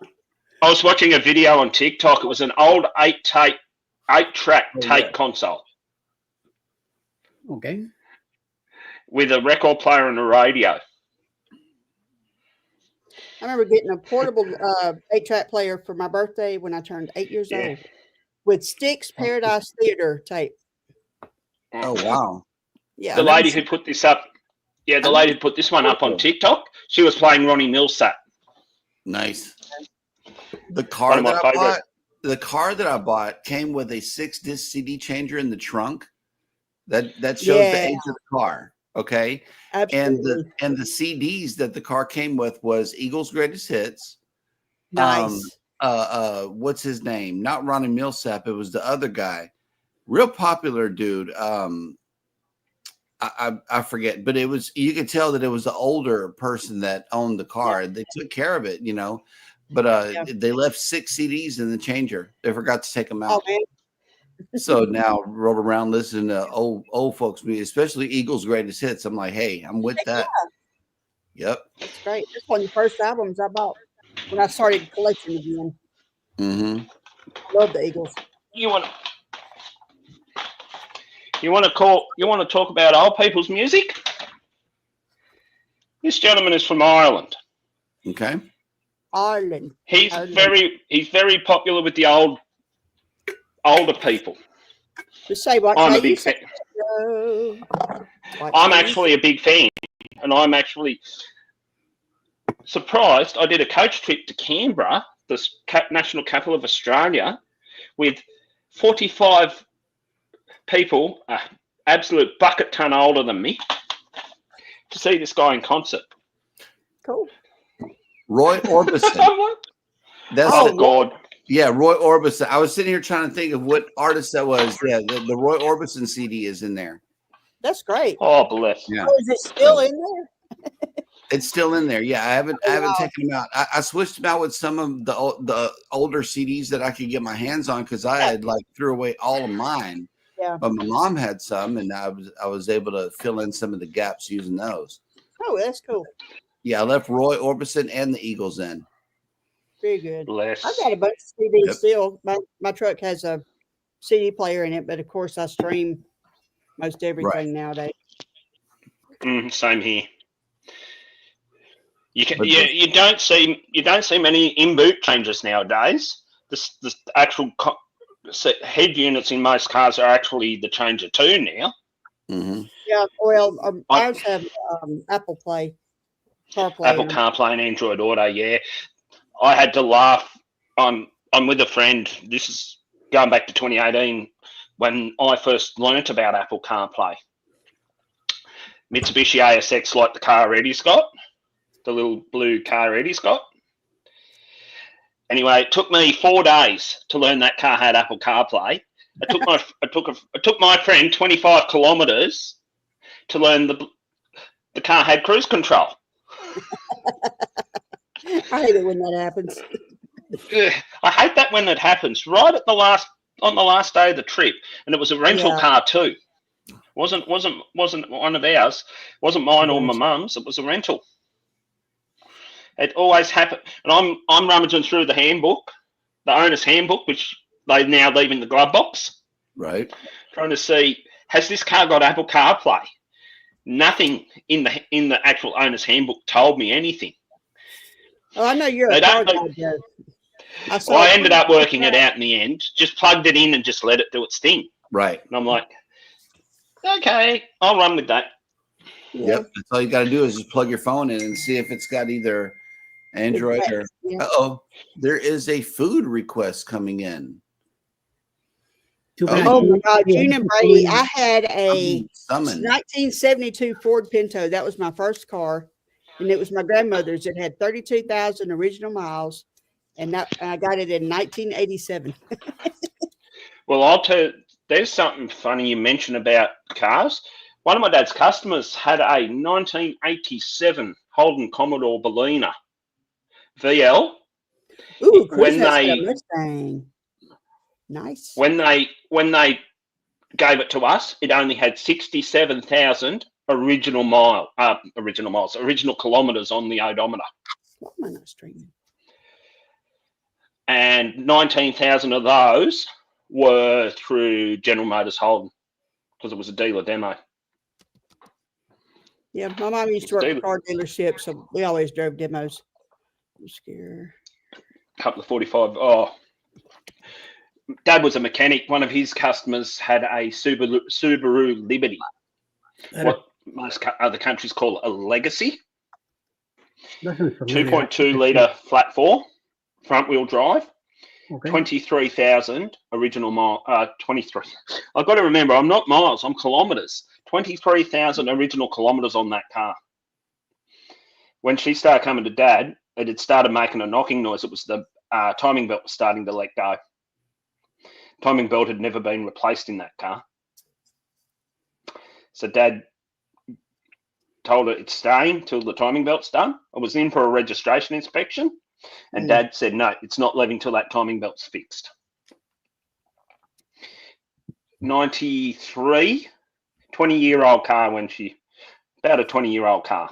I was watching a video on TikTok. It was an old 8-track tape console. Okay. With a record player and a radio. I remember getting a portable 8-track player for my birthday when I turned 8 years old. With Styx Paradise Theater tape. Oh, wow. Yeah, the lady who put this up, the lady who put this one up on TikTok, she was playing Ronnie Millsap. Nice. The car that I bought came with a 6-disc CD changer in the trunk. That shows the age of the car. Okay. Absolutely. And the CDs that the car came with was Eagles' Greatest Hits. Nice. What's his name? Not Ronnie Millsap. It was the other guy. Real popular dude. I forget, but it was, you could tell that it was the older person that owned the car. Yeah. They took care of it, but they left 6 CDs in the changer. They forgot to take them out. Oh, man. So now roll around listening to old folks music, especially Eagles' Greatest Hits. I'm like, hey, I'm with that. Yep. That's great. That's one of the first albums I bought when I started collecting again. Mm-hmm. Love the Eagles. You want You want to talk about old people's music? This gentleman is from Ireland. Okay. Ireland. He's Ireland. very popular with the older people. Just say what I'm say a big you fan. say. What I'm say you actually a big fan, and I'm actually surprised. I did a coach trip to Canberra, the national capital of Australia, with 45 people, absolute bucket ton older than me, to see this guy in concert. Cool. Roy Orbison. That's Oh, God. Yeah, Roy Orbison. I was sitting here trying to think of what artist that was. Yeah, the Roy Orbison CD is in there. That's great. Oh, bless. Yeah. Oh, is it still in there? It's still in there. Yeah, I haven't wow. taken them out. I switched them out with some of the older CDs that I could get my hands on because I had threw away all of mine. Yeah. But my mom had some, and I was able to fill in some of the gaps using those. Oh, that's cool. Yeah, I left Roy Orbison and the Eagles in. Very good. Bless. I've got a bunch of CDs still. My truck has a CD player in it, but of course I stream most everything nowadays. Same here. You don't see many in-boot changes nowadays. The actual head units in most cars are actually the changer too now. Mm-hmm. Yeah, well, ours have Apple CarPlay. Apple CarPlay and Android Auto. Yeah, I had to laugh. I'm with a friend. This is going back to 2018 when I first learnt about Apple CarPlay. Mitsubishi ASX, like the car Eddie's got, the little blue car Eddie's got. Anyway, it took me 4 days to learn that car had Apple CarPlay. It took my friend 25 kilometres to learn the car had cruise control. I hate it when that happens. I hate that when it happens right at on the last day of the trip, and it was a rental car too. Wasn't one of ours. Wasn't mine or my mum's. It was a rental. It always happened, and I'm rummaging through the handbook, the owner's handbook, which they now leave in the glove box. Right. Trying to see, has this car got Apple CarPlay? Nothing in the actual owner's handbook told me anything. Oh, I know you're a car guy, Joe. I ended up working it out in the end. Just plugged it in and just let it do its thing. Right. And I'm like, okay, I'll run with that. Yep. That's all you got to do is just plug your phone in and see if it's got either Android or. Uh-oh, there is a food request coming in. Oh my God, June and Brady! I had a 1972 Ford Pinto. That was my first car, and it was my grandmother's. It had 32,000 original miles, and I got it in 1987. Well, I'll tell you, there's something funny you mentioned about cars. One of my dad's customers had a 1987 Holden Commodore Bellina VL. Ooh, when they Mustang. Nice. When they gave it to us, it only had 67,000 original kilometers on the odometer. Why am I not streaming? And 19,000 of those were through General Motors Holden because it was a dealer demo. Yeah, my mom used to work for car dealerships, so we always drove demos. I'm scared. A couple of 45. Oh, Dad was a mechanic. One of his customers had a Subaru Liberty. What most other countries call a Legacy. 2.2 litre flat four, front wheel drive. Okay. 23,000 original mile. 23. I've got to remember, I'm not miles, I'm kilometres. 23,000 original kilometres on that car. When she started coming to Dad, it had started making a knocking noise. It was the timing belt was starting to let go. Timing belt had never been replaced in that car. So Dad told her it's staying till the timing belt's done. I was in for a registration inspection, and Dad said, no, it's not leaving till that timing belt's fixed. 93, 20-year-old car about a 20-year-old car.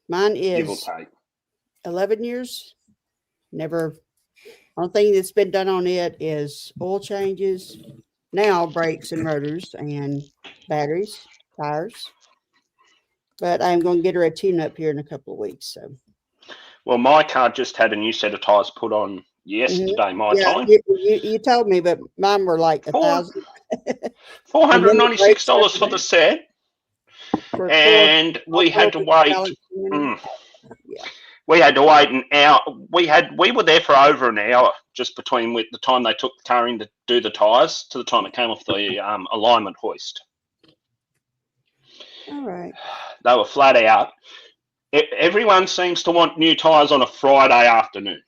Mine is 11 years. Never. Only thing that's been done on it is oil changes, now brakes and rotors and batteries, tires. But I'm going to get her a tune-up here in a couple of weeks. So, Well, my car just had a new set of tyres put on yesterday, my time. You told me, but mine were like $1,000. $496 for the set. And we had to wait. Yeah. We had to wait an hour. We were there for over an hour just between the time they took the car in to do the tyres to the time it came off the alignment hoist. All right. They were flat out. Everyone seems to want new tyres on a Friday afternoon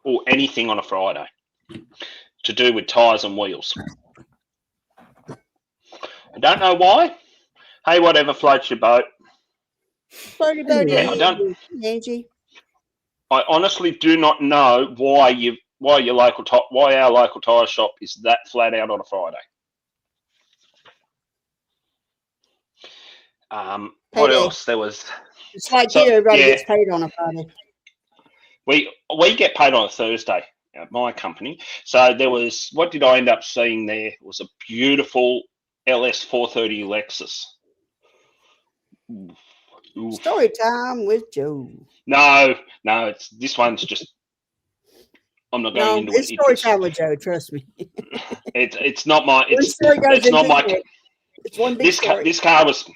or anything on a Friday to do with tyres and wheels. I don't know why. Hey, whatever floats your boat. Float your boat, Angie. I honestly do not know why our local tyre shop is that flat out on a Friday. What else? There was. It's like everybody gets paid on a Friday. We get paid on a Thursday at my company. So there was. What did I end up seeing there? It was a beautiful LS 430 Lexus. Oof. Story time with Joe. No, this one's just. I'm not going into it. It's story time with Joe. Trust me. It's not my. It's not my. It's one big story. This car was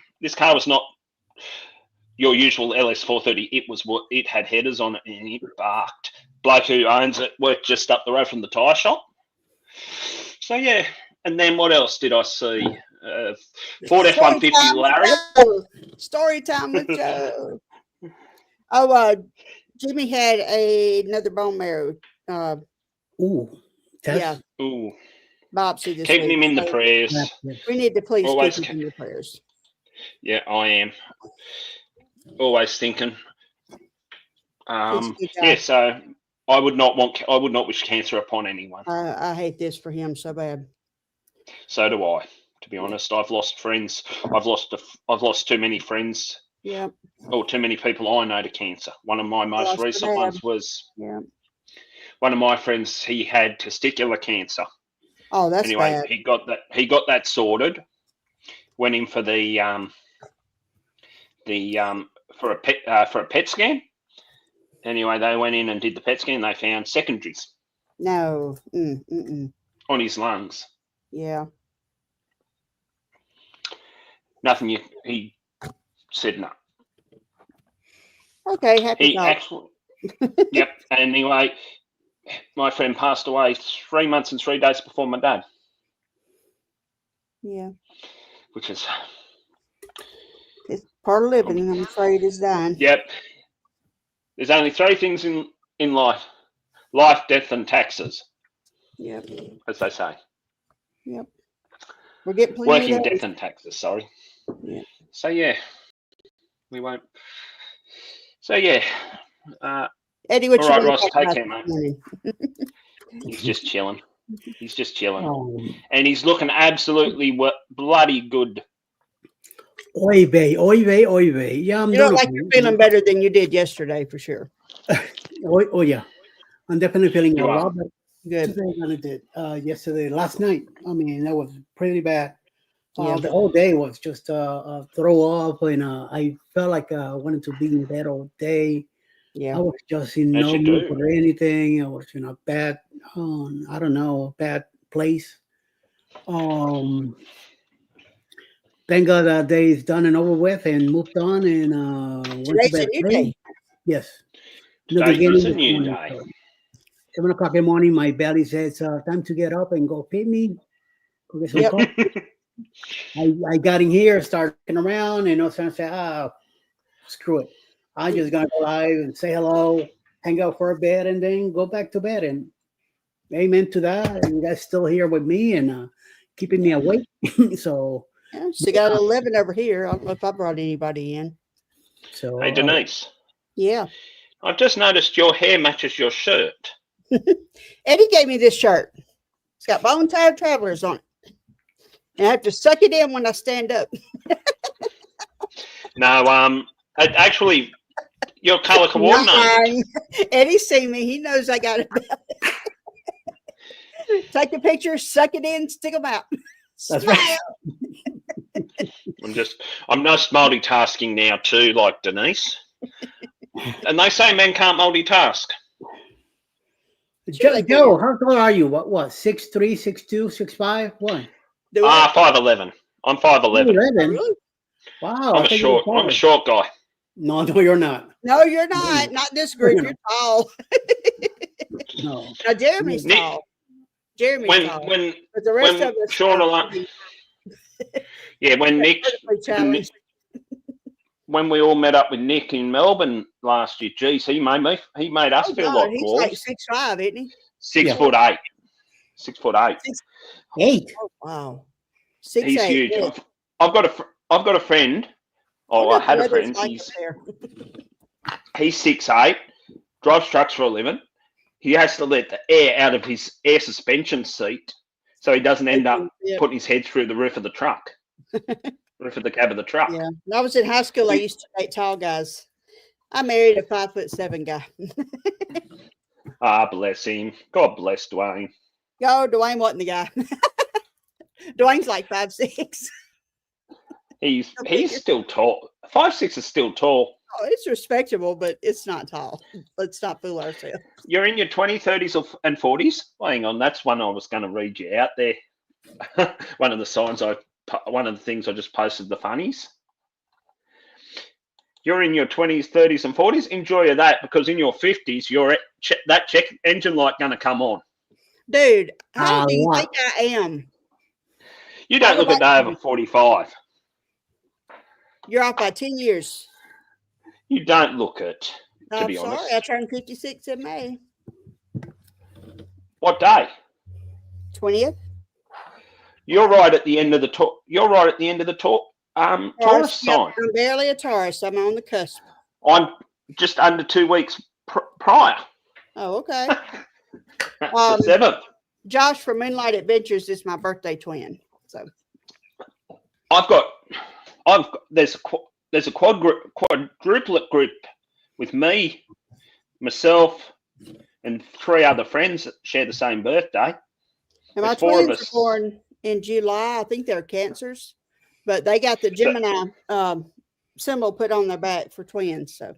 not your usual LS 430. It had headers on it and it barked. Bloke who owns it worked just up the road from the tyre shop. So yeah, and then what else did I see? Ford F-150 Lariat. Story time with Joe. Jimmy had another bone marrow. Test? Ooh. Biopsy this Keeping week. him in the prayers. We need to please Always keep him in the prayers. Yeah, I am. Always thinking. So I would not wish cancer upon anyone. I hate this for him so bad. So do I. To be honest, I've lost friends. I've lost too many friends. Yeah. Or too many people I know to cancer. One of my most recent ones was. Yeah. One of my friends, he had testicular cancer. Oh, that's anyway, bad. He got that sorted. Went in for for a PET scan. Anyway, they went in and did the PET scan. They found secondaries. No. On his lungs. Yeah. Nothing. He said no. Okay. Happy. Yep. Anyway, my friend passed away 3 months and 3 days before my dad. Yeah. Which is. It's part of living. I'm afraid it's dying. Yep. There's only 3 things in life: life, death, and taxes. Yep. As they say. Yep. We're getting plenty working of death and taxes. Sorry. Yeah. So yeah, we won't. So yeah. Eddie, what all you right, want Ross, to take care, mate. He's just chilling. He's just chilling, and he's looking absolutely bloody good. Oy vey. Yeah, you look like you're feeling better than you did yesterday, for sure. oh yeah, I'm definitely feeling a lot better. Good. Than I did yesterday. Last night, I mean, that was pretty bad. The whole day was just throw up, and I felt like I wanted to be in bed all day. Yeah, I was just in no mood for anything. I was in a bad, I don't know, bad place. Thank God that day is done and over with, and moved on, and went to bed. Day. Yes. Today is a new day. 7 o'clock in the morning, my belly says, time to get up and go feed me. Go get some coffee. I got in here, started looking around, and I said, screw it. I'm just going to go live and say hello, hang out for a bit, and then go back to bed. And amen to that. And you guys still here with me and keeping me awake. So got 11 over here. I don't know if I brought anybody in. So hey, Denise. Yeah. I've just noticed your hair matches your shirt. Eddie gave me this shirt. It's got bone-tied travelers on it. And I have to suck it in when I stand up. No, actually, your color coordinated. Eddie see me. He knows I got it. Take a picture, suck it in, stick them out. That's right. I'm just multitasking now too, like Denise. And they say men can't multitask. Joe, how tall are you? What? 6'3", 6'2", 6'5"? What? 5'11". I'm 5'11". 11? Really? Wow. I'm a short guy. No, you're not. No, you're not. Not this group. You're tall. No. Now Jeremy's Nick, tall. Jeremy's tall. But the rest of us Sean are when Nick, challenged. when we all met up with Nick in Melbourne last year, geez, he made us feel like he's dwarves. like 6'5", isn't he? 6'8". 6'8". 8. Oh, wow. He's 6'8". huge. Yeah. I've got a friend. Oh, I had a friend. He's 6'8", drives trucks for a living. He has to let the air out of his air suspension seat so he doesn't end up putting his head through the roof of the truck. Roof of the cab of the truck. Yeah. When I was in high school, I used to date tall guys. I married a 5'7" guy. Bless him. God bless Dwayne. No, Dwayne wasn't the guy. Dwayne's like 5'6". He's still tall. 5'6" is still tall. Oh, it's respectable, but it's not tall. Let's not fool ourselves. You're in your 20s, 30s, and 40s. Hang on, that's one I was going to read you out there. One of the things I just posted, the funnies. You're in your 20s, 30s, and 40s. Enjoy that, because in your 50s, that check engine light going to come on. Dude, how do you think I am? You don't look a day over 45. You're off by 10 years. You don't look it, to be sorry, honest. I turned 56 in May. What day? 20th. You're right at the end of the talk. You're right at the end of the talk. Taurus sign. I'm barely a Taurus. I'm on the cusp. I'm just under 2 weeks prior. Oh, okay. The 7th. Josh from Moonlight Adventures is my birthday twin. So there's a quadruplet group with me, myself, and 3 other friends that share the same birthday. And my twins are born in July. I think they're Cancers, but they got the Gemini symbol put on their back for twins. So,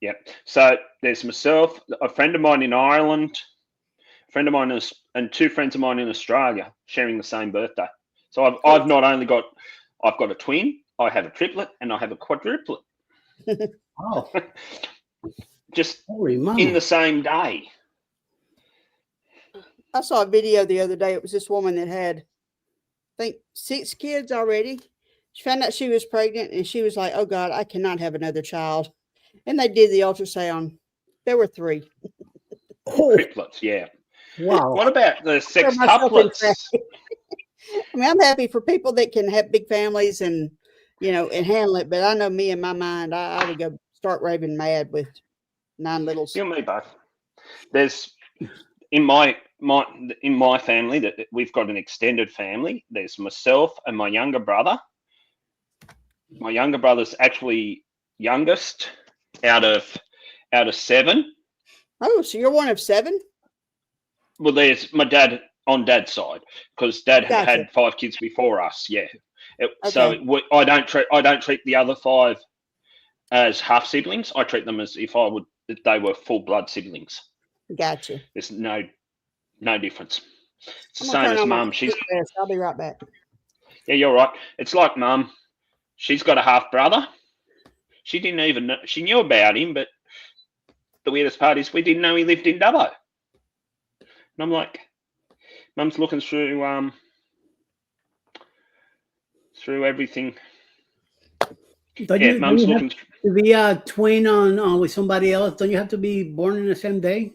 yep. So there's myself, a friend of mine in Ireland, a friend of mine, and 2 friends of mine in Australia sharing the same birthday. So I've not only got a twin, I have a triplet, and I have a quadruplet. Oh, just in the same day. I saw a video the other day. It was this woman that had, I think, 6 kids already. She found out she was pregnant, and she was like, "Oh God, I cannot have another child." And they did the ultrasound. There were 3. Triplets, yeah. Wow. What about the sextuplets? I mean, I'm happy for people that can have big families and, and handle it. But I know me in my mind, I would go start raving mad with 9 littles. You and me both. There's in my family that we've got an extended family. There's myself and my younger brother. My younger brother's actually youngest out of 7. Oh, so you're one of 7? Well, there's my dad on dad's side, because dad had 5 kids before us. Yeah. So I don't treat the other 5 as half siblings. I treat them as if they were full blood siblings. Gotcha. There's no difference. It's the same as mum. I'll be right back. Yeah, you're right. It's like mum. She's got a half brother. She didn't even know. She knew about him, but the weirdest part is we didn't know he lived in Dubbo. And I'm like, mum's looking through everything. Mum's looking to be a twin on with somebody else. Don't you have to be born in the same day?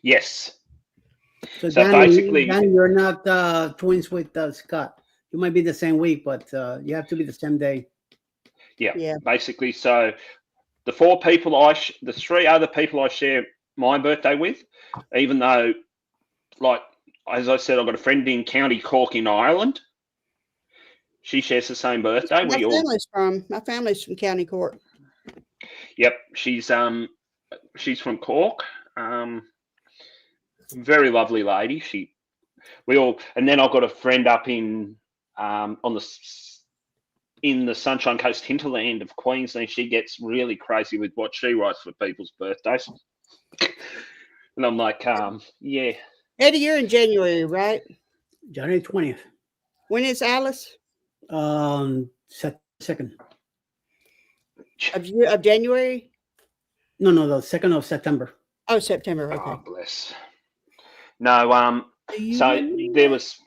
Yes. So Danny, you're not twins with Scott. You might be the same week, but you have to be the same day. Yeah. Basically, so the 3 other people I share my birthday with, even though, like as I said, I've got a friend in County Cork in Ireland. She shares the same birthday. My family's from County Cork. Yep, she's from Cork. Very lovely lady. And then I've got a friend up in in the Sunshine Coast hinterland of Queensland. She gets really crazy with what she writes for people's birthdays. And I'm like, yeah. Eddie, you're in January, right? January 20th. When is Alice? 2nd. Of January? No, the 2nd of September. Oh, September. Okay. Oh, bless. No, so there was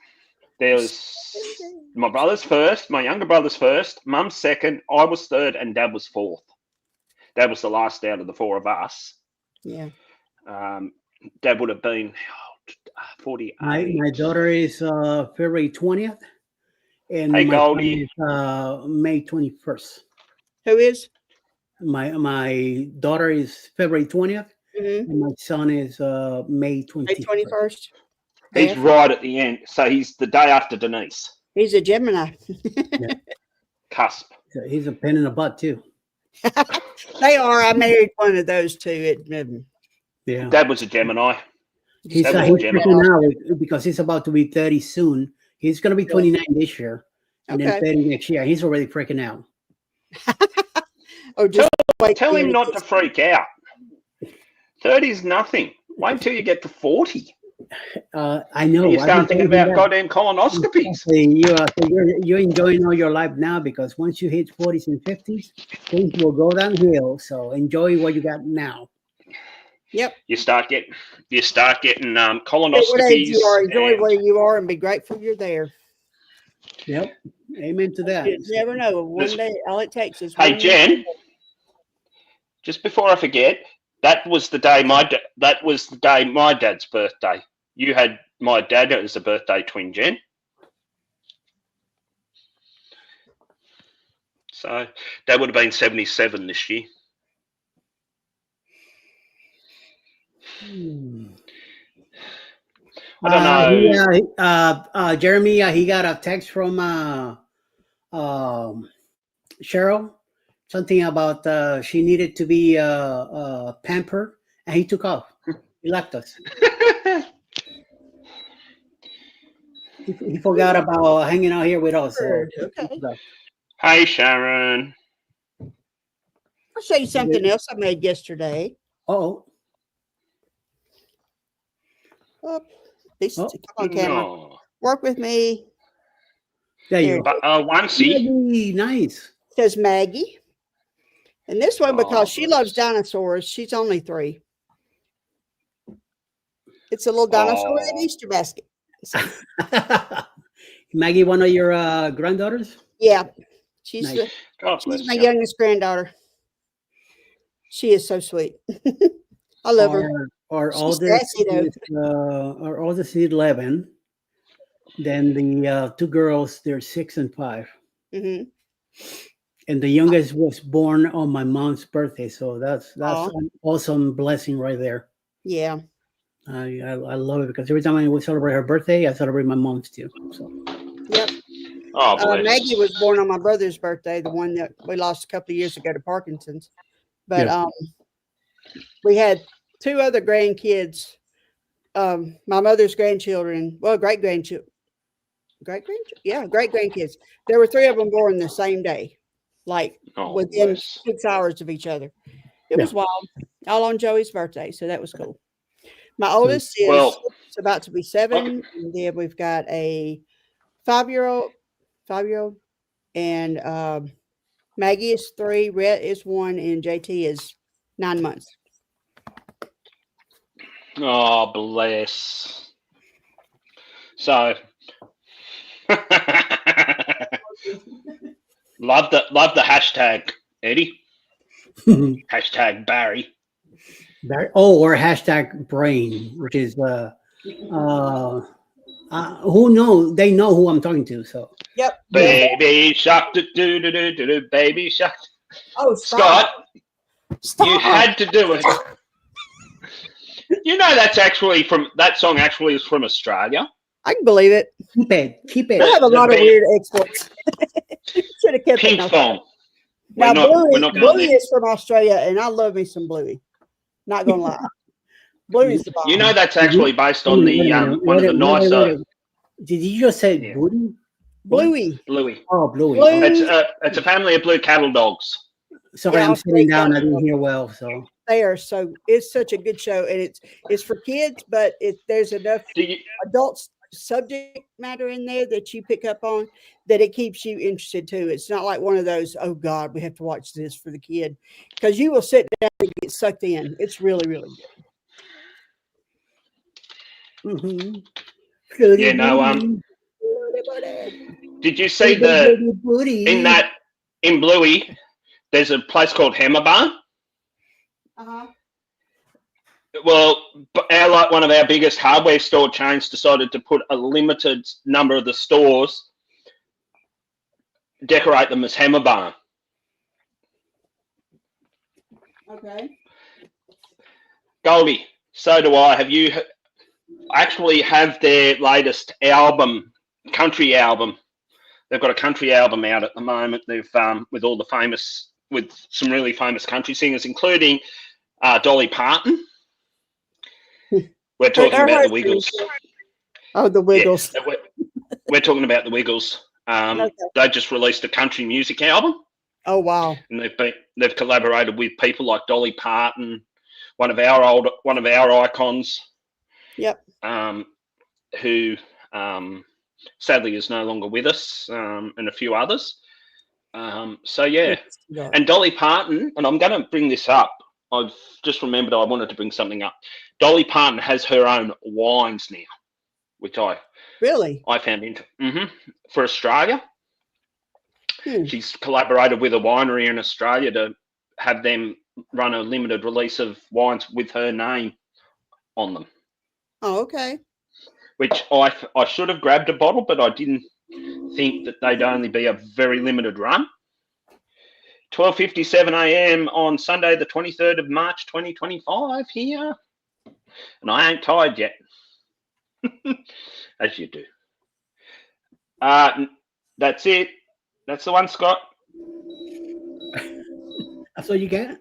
my brother's first, my younger brother's first, Mum's second, I was third, and Dad was fourth. Dad was the last out of the four of us. Yeah. Dad would have been 48. My daughter is February 20th, and Hey, my Goldie. son is May 21st. Who is? My daughter is February 20th, Mm-hmm. and my son is May 21st. May 21st. He's right at the end. So he's the day after Denise. He's a Gemini. Cusp. So he's a pain in the butt too. They are. I married one of those two. Yeah. Dad was a Gemini. He's Dad was a Gemini. freaking out because he's about to be 30 soon. He's going to be 29 this year, and then 30 next year. He's already freaking out. Oh, just tell him not to freak out. 30 is nothing. Wait until you get to 40. I know. You start thinking about goddamn colonoscopies. You're enjoying all your life now, because once you hit 40s and 50s, things will go downhill. So enjoy what you got now. Yep. You start getting colonoscopies. What age you are, enjoy where you are, and be grateful you're there. Yep. Amen to that. You never know. One day, all it takes is. Hey, Jen. Just before I forget, that was the day my dad's birthday. You had my dad as a birthday twin, Jen. So that would have been 77 this year. I don't know. Jeremy, he got a text from Cheryl, something about she needed to be pampered, and he took off. He left us. He forgot about hanging out here with us. So. Okay. Hey, Sharon. I'll show you something else I made yesterday. Oh. Come on, camera. No. Work with me. There you go. Onesie. Nice. It says Maggie. And this one, because she loves dinosaurs, she's only 3. It's a little dinosaur in an Easter basket. So. Maggie, one of your granddaughters? Yeah. She's, nice. She's my youngest granddaughter. She is so sweet. I love her. Our oldest is 11. Then the 2 girls, they're 6 and 5. Mm-hmm. And the youngest was born on my mom's birthday. So that's an awesome blessing right there. Yeah. I love it, because every time we celebrate her birthday, I celebrate my mom's too. So. Yep. Oh, Maggie was born on my brother's birthday, the one that we lost a couple of years ago to Parkinson's. But we had 2 other grandkids. My mother's grandchildren, well, great grandkids. There were 3 of them born the same day, like within 6 hours of each other. It was wild, all on Joey's birthday, so that was cool. My oldest is about to be 7, and then we've got a 5-year-old, and Maggie is 3, Rhett is 1, and JT is 9 months. Oh, bless. So, love the hashtag, Eddie. Hashtag Barry. Or hashtag brain, which is who knows? They know who I'm talking to. So yep. Baby shark, do baby shark. Oh, Scott, you had to do it. You know that song actually is from Australia. I can believe it. Keep it. I have a lot of weird exports. Should have kept Pink it. Phone. Now, Bluey is from Australia, and I love me some Bluey. Not gonna lie. Bluey's the bomb. You know that's actually based on the one of the nicer. Did you just say Yeah. Booty? Bluey. Bluey. Oh, Bluey. Blue. It's a family of blue cattle dogs. Sorry, Yeah, I'm sitting down. I Australian. didn't hear well. So They are it's such a good show, and it's for kids, but there's enough Do you? adult subject matter in there that you pick up on that it keeps you interested too. It's not like one of those, oh God, we have to watch this for the kid, because you will sit down and get sucked in. It's really, really good. Mm-hmm. Yeah, no. Did you see in Bluey? There's a place called Hammer Barn. Uh-huh. Well, one of our biggest hardware store chains decided to put a limited number of the stores, decorate them as Hammer Barn. Okay. Goldie, so do I. Have you actually have their latest album, country album? They've got a country album out at the moment. They've with some really famous country singers, including Dolly Parton. We're talking about the Wiggles. Oh, the Wiggles. Yeah, we're talking about the Wiggles. Okay. They just released a country music album. Oh wow! And they've collaborated with people like Dolly Parton, one of our icons. Yep. Who sadly is no longer with us, and a few others. So yeah, and Dolly Parton, and I'm going to bring this up. I've just remembered I wanted to bring something up. Dolly Parton has her own wines now, which I found for Australia. She's collaborated with a winery in Australia to have them run a limited release of wines with her name on them. Oh, okay. Which I should have grabbed a bottle, but I didn't think that they'd only be a very limited run. 12:57 a.m. on Sunday, the 23rd of March, 2025 here. And I ain't tired yet. As you do. That's it. That's the one, Scott. That's all you get?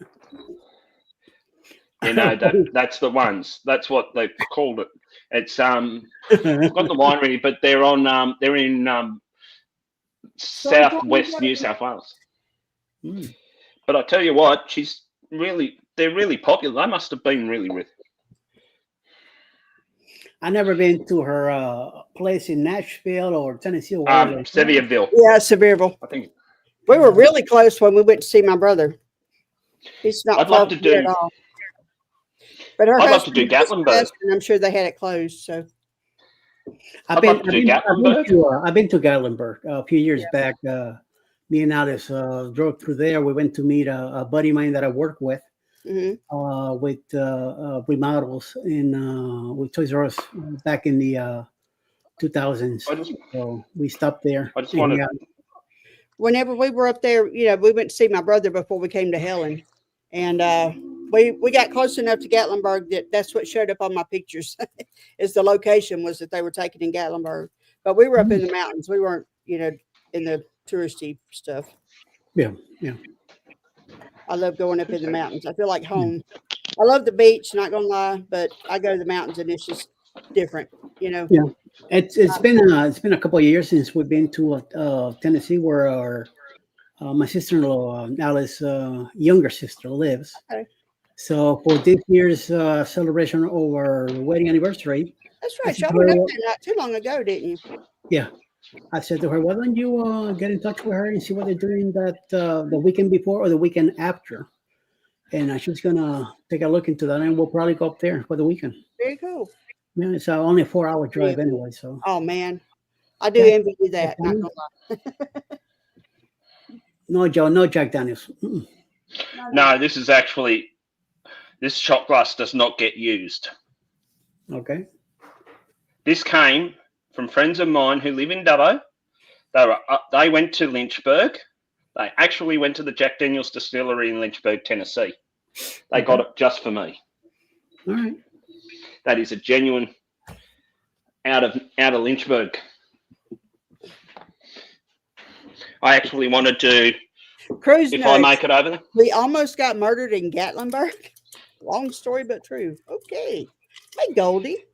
You know, that's the ones. That's what they've called it. It's I've got the winery, but they're in southwest New South Wales. But I tell you what, they're really popular. They must have been really with. I never been to her place in Nashville or Tennessee. Or Sevierville. Yeah, Sevierville. I think we were really close when we went to see my brother. He's not far from here at all. But I'd love to do Gatlinburg. I'm sure they had it closed. So I've been to Gatlinburg a few years back. Me and Alice drove through there. We went to meet a buddy of mine that I work with, with remodels with Toys R Us back in the 2000s. So we stopped there. I just wanted. Whenever we were up there, we went to see my brother before we came to Helen, and we got close enough to Gatlinburg that's what showed up on my pictures. Is the location was that they were taken in Gatlinburg, but we were up in the mountains. We weren't, in the touristy stuff. Yeah. I love going up in the mountains. I feel like home. I love the beach, not gonna lie, but I go to the mountains and it's just different, Yeah. It's been a couple of years since we've been to Tennessee, where my sister-in-law Alice's younger sister lives. Okay. So for this year's celebration of our wedding anniversary. That's right. Y'all went up there not too long ago, didn't you? Yeah. I said to her, why don't you get in touch with her and see what they're doing the weekend before or the weekend after? And she's going to take a look into that, and we'll probably go up there for the weekend. Very cool. Yeah, it's only a 4-hour drive anyway. So. Oh, man. I do envy you that. Not gonna lie. No, Joe, no Jack Daniels. No, this shot glass does not get used. Okay. This came from friends of mine who live in Dubbo. They went to Lynchburg. They actually went to the Jack Daniels distillery in Lynchburg, Tennessee. They got it just for me. All right. That is a genuine out of Lynchburg. I actually wanted to Cruise if notes. I make it over there. We almost got murdered in Gatlinburg. Long story, but true. Okay. Hey, Goldie.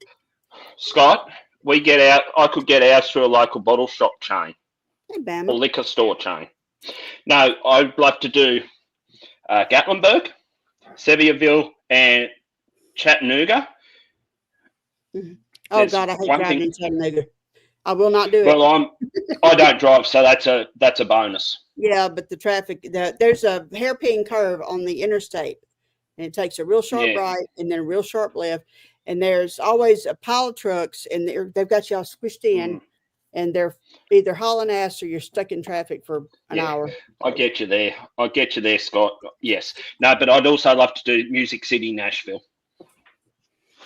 Scott, I could get ours through a local bottle shop chain Hey, or Bama. liquor store chain. No, I'd love to do Gatlinburg, Sevierville, and Chattanooga. Oh, There's God, I hate one driving thing- in Chattanooga. I will not do it. Well, I don't drive, so that's a bonus. Yeah, but the traffic, there's a hairpin curve on the interstate, and it takes a real sharp Yeah. right and then a real sharp left. And there's always a pile of trucks, and they've got y'all squished in, and they're either hauling ass or you're stuck in traffic for an hour. I get you there, Scott. Yes. No, but I'd also love to do Music City, Nashville.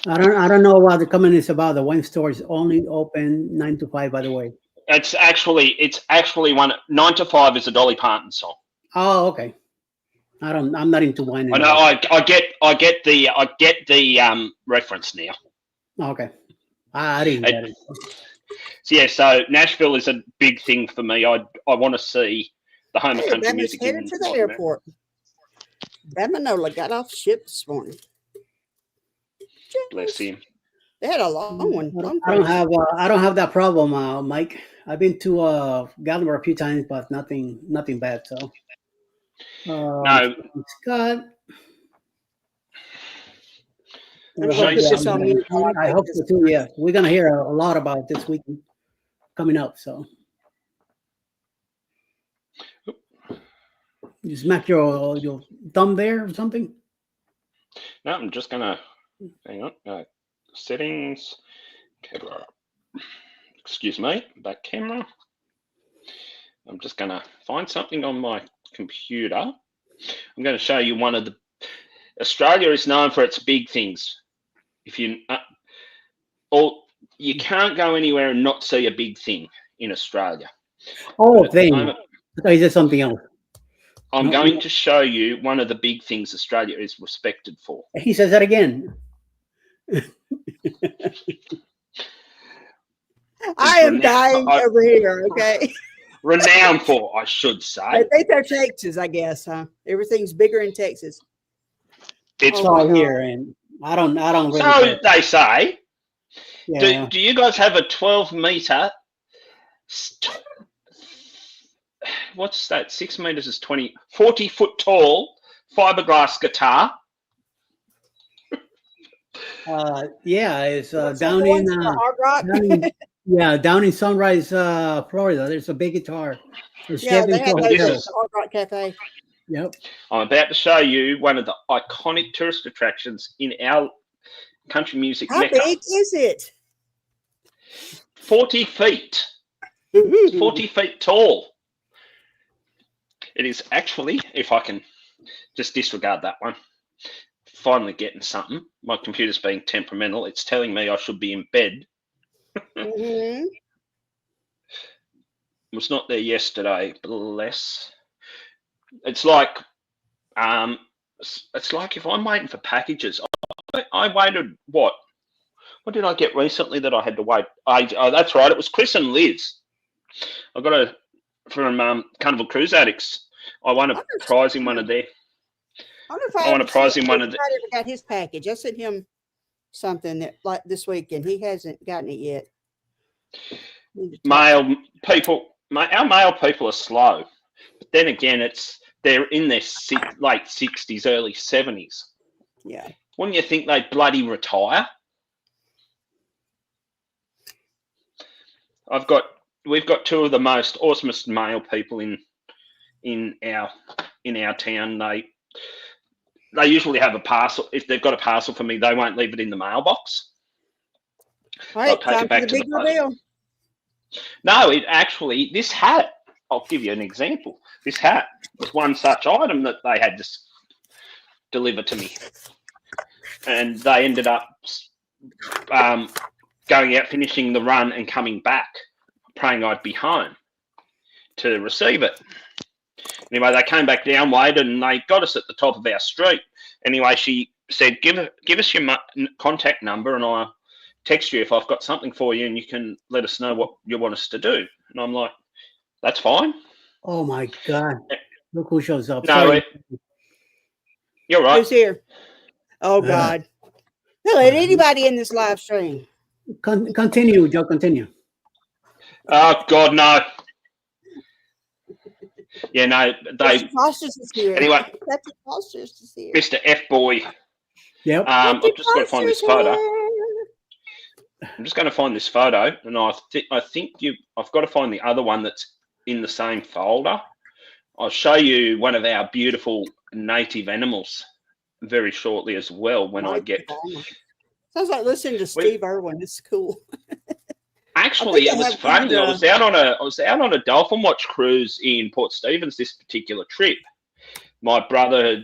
I don't know what the comment is about. The wine store is only open 9 to 5, by the way. It's actually 9 to 5 is a Dolly Parton song. Oh, okay. I'm not into wine. I know. I get the reference now. Okay. I didn't get it. So yeah, so Nashville is a big thing for me. I want to see the home of country Bama's music. headed to the airport. Bamanola got off ship this morning. Bless him. They had a long one. I don't have that problem, Mike. I've been to Gatlinburg a few times, but nothing bad. So No. Scott. I hope so too. Yeah, we're gonna hear a lot about this weekend coming up. So you smack your thumb there or something. No, I'm just gonna hang on. Settings, camera. Excuse me, back camera. I'm just gonna find something on my computer. I'm going to show you one of the. Australia is known for its big things. If you you can't go anywhere and not see a big thing in Australia. Oh, thing. I thought you said something else. I'm going to show you one of the big things Australia is respected for. He says that again. I am dying over here, okay? Renowned for, I should say. I think they're Texas, I guess, huh? Everything's bigger in Texas. It's all here, and I don't really. So they say. Yeah. Do you guys have a 12-meter? What's that? 6 meters is 40-foot tall fiberglass guitar. Yeah, it's down in Hard Rock. down in Sunrise, Florida. There's a big guitar. Yeah, they have those at the Hard Rock Cafe. Yep. I'm about to show you one of the iconic tourist attractions in our country music mecca. How big is it? 40 feet. It's 40 feet tall. It is actually, if I can just disregard that one, finally getting something. My computer's being temperamental. It's telling me I should be in bed. Mm-hmm. Was not there yesterday, bless. It's like if I'm waiting for packages. I waited what did I get recently that I had to wait? That's right, it was Chris and Liz. I got from Carnival Cruise Addicts. I won a prize in one of their. I want a prize in one of the. I never got his package. I sent him something that like this weekend. He hasn't gotten it yet. Our male people are slow, but then again, they're in their late 60s, early 70s. Yeah. Wouldn't you think they'd bloody retire? We've got two of the most awesomest male people in our town. They usually have a parcel. If they've got a parcel for me, they won't leave it in the mailbox. All right, They'll take it back to the post. No, this hat, I'll give you an example. This hat was one such item that they had to deliver to me. And they ended up going out, finishing the run and coming back, praying I'd be home to receive it. Anyway, they came back down, Wade, and they got us at the top of our street. Anyway, she said, give us your contact number and I'll text you if I've got something for you and you can let us know what you want us to do. And I'm like, that's fine. Oh, my God. Look who shows up. No, you're right. Who's here? Oh God. Don't let anybody in this live stream. Continue, Joe. Continue. Oh God, no. Yeah, no. Mr. Foster's is here. Anyway, Captain Foster's is here. Mr. F boy. Yep. I've just got to find this photo. Here. I'm just going to find this photo, and I think I've got to find the other one that's in the same folder. I'll show you one of our beautiful native animals very shortly as well when I get. Sounds like listening to Steve Irwin. It's cool. Actually, it was funny. I was out on a dolphin watch cruise in Port Stephens this particular trip. My brother,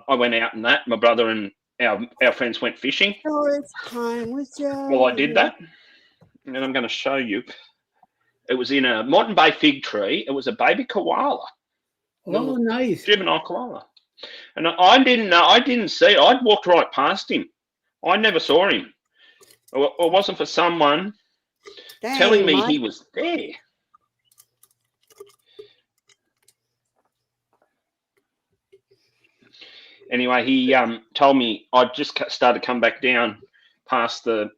I went out in that. My brother and our friends went fishing. Oh, it's time with Joe. Well, I did that, and I'm going to show you. It was in a Moreton Bay fig tree. It was a baby koala. Oh, nice. Juvenile koala. And I didn't know. I didn't see it. I'd walked right past him. I never saw him. It wasn't for someone telling me he was there. Anyway, he told me I'd just started to come back down past the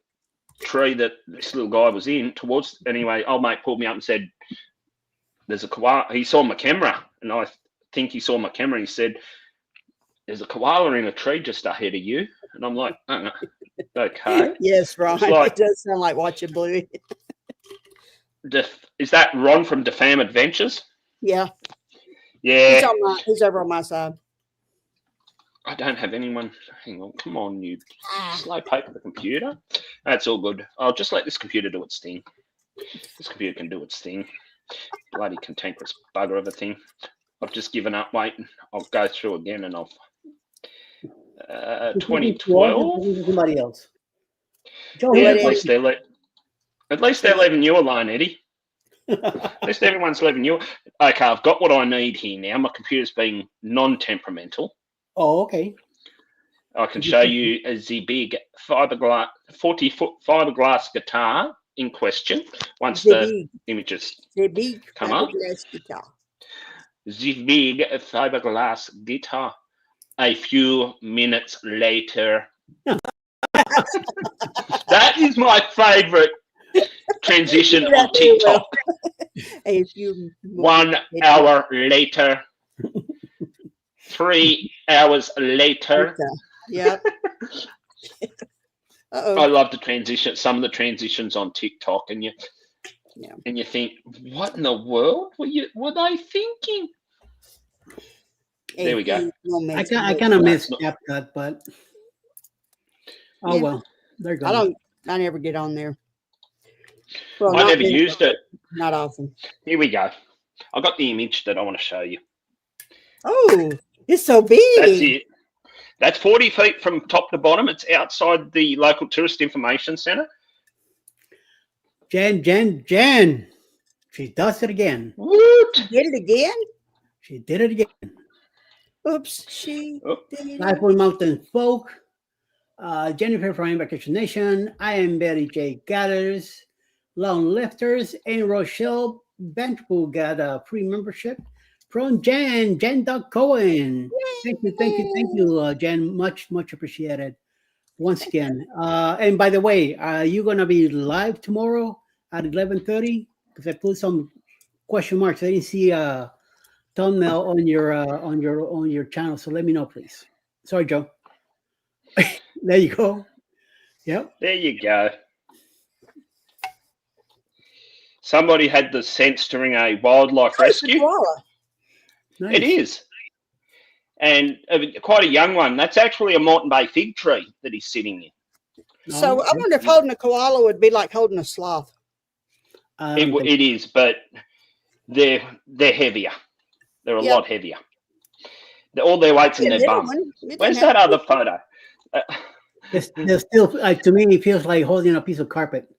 tree that this little guy was in towards. Anyway, old mate pulled me up and said, "There's a koala." He saw my camera, and I think he saw my camera. He said, "There's a koala in a tree just ahead of you." And I'm like, okay. Yes, Ron. It does sound like watching Bluey. Is that Ron from Defam Adventures? Yeah. Yeah. He's over on my side. I don't have anyone. Hang on. Come on, you slow paper the computer. That's all good. I'll just let this computer do its thing. This computer can do its thing. Bloody cantankerous bugger of a thing. I've just given up. Wait, I'll go through again and I'll. 2012. Somebody else. Joe, yeah, at least they're leaving you alone, Eddie. At least everyone's leaving you. Okay, I've got what I need here now. My computer's being non-temperamental. Oh, okay. I can show you the big 40-foot fiberglass guitar in question once the images come up. The big fiberglass guitar. A few minutes later. That is my favorite transition on TikTok. A few 1 hour later. 3 hours later. Yep. I love the transition. Some of the transitions on TikTok, and you think, what in the world were they thinking? There we go. I kind of miss CapCut, but well, there goes. I never get on there. Well, I never used it. Not often. Here we go. I got the image that I want to show you. Oh, it's so big. That's it. That's 40 feet from top to bottom. It's outside the local tourist information centre. Jen. She does it again. What? She did it again? She did it again. Oops, she did. Life Mountain Folk, Jennifer from Vacation Nation. I am Betty J. Gathers, Lone Lifters, and Rochelle Benchpool got a free membership from Jen Cohen. Thank you, Jen. Much appreciated. Once again. And by the way, are you gonna be live tomorrow at 11:30? Because I put some question marks. I didn't see thumbnail on your channel, so let me know, please. Sorry, Joe. There you go. Yep. There you go. Somebody had the sense during a wildlife rescue. Nice. It is, and quite a young one. That's actually a Moreton Bay fig tree that he's sitting in. So I wonder if holding a koala would be like holding a sloth. It is, but they're heavier. They're a lot heavier. All their weight's in their bum. Where's that other photo? They're still, to me, it feels like holding a piece of carpet.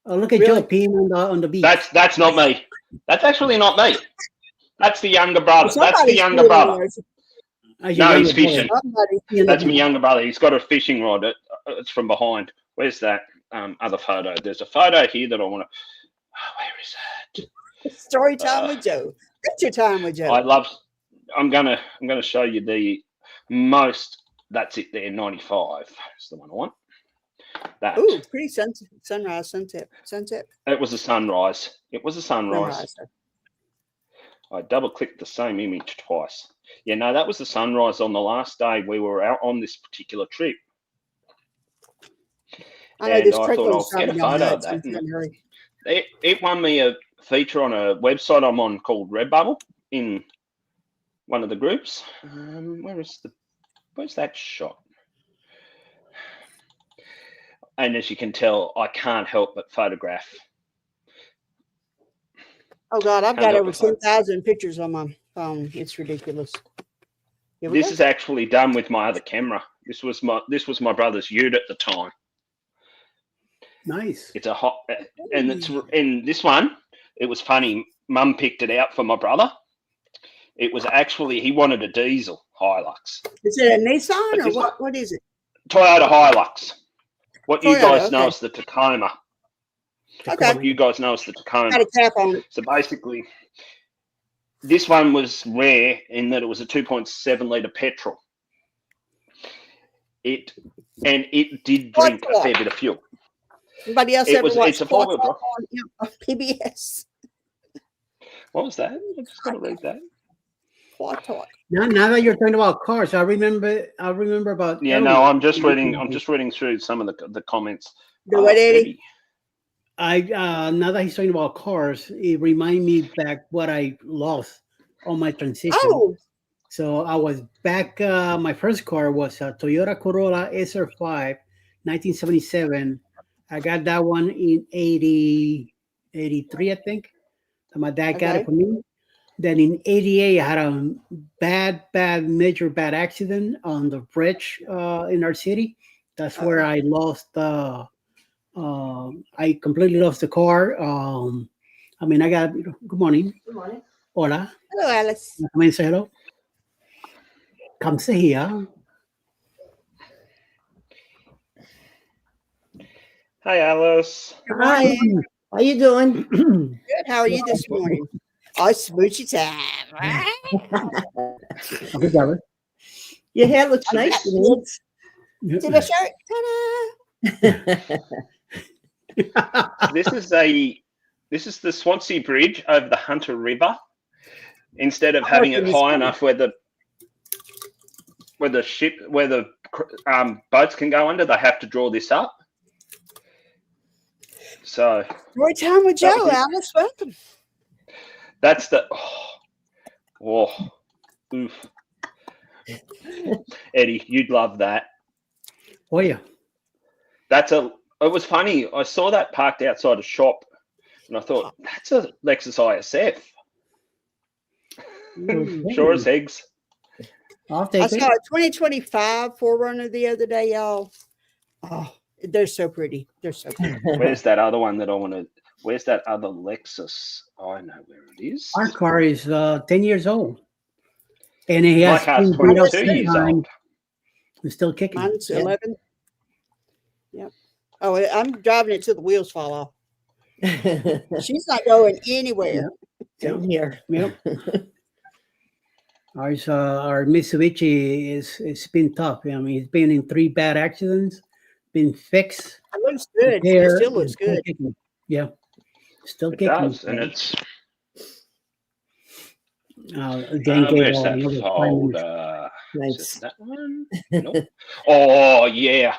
Look at Joe peeing on the beach. That's not me. That's actually not me. That's the younger brother. That's the younger brother. No, he's fishing. That's my younger brother. He's got a fishing rod. It's from behind. Where's that other photo? There's a photo here that I want to. Oh, where is that? Story time with Joe. That's your time with Joe. I'm gonna show you the most That's it there, 95 is the one I want. That. Ooh, pretty sunrise, sunset. It was a sunrise. It was a sunrise. I double-clicked the same image twice. Yeah, no, that was the sunrise on the last day we were out on this particular trip. I know And this I thought I'll get a photo of that. It won me a feature on a website I'm on called Redbubble in one of the groups. Where's that shot? And as you can tell, I can't help but photograph. Oh God, I've got over 10,000 pictures on my phone. It's ridiculous. This is actually done with my other camera. This was my brother's Ute at the time. Nice. It's a hot, and it's in this one. It was funny. Mum picked it out for my brother. It was actually, he wanted a diesel Hilux. Is it a Nissan or what? What is it? Toyota Hilux. What you Toyota, guys know as the Tacoma. Okay. What you guys know as the Tacoma. Got a cap on it. So basically, this one was rare in that it was a 2.7 litre petrol. It did drink a fair bit of fuel. Anybody else ever watched it's a four-wheel drive on PBS? What was that? I just got to read that. Now that you're talking about cars, I remember about. Yeah, no, I'm just reading through some of the comments. Go ahead, Eddie. Now that he's talking about cars, it reminds me back what I lost on my transition. Oh. So I was back. My first car was a Toyota Corolla SR5, 1977. I got that one in 83, I think. My dad got it for me. Then in 88, I had a major bad accident on the bridge in our city. That's where I lost. I completely lost the car. I got. Good morning. Good morning. Hola. Hello, Alice. Come in, say hello. Come say here. Hi, Alice. Hi. How you doing? Good. How are you this morning? Oh, smoochy time. Your hair looks nice. See my shirt? Ta-da! This is the Swansea Bridge over the Hunter River. Instead of having it high enough where the boats can go under, they have to draw this up. So more time with Joe, Alice. Welcome. That's the oof. Eddie, you'd love that. Oh yeah. It was funny. I saw that parked outside a shop and I thought, that's a Lexus ISF. Sure as eggs. I saw a 2025 4Runner the other day, y'all. Oh, they're so pretty. They're so pretty. Where's that other one that I want to? Where's that other Lexus? Oh, I know where it is. Our car is 10 years old, and it has 22 years old. It's still kicking. Mine's 11. Yep. Oh, I'm driving it till the wheels fall off. She's not going anywhere. Down here. Yep. Our Mitsubishi it's been tough. I mean, it's been in 3 bad accidents, been fixed. It looks good. It still looks good. Yeah, still It kicking. does, and it's. Where's that folder? Nice. That one? Nope. Oh yeah.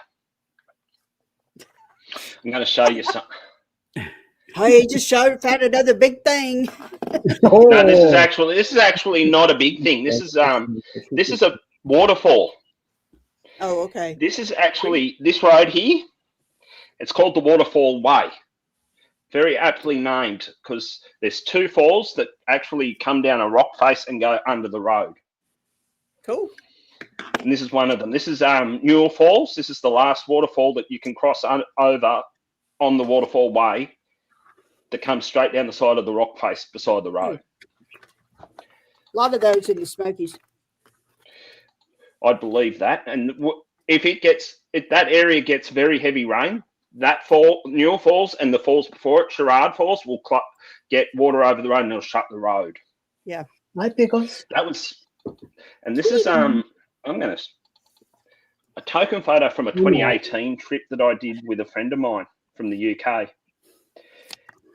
I'm going to show you something. Hey, just found another big thing. No, this is actually not a big thing. This is a waterfall. Oh, okay. This is actually this road here. It's called the Waterfall Way. Very aptly named because there's 2 falls that actually come down a rock face and go under the road. Cool. And this is one of them. This is Newell Falls. This is the last waterfall that you can cross over on the Waterfall Way that comes straight down the side of the rock face beside the road. A lot of those in the Smokies. I'd believe that. And if that area gets very heavy rain, that Newell Falls and the falls before it, Sherrard Falls, will get water over the road and it'll shut the road. Yeah. Hi, Pickles. That was, and this is I'm gonna a token photo from a 2018 trip that I did with a friend of mine from the UK.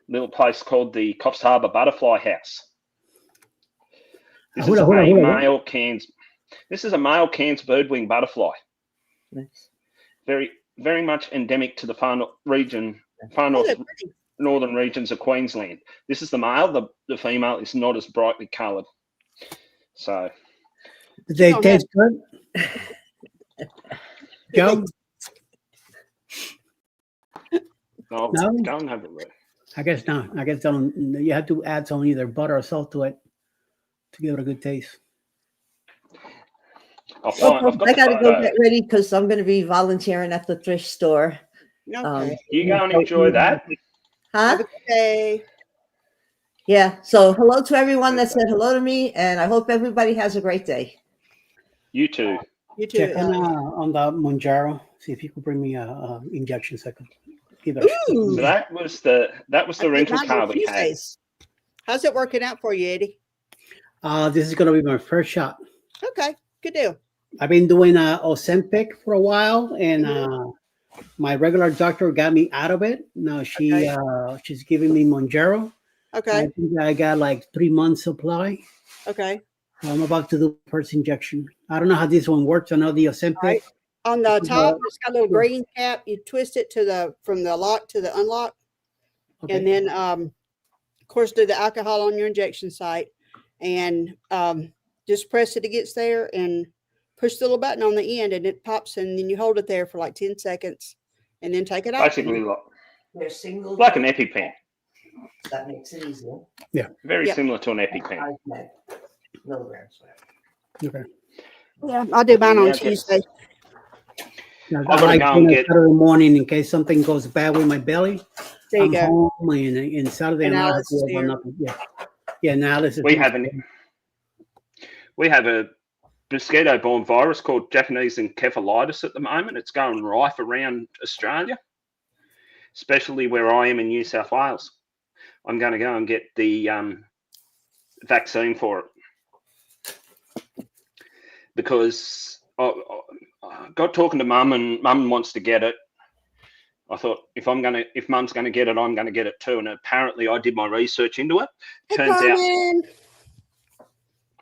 Little place called the Coffs Harbour Butterfly House. This is a male Cairns. This is a male Cairns birdwing butterfly. Nice. Very, very much endemic to the far northern regions of Queensland. This is the male. The female is not as brightly coloured. So, do they taste good? Joe? I'll No? go and have a look. I guess not. I guess you have to add some either butter or salt to it to give it a good taste. I've got I got to go photo. get ready because I'm going to be volunteering at the thrift store. Okay. You go and enjoy that. Huh? Okay. Yeah. So hello to everyone that said hello to me, and I hope everybody has a great day. You too. You too. Check on the Monjaro. See if you could bring me a injection so I could give it a shot. So that was the rental car we had. How's it working out for you, Eddie? This is going to be my first shot. Okay. Good deal. I've been doing Ozempic for a while, and my regular doctor got me out of it. Now she's giving me Monjaro. Okay. I think I got like 3 months supply. Okay. I'm about to do the first injection. I don't know how this one works. I know the Ozempic. Right. On the top, it's got a little green cap. You twist it from the lock to the unlock, and then of course do the alcohol on your injection site, and just press it against there and push the little button on the end, and it pops, and then you hold it there for like 10 seconds, and then take it out. Basically, They're single. like an EpiPen. That makes it easier. Yeah. Very similar to an EpiPen. Milligrams. Okay. Yeah, I'll do mine on Tuesday. Now, I gotta go and get Saturday morning in case something goes bad with my belly. There you I'm go. home and Saturday And night. Alice is here. Yeah, analysis. We have a mosquito-borne virus called Japanese encephalitis at the moment. It's going rife around Australia, especially where I am in New South Wales. I'm going to go and get the vaccine for it because I got talking to Mum, and Mum wants to get it. I thought if Mum's going to get it, I'm going to get it too. And apparently, I did my research into it.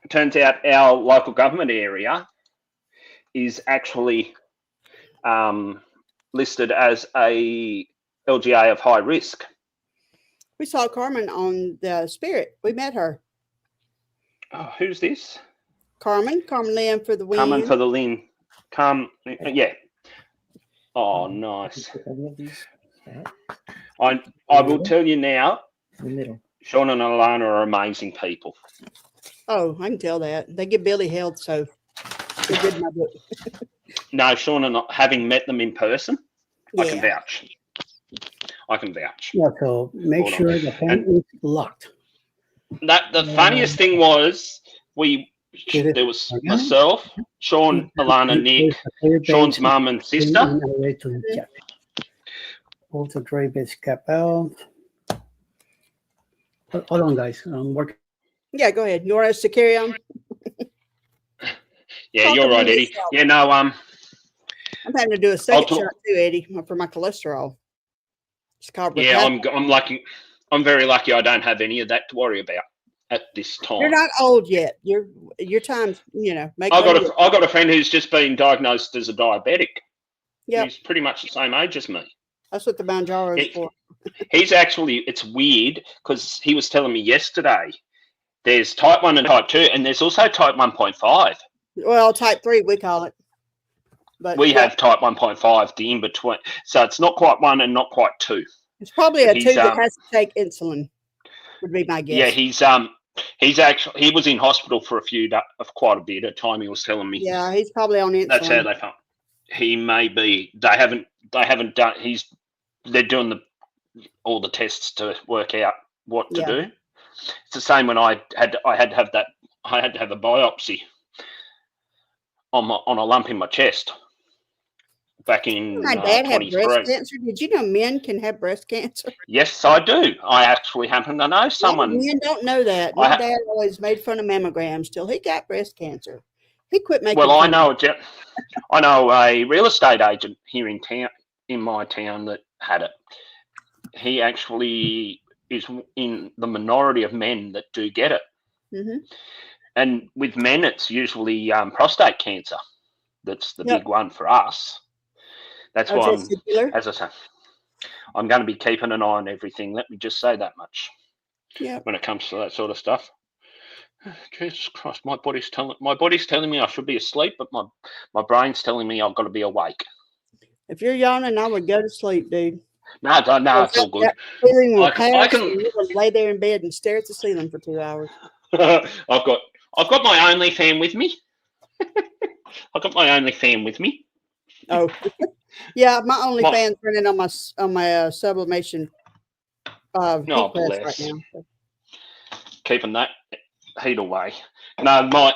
Turns out our local government area is actually listed as a LGA of high risk. We saw Carmen on the Spirit. We met her. Oh, who's this? Carmen Lynn for the win. Carmen for the Lynn. Yeah. Oh, nice. I will tell you now, Sean and Alana are amazing people. Oh, I can tell that. They give Billy health, so they're good in my book. No, Sean and having met them in person, Yeah. I can vouch. I can vouch. Yeah, so make Hold sure on. the pen is locked. The funniest thing was there was myself, Sean, Alana, Nick, Sean's mum and sister. Also, Dre bits cap out. Hold on, guys. I'm working. Yeah, go ahead. You want us to carry on? Yeah, you're right, Eddie. Yeah, no, I'm having to do a second shot too, Eddie, for my cholesterol. It's called I'm lucky. I'm very lucky. I don't have any of that to worry about at this time. You're not old yet. Your time's, I got a friend who's just been diagnosed as a diabetic. Yeah, he's pretty much the same age as me. That's what the Manjaro is for. He's actually, it's weird because he was telling me yesterday there's type 1 and type 2, and there's also type 1.5. Well, type 3 we call it. But we have type 1.5, the in between. So it's not quite 1 and not quite 2. It's probably a 2 that has to take insulin, would be my guess. Yeah, he was in hospital for quite a bit of time. He was telling me. Yeah, he's probably on insulin. That's how they found. He may be. They haven't done. They're doing all the tests to work out what to do. It's the same when I had to have a biopsy on a lump in my chest back in my dad had 23. breast cancer. Did you know men can have breast cancer? Yes, I do. I actually happen to know someone. Men don't know that. My dad always made fun of mammograms till he got breast cancer. He quit making. Well, I know a real estate agent here in town, in my town, that had it. He actually is in the minority of men that do get it. Mm-hmm. And with men, it's usually prostate cancer. That's the big one for us. That's why, as I say, I'm going to be keeping an eye on everything. Let me just say that much. Yeah. When it comes to that sort of stuff. Jesus Christ, my body's telling me I should be asleep, but my brain's telling me I've got to be awake. If you're yawning, I would go to sleep, dude. No, it's all good. Feeling will pass, I can. and you're gonna lay there in bed and stare at the ceiling for 2 hours. I've got my only fan with me. I've got my only fan with me. Oh, yeah, my only fan's running on my sublimation. Bless. Right now. So. Keeping that heat away. No,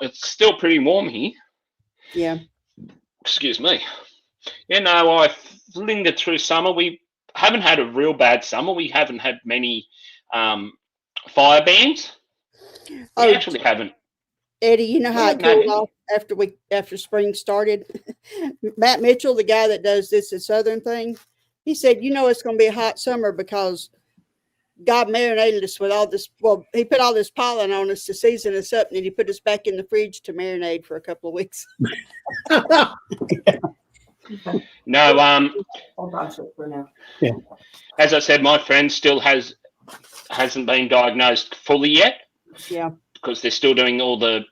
it's still pretty warm here. Yeah. Excuse me. Yeah, no, I've lingered through summer. We haven't had a real bad summer. We haven't had many fire bans. We actually haven't. Eddie, you know how it cooled off after spring started? Matt Mitchell, the guy that does the Southern thing, he said, it's going to be a hot summer because God marinated us with all this. Well, he put all this pollen on us to season us up, and then he put us back in the fridge to marinate for a couple of weeks. No, Hold on for now. Yeah. As I said, my friend still hasn't been diagnosed fully yet. Yeah. Because they're still doing all the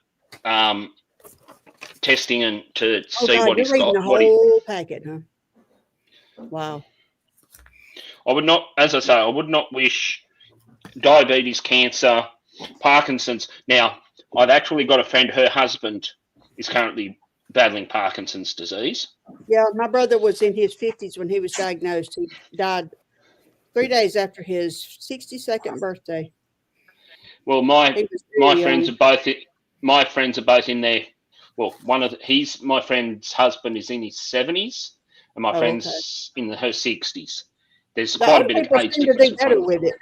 testing and to see what he's got. The whole packet, huh? Wow. I would not wish diabetes, cancer, Parkinson's. Now, I've actually got a friend, her husband is currently battling Parkinson's disease. Yeah, my brother was in his 50s when he was diagnosed. He died 3 days after his 62nd birthday. Well, my friends are both in their. Well, my friend's husband is in his 70s, and my friend's in her 60s. There's quite a bit of age difference between with it.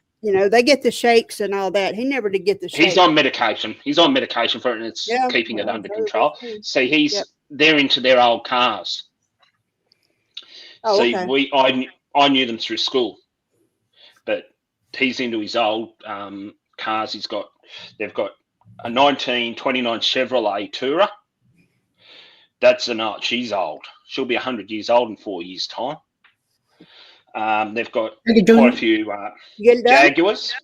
They get the shakes and all that. He never did get the shakes. He's on medication. He's on medication for it, and it's keeping it under control. See, they're into their old cars. Oh, See, okay. I knew them through school, but he's into his old cars. They've got a 1929 Chevrolet Tourer. She's old. She'll be 100 years old in 4 years' time. They've got quite a few Jaguars.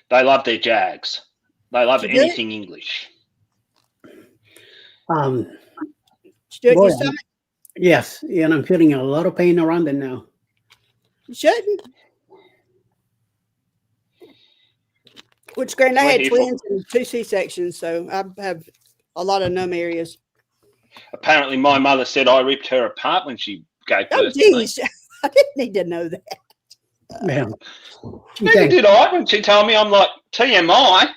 They love their Jags. They love anything English. Yes, and I'm feeling a lot of pain around it now. You shouldn't. Which, granted, I had twins and 2 C-sections, so I have a lot of numb areas. Apparently, my mother said I ripped her apart when she gave birth to me. I didn't need to know that. Man. Neither did I. When she told me, I'm like, TMI.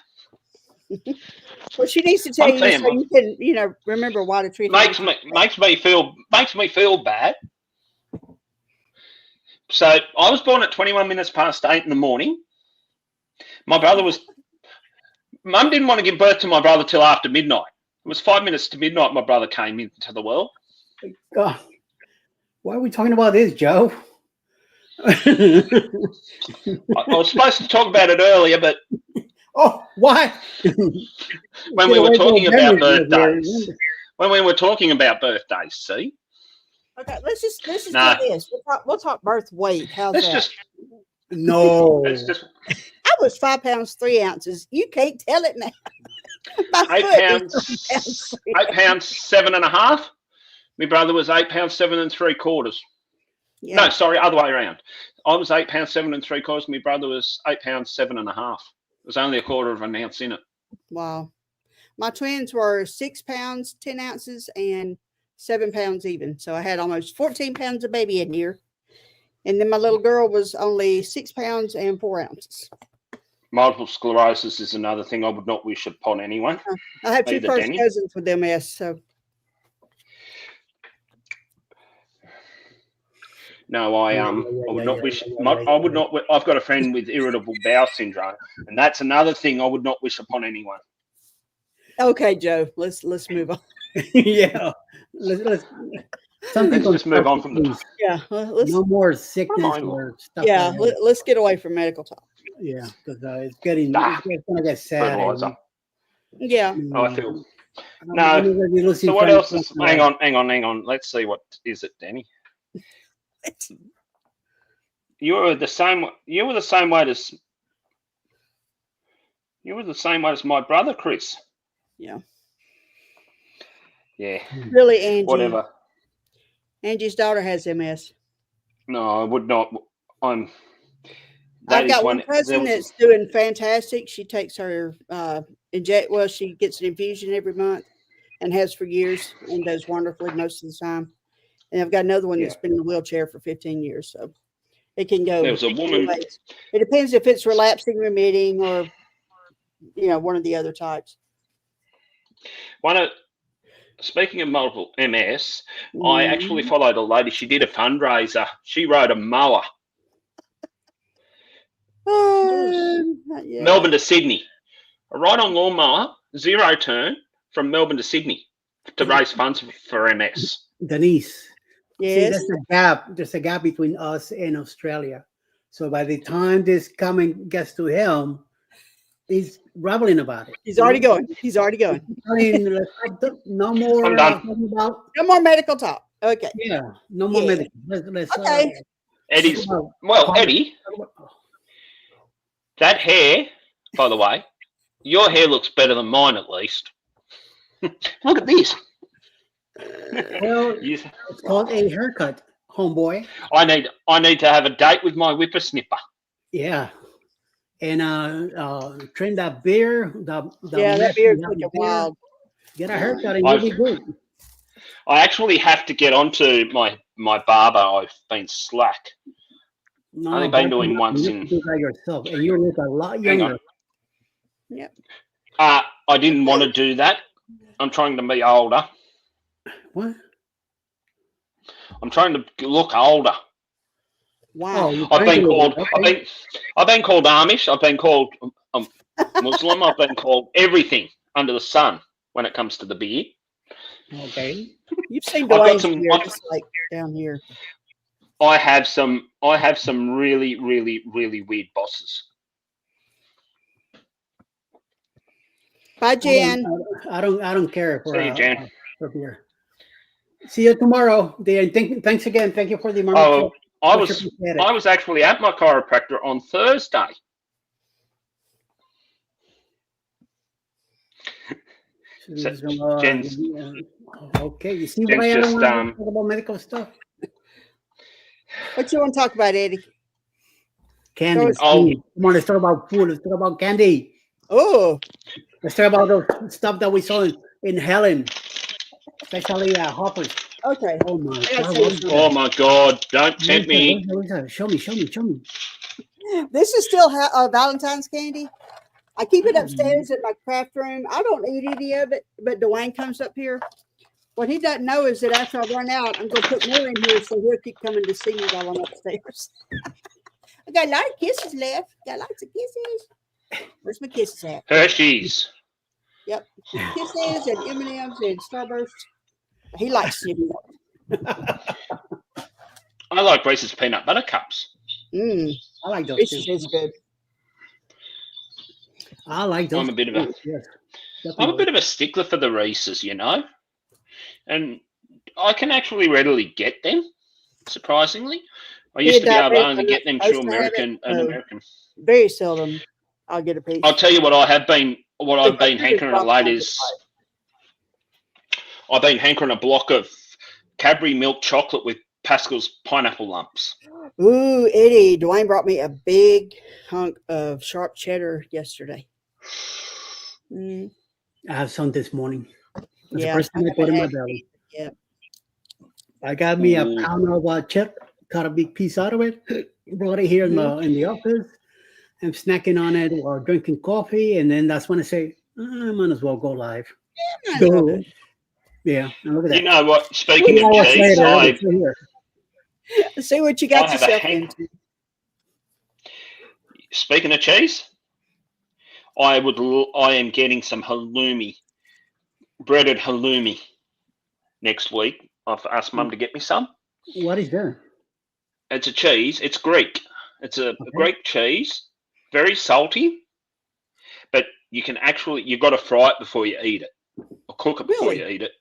Well, she needs to tell you so you can, remember why to treat. Makes me feel bad. So I was born at 21 minutes past 8 in the morning. Mum didn't want to give birth to my brother till after midnight. It was 5 minutes to midnight my brother came into the world. God, why are we talking about this, Joe? I was supposed to talk about it earlier, but why? When we were talking about birthdays. When we were talking about birthdays, see? Okay, let's just do this. We'll talk birth weight. How's that? No. I was 5 pounds 3 ounces. You can't tell it now. 8 pounds 7.5. My brother was 8 pounds 7 3/4. Yeah. No, sorry, other way around. I was 8 pounds 7 3/4. My brother was 8 pounds 7.5. There's only a quarter of an ounce in it. Wow. My twins were 6 pounds 10 ounces and 7 pounds even. So I had almost 14 pounds of baby in here. And then my little girl was only 6 pounds and 4 ounces. Multiple sclerosis is another thing I would not wish upon anyone. I have 2 first cousins with MS, so. No, I would not wish. I would not. I've got a friend with irritable bowel syndrome, and that's another thing I would not wish upon anyone. Okay, Joe. Let's move on. Yeah. Let's something. Let's just move on from the. please. Yeah. Let's. No more sickness Fine. or stuff. Yeah. like that. Let's get away from medical talk. Yeah, because it's getting Ah, it's gonna get sad. Fertilizer. Yeah. Oh, I feel. I'm No. gonna be losing So what friends else is? like Hang that. on. Let's see what is it, Danny. You were the same. You were the same way as. You were the same way as my brother, Chris. Yeah. Yeah. Really, Angie. Whatever. Angie's daughter has MS. No, I would not. I've I've got one cousin that's doing fantastic. She takes her she gets an infusion every month and has for years and does wonderfully most of the time. And I've got another one that's been in a wheelchair for 15 years. So it can go. There was a woman. It depends if it's relapsing, remitting, or one of the other types. Speaking of multiple MS, I actually followed a lady. She did a fundraiser. She rode a mower. Melbourne to Sydney. A ride-on lawnmower, 0 turn from Melbourne to Sydney to raise funds for MS. Denise. Yes. See, there's a gap between us and Australia. So by the time this coming gets to him, he's rambling about it. He's already going. I mean, no more. I'm done. No more medical talk. Okay. Yeah, no more medical. Let's Okay. Eddie's Eddie. That hair, by the way, your hair looks better than mine at least. Look at this. Well, it's called a haircut, homeboy. I need to have a date with my whippersnipper. Yeah. And trim that beard. That beard's looking wild. Get a haircut and you'll be good. I actually have to get onto my barber. I've been slack. No, I've only been to him once you in. do that yourself, and you look a lot younger. Yep. I didn't want to do that. I'm trying to be older. What? I'm trying to look older. Wow. I've been called Amish. I've been called Muslim. I've been called everything under the sun when it comes to the beard. Okay. You've seen I've got Dwayne's some. beard, just like down here. I have some really, really, really weird bosses. Bye, Jan. I don't care for See you, Jan. for beer. See you tomorrow. Thanks again. Thank you for the Oh, I was actually at my chiropractor on Thursday. Jen's, okay, you see Jen's why I don't just, want to talk about medical stuff? What you want to talk about, Eddie? Candy. Come on, let's talk about food. Let's talk about candy. Oh. Let's talk about the stuff that we saw in Helen, especially Hoppers. Okay. Oh my God. Oh my God! Don't tempt me. Show me. This is still Valentine's candy. I keep it upstairs in my craft room. I don't eat any of it, but Dwayne comes up here. What he doesn't know is that after I run out, I'm going to put more in here so he'll keep coming to see me while I'm upstairs. I got a lot of kisses left. Got lots of kisses. Where's my kisses at? Hershey's. Yep. Kisses and M&M's and Starbursts. He likes it. I like Reese's peanut butter cups. I like those. Reese's is good. I like those. I'm a bit of a stickler for the Reese's, and I can actually readily get them. Surprisingly, I used to be able to only get them through American. Very seldom, I'll get a piece. I'll tell you what I've been hankering a lot is I've been hankering a block of Cadbury milk chocolate with Pascal's pineapple lumps. Ooh, Eddie, Dwayne brought me a big hunk of sharp cheddar yesterday. I have some this morning. That's Yeah, the first time I put in my belly. Yeah. I got me a pound of cheddar, cut a big piece out of it, brought it here in the office. I'm snacking on it while drinking coffee, and then that's when I say, I might as well go live. Yeah, and look at that. You know what? Speaking of cheese, see what you got yourself into. Speaking of cheese, I am getting some halloumi breaded halloumi next week. I've asked Mum to get me some. What is that? It's a cheese. It's Greek. It's a Greek cheese. Very salty, but you got to fry it before you eat it, or cook it before you eat it.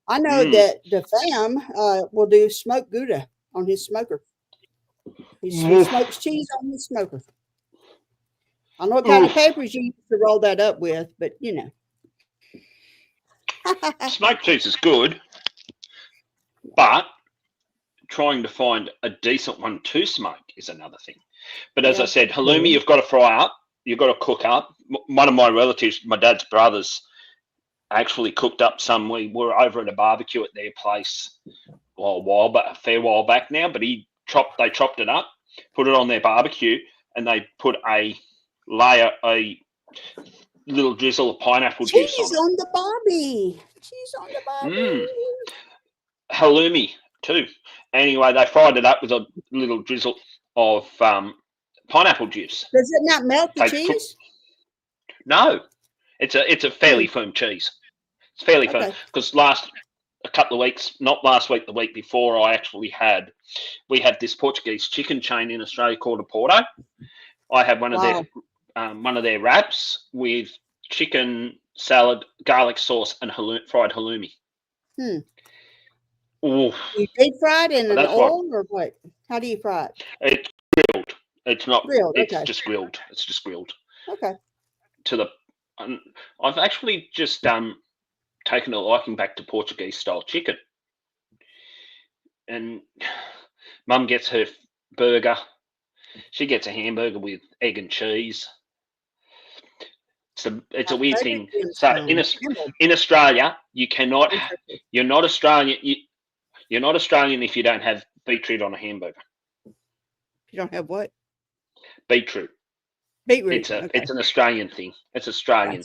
I know that the fam will do smoked Gouda on his smoker. He smokes cheese on his smoker. I don't know what kind of papers you used to roll that up with, but you know. Smoked cheese is good, but trying to find a decent one to smoke is another thing. But as I said, halloumi you've got to fry up, you've got to cook up. One of my relatives, my dad's brothers, actually cooked up some. We were over at a barbecue at their place a fair while back now, but they chopped it up, put it on their barbecue, and they put a little drizzle of pineapple juice on the barbie. Cheese on the barbie. Halloumi too. Anyway, they fried it up with a little drizzle of pineapple juice. Does it not melt the cheese? No, it's a fairly firm cheese. It's fairly firm because a couple of weeks, not last week, the week before, we have this Portuguese chicken chain in Australia called a Porto. I had one of their wraps with chicken salad, garlic sauce, and fried halloumi. You deep fried in an oil or what? How do you fry it? It's grilled. It's not grilled. It's just grilled. It's just grilled. Okay. I've actually just taken a liking back to Portuguese style chicken, and Mum gets her burger. She gets a hamburger with egg and cheese. It's a weird thing. So in Australia, you're not Australian. You're not Australian if you don't have beetroot on a hamburger. You don't have what? Beetroot. Beetroot. It's an Australian thing. It's Australian.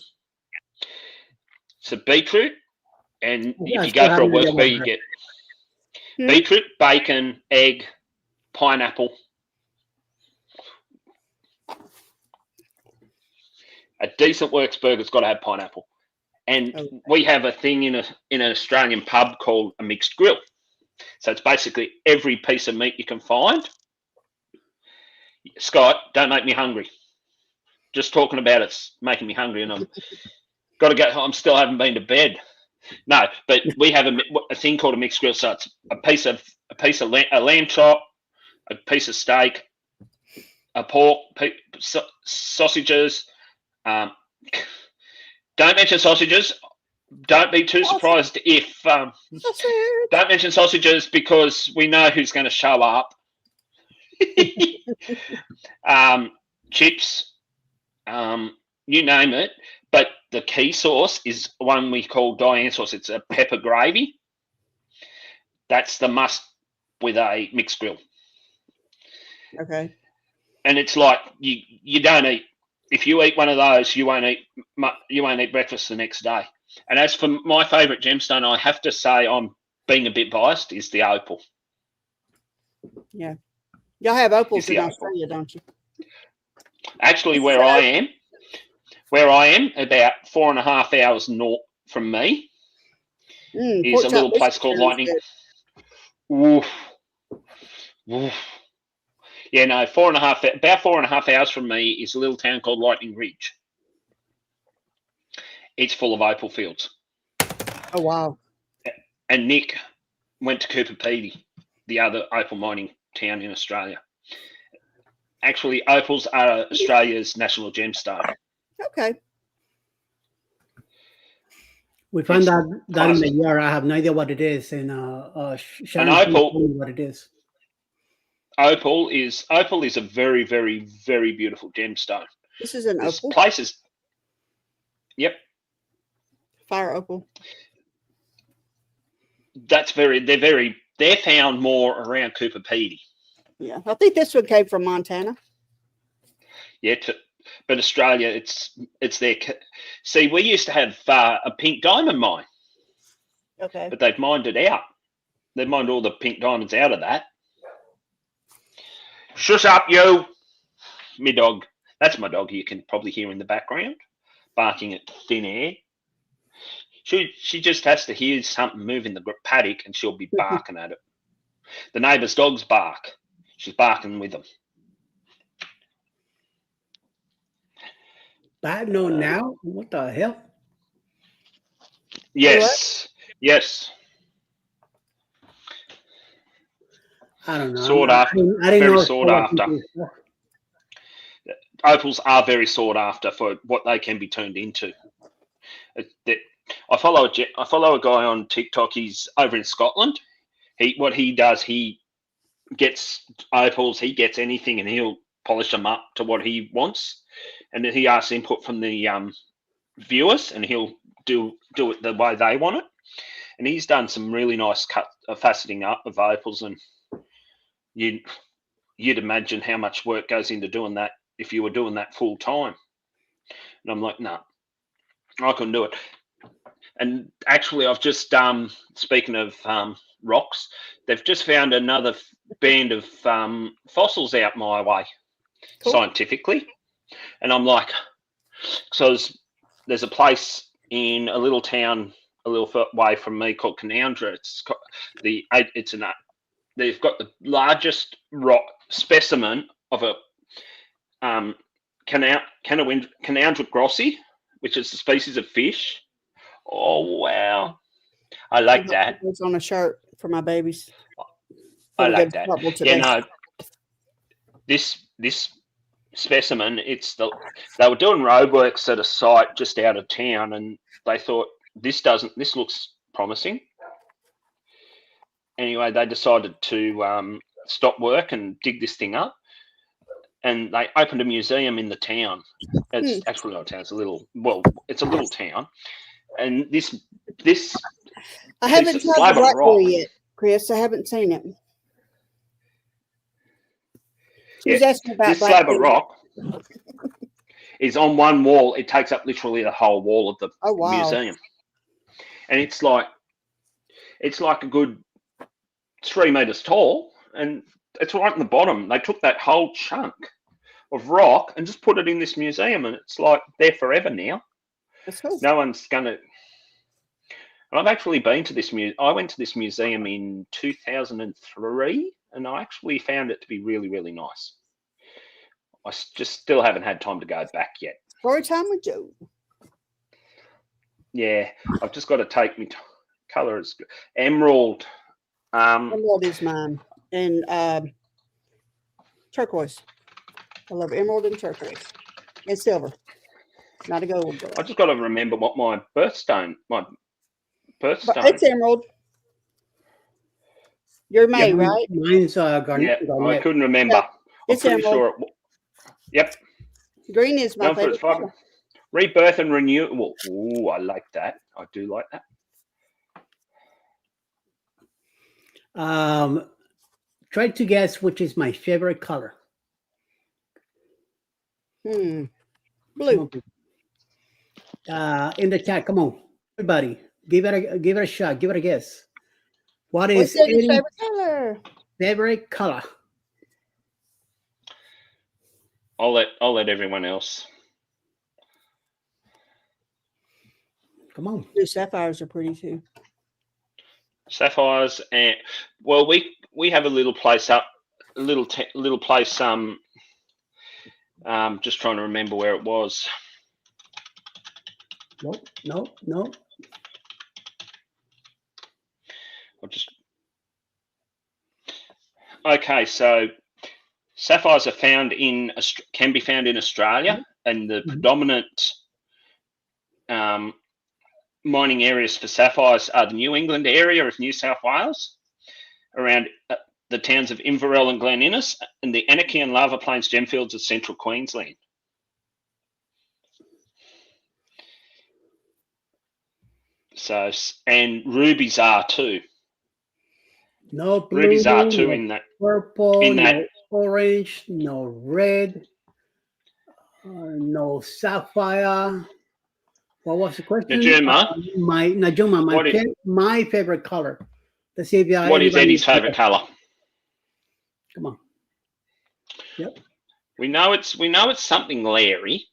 So beetroot, and if you go for a work beer, you get beetroot, bacon, egg, pineapple. A decent works burger's got to have pineapple. And we have a thing in an Australian pub called a mixed grill. So it's basically every piece of meat you can find. Scott, don't make me hungry. Just talking about it's making me hungry, and I've got to go. I still haven't been to bed. No, but we have a thing called a mixed grill. So it's a piece of a lamb chop, a piece of steak, a pork, sausages. Don't mention sausages. Don't be too surprised if don't mention sausages because we know who's going to show up. Chips, you name it. But the key sauce is one we call Diane sauce. It's a pepper gravy. That's the must with a mixed grill. Okay. And it's like you don't eat. If you eat one of those, you won't eat breakfast the next day. And as for my favourite gemstone, I have to say I'm being a bit biased, is the opal. Yeah. Y'all have opals in Australia, don't you? Actually, where I am, about 4.5 hours north from me, is a little place called Lightning. Oof. Oof. Yeah, no, about 4.5 hours from me is a little town called Lightning Ridge. It's full of opal fields. Oh, wow. And Nick went to Cooper Pedy, the other opal mining town in Australia. Actually, opals are Australia's national gemstone. Okay. We found that in the year. I have no idea what it is, and an opal. What it is. Opal is a very, very, very beautiful gemstone. This is an opal. Places. Yep. Fire opal. They're found more around Cooper Pedy. Yeah, I think this one came from Montana. Yeah, but Australia, it's their. See, we used to have a pink diamond mine. Okay. But they've mined it out. They've mined all the pink diamonds out of that. Shush up, you! Me dog. That's my dog you can probably hear in the background, barking at thin air. She just has to hear something move in the paddock and she'll be barking at it. The neighbour's dogs bark. She's barking with them. Bad no now? What the hell? Yes. Yes. I don't know. Sought after. I didn't Very know sought after. Opals are very sought after for what they can be turned into. I follow a guy on TikTok. He's over in Scotland. What he does, he gets opals. He gets anything, and he'll polish them up to what he wants. And then he asks input from the viewers, and he'll do it the way they want it. And he's done some really nice faceting up of opals, and you'd imagine how much work goes into doing that if you were doing that full time. And I'm like, no, I couldn't do it. And actually, I've just speaking of rocks, they've just found another band of fossils out my way, scientifically. And I'm like, so there's a place in a little town a little way from me called Canoundra. They've got the largest rock specimen of a Canoundra grossi, which is a species of fish. Oh wow, I like that. It's on a shirt for my babies. I like that. Yeah, no, this specimen, they were doing roadworks at a site just out of town, and they thought this looks promising. Anyway, they decided to stop work and dig this thing up, and they opened a museum in the town. It's actually not a town; it's a little town. And this I haven't tried the blackberry yet, Chris. I haven't seen it. She's asking about this slab of rock is on one wall. It takes up literally the whole wall of the museum, and it's like a good 3 meters tall, and it's right in the bottom. They took that whole chunk of rock and just put it in this museum, and it's like there forever now. That's cool. No one's gonna. And I've actually been to this I went to this museum in 2003, and I actually found it to be really, really nice. I just still haven't had time to go back yet. Story time with Joe. Yeah, I've just got to take me. Color is good. Emerald. Emerald is mine, and turquoise. I love emerald and turquoise, and silver. Not a gold. I just got to remember what my birthstone. It's emerald. You're May, right? Mine's garnet. Yeah, I couldn't remember. It's I'm pretty emerald. sure. Yep. Green is my favorite color. Rebirth and renewal. Ooh, I like that. I do like that. Try to guess which is my favorite color. Blue. In the chat, come on, everybody, give it a shot. Give it a guess. What's Eddie's favorite color? Favorite color. I'll let everyone else. Come on. Blue sapphires are pretty too. Sapphires, and well, we have a little place up, little place. Just trying to remember where it was. No. Okay, so sapphires can be found in Australia, and the predominant mining areas for sapphires are the New England area of New South Wales, around the towns of Inverell and Glen Innes, and the Anarchy and Lava Plains gemfields of central Queensland. So, and rubies are too. No blue, rubies are too in that purple, no orange, no red, no sapphire. What was the question? Najuma. My favorite color. Let's see if you. What is Eddie's favorite color? Come on. Yep. We know it's something Larry.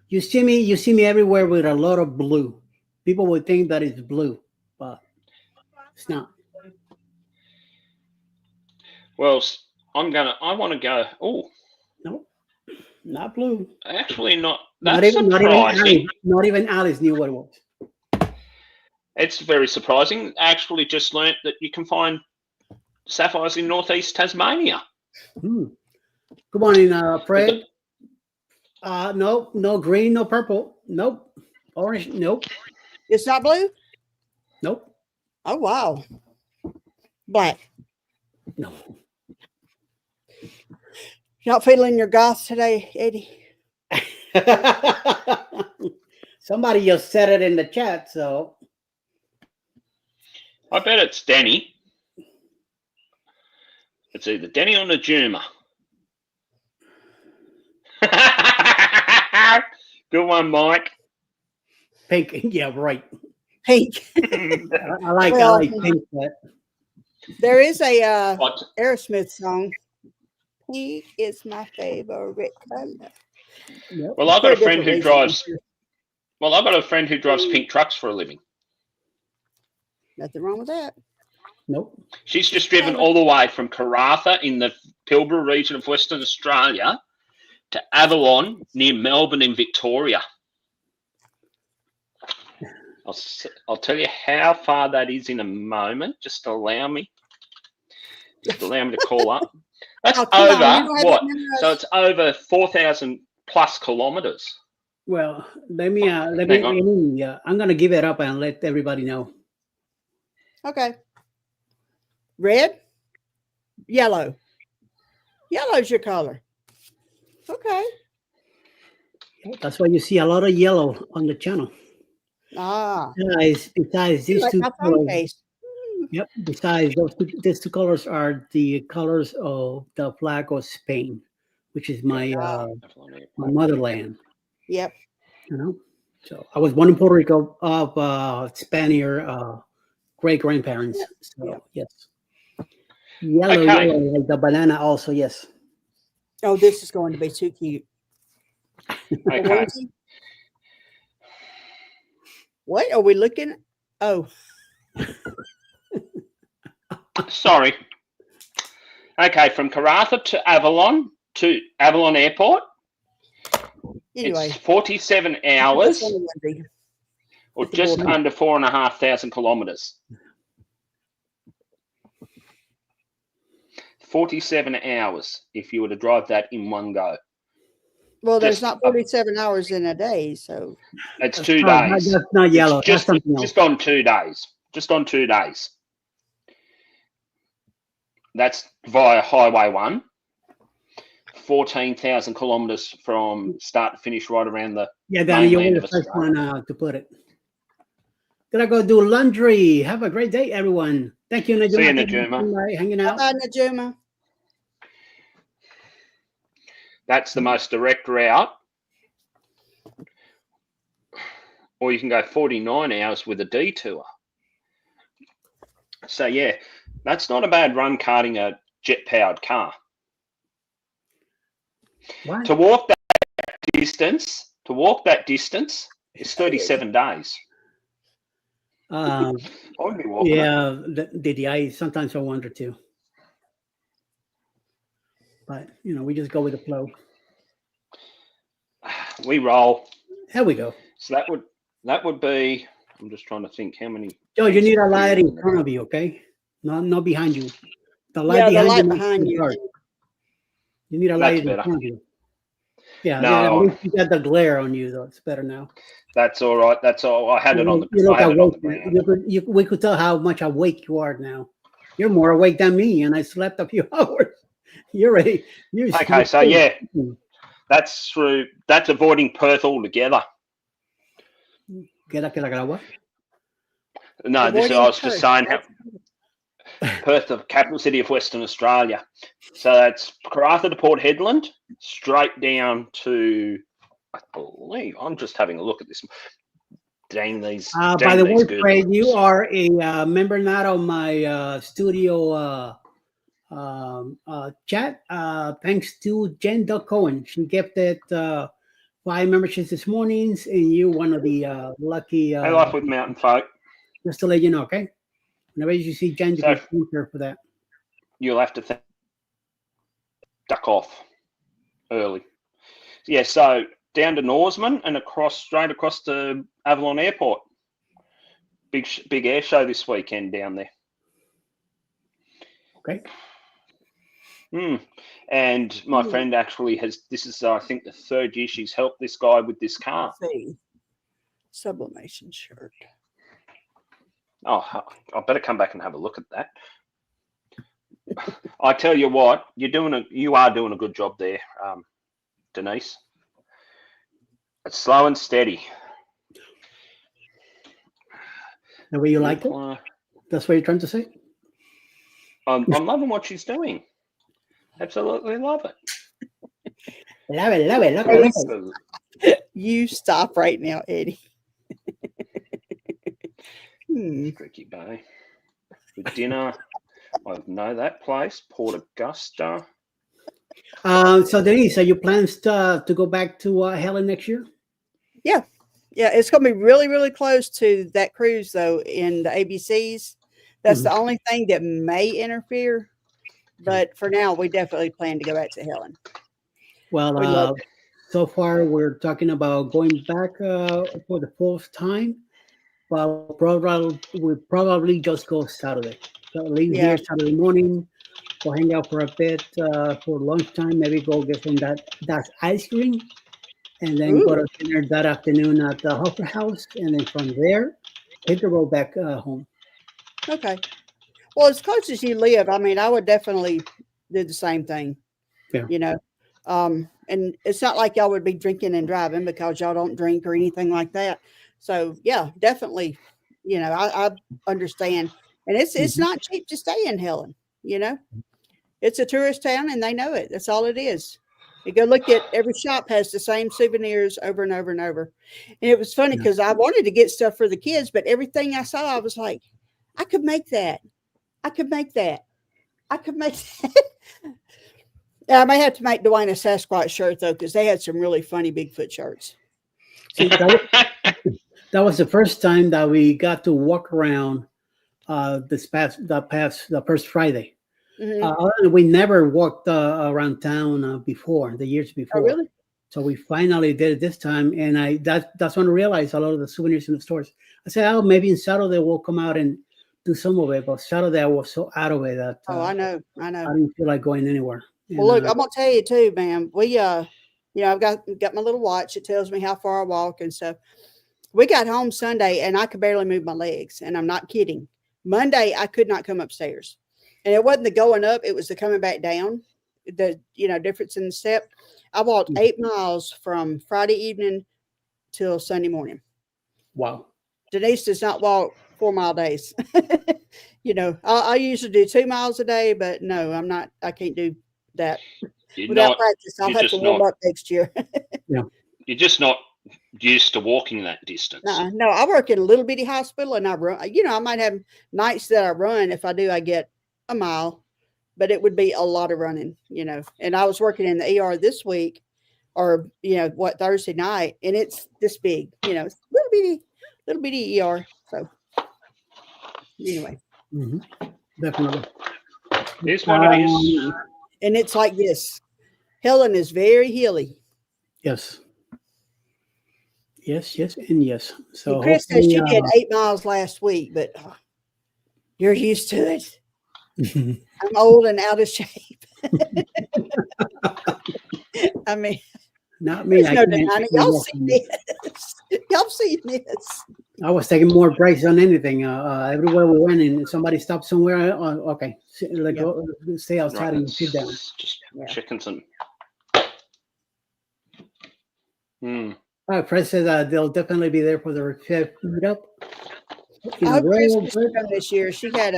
You see me everywhere with a lot of blue. People would think that it's blue, but it's not. Well, I want to go. Oh, No, not blue. actually, not. Not That's even surprising. not even Alice knew what it was. It's very surprising. I actually just learnt that you can find sapphires in northeast Tasmania. Good morning, Fred. No green, no purple. Nope. Orange, nope. It's not blue? Nope. Oh, wow. Black. No. Not feeling your goth today, Eddie? Somebody just said it in the chat, so. I bet it's Denny. It's either Denny or Najuma. Good one, Mike. Pink, yeah, right. Pink. I like pink. But there is a Aerosmith song. Pink is my favorite color. Yep. Well, I've got a friend who drives. Well, I've got a friend who drives pink trucks for a living. Nothing wrong with that. Nope. She's just driven all the way from Karratha in the Pilbara region of Western Australia to Avalon near Melbourne in Victoria. I'll tell you how far that is in a moment. Just allow me to call up. That's over what? So it's over 4,000 plus kilometers. Well, let me. I'm going to give it up and let everybody know. Okay. Red, yellow. Yellow's your color. Okay. That's why you see a lot of yellow on the channel. Besides these two colors. Yep. Besides these two colors are the colors of the flag of Spain, which is my my motherland. Yep. You know, so I was born in Puerto Rico of Spaniard great grandparents. So yes. Yellow, like the banana also, yes. Oh, this is going to be too cute. Okay. What are we looking? Oh. Sorry. Okay, from Karratha to Avalon Airport. Anyway. It's 47 hours or just under 4,500 kilometers. 47 hours if you were to drive that in one go. Well, there's not 47 hours in a day, so it's 2 days. That's not yellow. Just on 2 days. Just on 2 days. That's via Highway 1. 14,000 kilometers from start to finish, right around the Danny, you're the first one to put it. Gonna go do laundry. Have a great day, everyone. Thank you, Najuma. See you, Najuma. Hanging out. Bye, Najuma. That's the most direct route. Or you can go 49 hours with a detour. So, yeah, that's not a bad run karting a jet-powered car. What? To walk that distance is 37 days. Yeah, I sometimes I wonder too. But we just go with the flow. We roll. Here we go. So that would be. I'm just trying to think how many. Joe, you need a light in front of you, okay? Not behind you. The light behind you. You need a light in front of you. Yeah, at least you got the glare on you, though. It's better now. That's all right. That's all. I had it on the. You look awake. We could tell how much awake you are now. You're more awake than me, and I slept a few hours. You're ready. Okay, so yeah, that's avoiding Perth altogether. What? No, I was just saying how Perth, the capital city of Western Australia. So that's Karratha to Port Hedland, straight down to, I believe, I'm just having a look at this. Dang these. By the way, Fred, you are a member not on my studio chat. Thanks to Jen Cohen. She gifted 5 memberships this morning, and you're one of the lucky. I life with mountain folk. Just to let you know, okay? Whenever you see Jen, you So- can thank her for that. You'll have to duck off early. Yeah, so down to Norseman and straight across to Avalon Airport. Big air show this weekend down there. Okay. And my friend actually this is, I think, the 3rd year she's helped this guy with this car. See. Sublimation shirt. Oh, I better come back and have a look at that. I tell you what, you are doing a good job there, Denise. It's slow and steady. The way you like it? That's what you're trying to say? I'm loving what she's doing. Absolutely love it. Love it. You stop right now, Eddie. Tricky Bay. For dinner, I know that place, Port Augusta. So Denise, are your plans to go back to Helen next year? Yeah, it's going to be really, really close to that cruise, though, in the ABCs. That's the only thing that may interfere. But for now, we definitely plan to go back to Helen. Well, so far we're talking about going back for the 4th time, but we'll probably just go Saturday. So leave here Saturday morning, go hang out for a bit for lunchtime, maybe go get some that ice cream, and then go to dinner that afternoon at the Hoffer House, and then from there, hit the road back home. Okay. Well, as close as you live, I mean, I would definitely do the same thing. Yeah. You know, and it's not like y'all would be drinking and driving because y'all don't drink or anything like that. So yeah, definitely. You know, I understand, and it's not cheap to stay in Helen. You know, it's a tourist town, and they know it. That's all it is. You go look at every shop has the same souvenirs over and over and over. And it was funny because I wanted to get stuff for the kids, but everything I saw, I was like, I could make that. I could make that. I could make that. I may have to make Dwayne a Sasquatch shirt, though, because they had some really funny Bigfoot shirts. See, that was the first time that we got to walk around the first Friday. We never walked around town before, the years before. Oh, really? So we finally did it this time, and that's when I realized a lot of the souvenirs in the stores. I said, oh, maybe in Saturday we'll come out and do some of it, but Saturday I was so out of it that I know. I didn't feel like going anywhere. Well, look, I'm gonna tell you too, man. We you know, I've got my little watch. It tells me how far I walk and stuff. We got home Sunday, and I could barely move my legs, and I'm not kidding. Monday, I could not come upstairs. And it wasn't the going up, it was the coming back down, the difference in the step. I walked 8 miles from Friday evening till Sunday morning. Wow. Denise does not walk 4 mile days. I usually do 2 miles a day, but no, I'm not. I can't do that without practice. I'll have to warm up next year. Yeah. You're just not used to walking that distance. No, I work in a little bitty hospital, and I run. I might have nights that I run. If I do, I get a mile, but it would be a lot of running, and I was working in the ER this week or, Thursday night, and it's this big, it's little bitty ER. So anyway, definitely. Here's what it is. And it's like this. Helen is very hilly. Yes. Yes, and yes. So and Chris says she did 8 miles last week, but you're used to it. I'm old and out of shape. I mean, not me. Y'all see this. Y'all see this. I was taking more breaks than anything. Everywhere we went, and somebody stopped somewhere. Okay, go stay outside and sit down. Just checking some. Fred says they'll definitely be there for the meetup. I hope Chris was coming this year. She had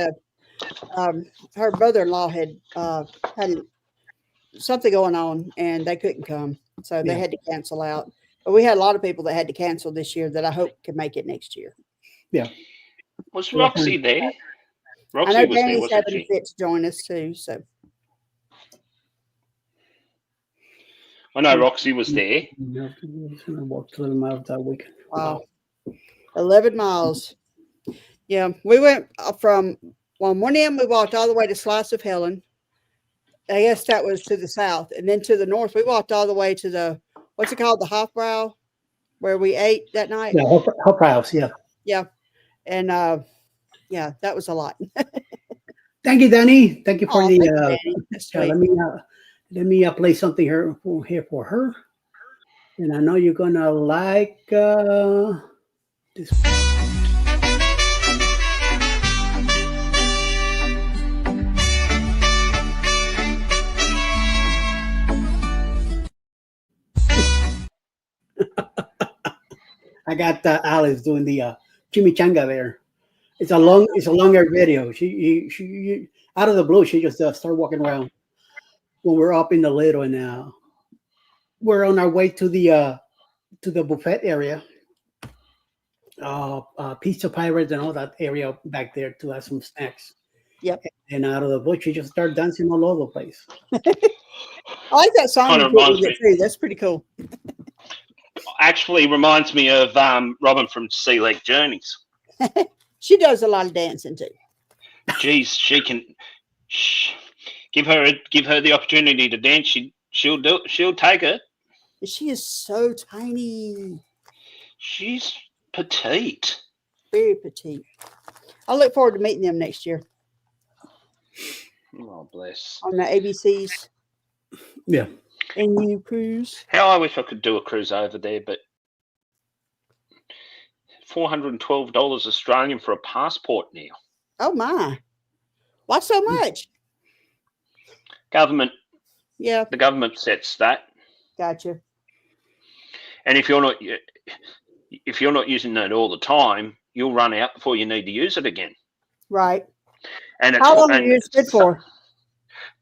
her brother-in-law had something going on, and they couldn't come, so they had to cancel out. But we had a lot of people that had to cancel this year that I hope can make it next year. Yeah. Was Roxy there? Roxy I know was there, Danny's wasn't having she? fit to join us too. So I know Roxy was there. I walked 11 miles that weekend. Wow. 11 miles. Yeah, we went from one end, we walked all the way to Slice of Helen. I guess that was to the south. And then to the north, we walked all the way to the, what's it called? The Hofbrau, where we ate that night. Yeah, Hop House, yeah. Yeah. And yeah, that was a lot. Thank you, Danny. Thank you for Aw, the. thank you, Danny. That's sweet. Let me play something here for her, and I know you're gonna like this. I got Alice doing the chimichanga there. It's a longer video. She out of the blue, she just started walking around when we're up in the little, and we're on our way to the buffet area, Pizza Pirates and all that area back there to have some snacks. Yep. And out of the blue, she just started dancing all over the place. I like that song. Kind of reminds me. Too. That's pretty cool. Actually reminds me of Robin from Sea Lake Journeys. She does a lot of dancing too. Geez, she can give her the opportunity to dance. She'll do it. She'll take it. She is so tiny. She's petite. Very petite. I look forward to meeting them next year Oh, bless. on the ABCs. Yeah. And you cruise. How I wish I could do a cruise over there, but $412 Australian for a passport now. Oh my! Why so much? Government. Yeah. The government sets that. Gotcha. And if you're not using that all the time, you'll run out before you need to use it again. Right. And how long are you good for?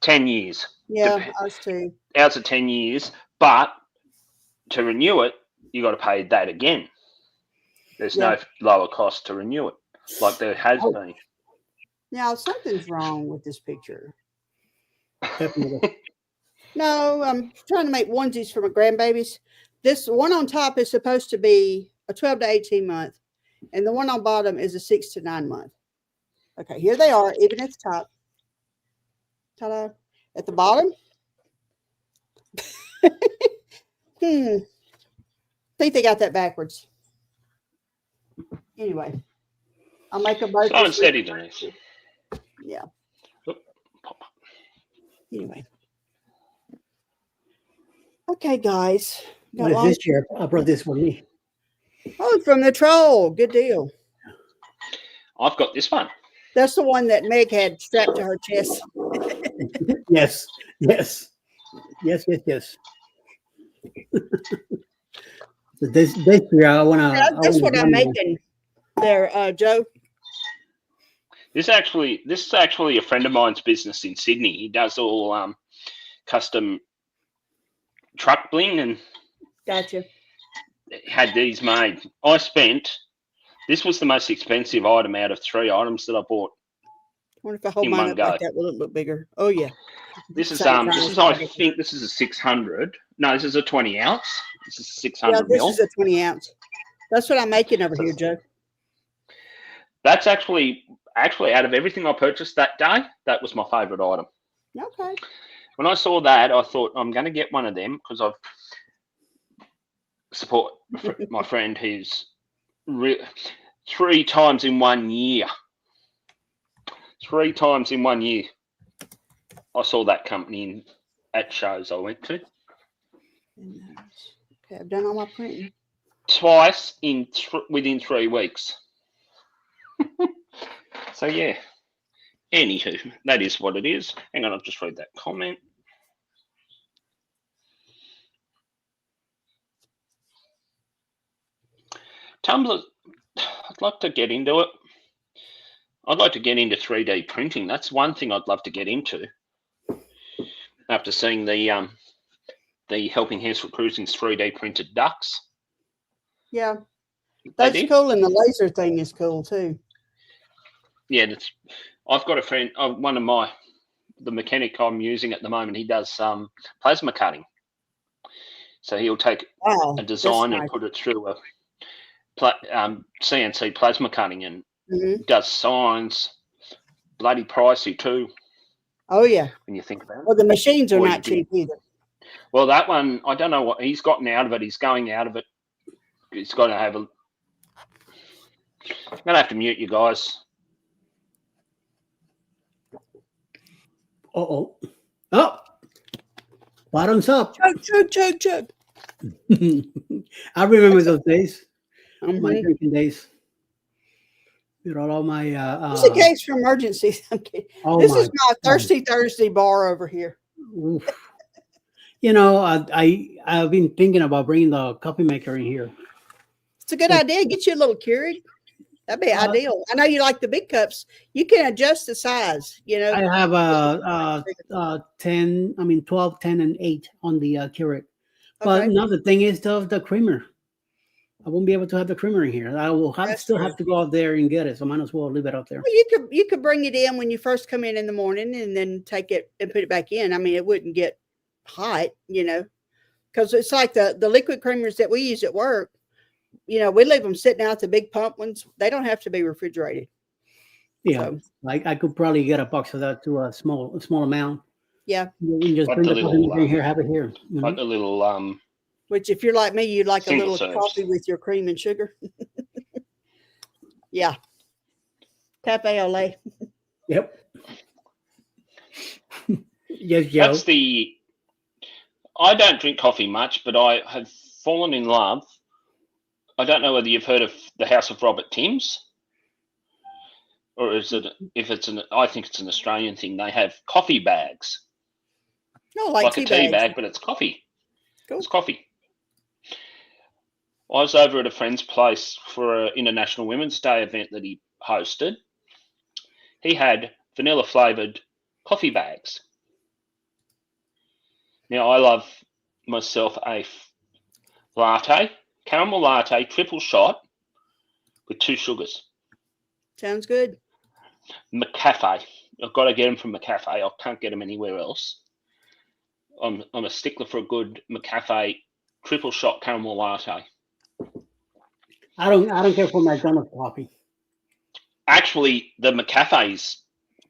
10 years. Yeah, us too. Ours are 10 years, but to renew it, you got to pay that again. There's no lower cost to renew it, like there has been. Now something's wrong with this picture. No, I'm trying to make onesies for my grandbabies. This one on top is supposed to be a 12 to 18 month, and the one on bottom is a 6 to 9 month. Okay, here they are, even at the top. Ta-da. At the bottom. I think they got that backwards. Anyway, I'll make a boat. Slow and steady, Denise. Yeah. Anyway. Okay, guys. What is this chair? I brought this for me. Oh, from the troll. Good deal. I've got this one. That's the one that Meg had strapped to her chest. Yes. This year I wanna. That's what I'm making there, Joe. This is actually a friend of mine's business in Sydney. He does all custom truck bling and gotcha. Had these made. This was the most expensive item out of 3 items that I bought. I wonder if I hold mine up like that, will it look bigger? Oh yeah. This is I think this is a 600. No, this is a 20 ounce. This is 600 this mil. is a 20 ounce. That's what I'm making over here, Joe. That's actually out of everything I purchased that day, that was my favorite item. Okay. When I saw that, I thought I'm going to get one of them because I support my friend who's 3 times in 1 year. 3 times in 1 year, I saw that company at shows I went to. Okay, I've done all my printing. Twice within 3 weeks. So yeah. Anywho, that is what it is. Hang on, I'll just read that comment. Tumblr, I'd like to get into it. I'd like to get into 3D printing. That's one thing I'd love to get into. After seeing the Helping Hands for Cruising's 3D printed ducks. Yeah, that's cool, and the laser thing is cool too. Yeah, I've got a friend, the mechanic I'm using at the moment. He does plasma cutting, So he'll take Wow, a that's design and nice. put it through a CNC plasma cutting and Mhm. does signs. Bloody pricey too, Oh yeah. when you think about it. Well, the machines are Or not cheap either. Well, that one, I don't know what he's gotten out of it. He's going out of it. He's got to have a. I'm gonna have to mute you guys. Oh, bottoms up. Chug. I remember those days, my Mhm. drinking days. You know, all my Just in case for emergencies. I'm kidding. oh This my is my Thirsty Thursday bar over here. oof. You know, I've been thinking about bringing the coffee maker in here. It's a good idea. Get you a little Keurig. That'd be Uh, ideal. I know you like the big cups. You can adjust the size, you know. I have 10, 12, 10, and 8 on the Keurig. But Okay. now the thing is the creamer. I won't be able to have the creamer in here. I will That's still true. have to go out there and get it. So I might as well leave it out there. Well, you could bring it in when you first come in the morning and then take it and put it back in. I mean, it wouldn't get hot, you know, because it's like the liquid creamers that we use at work. You know, we leave them sitting out, the big pump ones. They don't have to be refrigerated. Yeah, So, like I could probably get a box of that to a small amount. yeah. You can just Like bring the the coffee little, maker in here, have it here. You know? Like the little Which, if you're like me, you'd like a Single little serves. coffee with your cream and sugar. Yeah. Cafe au lait. Yep. Yes, Joe. That's the. I don't drink coffee much, but I have fallen in love. I don't know whether you've heard of the House of Robert Timms, or is it? If it's an, I think it's an Australian thing. They have coffee bags, No, like like a tea bags. bag, but it's coffee. Cool. It's coffee. I was over at a friend's place for an International Women's Day event that he hosted. He had vanilla flavored coffee bags. Now, I love myself a latte, caramel latte, triple shot with 2 sugars. Sounds good. McCafe. I've got to get them from McCafe. I can't get them anywhere else. I'm a stickler for a good McCafe triple shot caramel latte. I don't care for McDonald's coffee. Actually, the McCafe's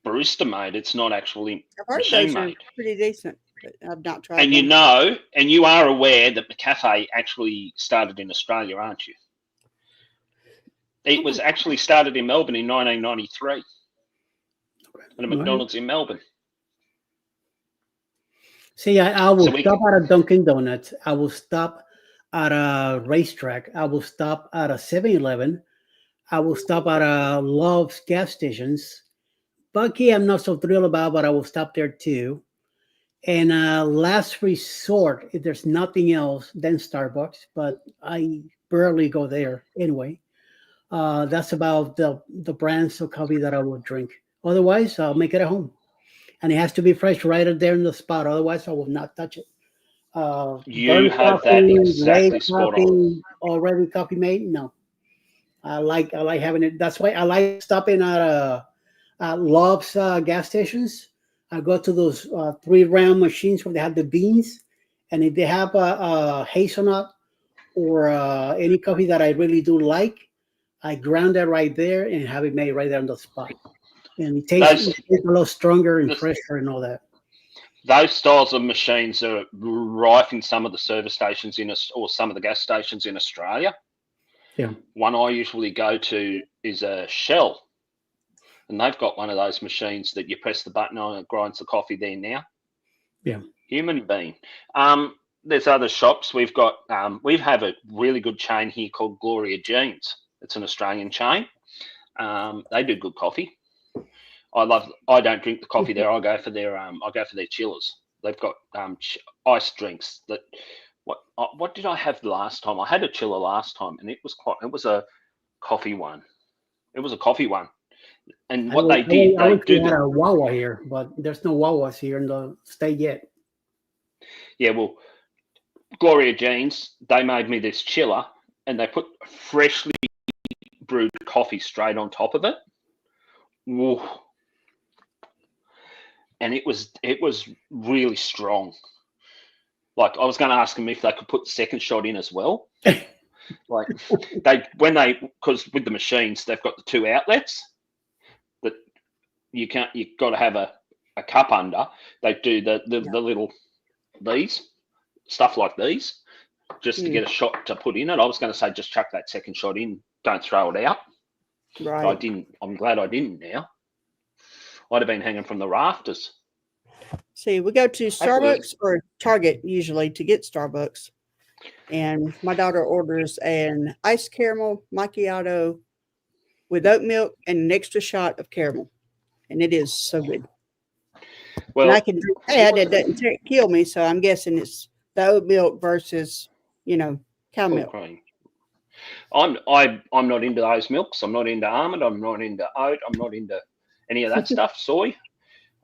barista made. It's not actually I've heard machine those are made. pretty decent, but I've not tried And them. you know, and you are aware that McCafe actually started in Australia, aren't you? It was actually started in Melbourne in 1993. And a McDonald's in Melbourne. See, I will So stop at a Dunkin' Donuts. I will stop at a racetrack. I will stop at a 7-Eleven. I will stop at a Love's gas stations. Bucky, I'm not so thrilled about, but I will stop there too. And last resort, if there's nothing else, then Starbucks. But I barely go there anyway. That's about the brands of coffee that I will drink. Otherwise, I'll make it at home. And it has to be fresh right there in the spot. Otherwise, I will not touch it. You Burnt have that coffee, exactly laid spot coffee, on. already coffee made. No, I like having it. That's why I like stopping at Love's gas stations. I go to those 3-round machines where they have the beans, and if they have a hazelnut or any coffee that I really do like, I ground that right there and have it made right there on the spot. And it tastes a little stronger and fresher and all that. Those styles of machines are rife in some of the service stations or some of the gas stations in Australia. Yeah. One I usually go to is a Shell, and they've got one of those machines that you press the button on and it grinds the coffee there now. Yeah. Human being. There's other shops. We have a really good chain here called Gloria Jeans. It's an Australian chain. They do good coffee. I don't drink the coffee there. I go for their chillers. They've got iced drinks. What did I have last time? I had a chiller last time, and it was a coffee one. It was a coffee one. And what they did, I they wish do we had a Wawa here, but there's no Wawas here in the state yet. Yeah, well, Gloria Jeans, they made me this chiller, and they put freshly brewed coffee straight on top of it. Woo. And it was really strong. Like, I was going to ask them if they could put the second shot in as well. Like, because with the machines, they've got the 2 outlets that you've got to have a cup under. They do the little, stuff like these, just to get a shot to put in it. I was going to say, just chuck that second shot in. Don't throw it out. Right. But I didn't. I'm glad I didn't now. I'd have been hanging from the rafters. See, we go to Starbucks or Target usually to get Starbucks. And my daughter orders an iced caramel macchiato with oat milk and an extra shot of caramel. And it is so good. Well, and I can drink that. It doesn't kill me. So I'm guessing it's the oat milk versus, cow milk. Cream. I'm not into those milks. I'm not into almond. I'm not into oat. I'm not into any of that stuff. Soy.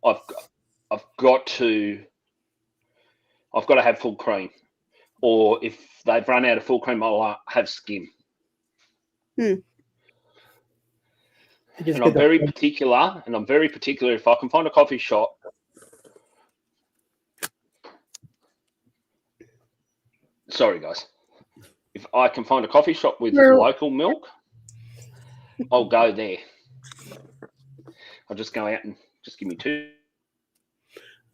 I've got to have full cream, or if they've run out of full cream, I'll have skim. And I'm very particular. If I can find a coffee shop. Sorry, guys. If I can find a coffee shop with local milk, I'll go there. I'll just go out and just give me 2.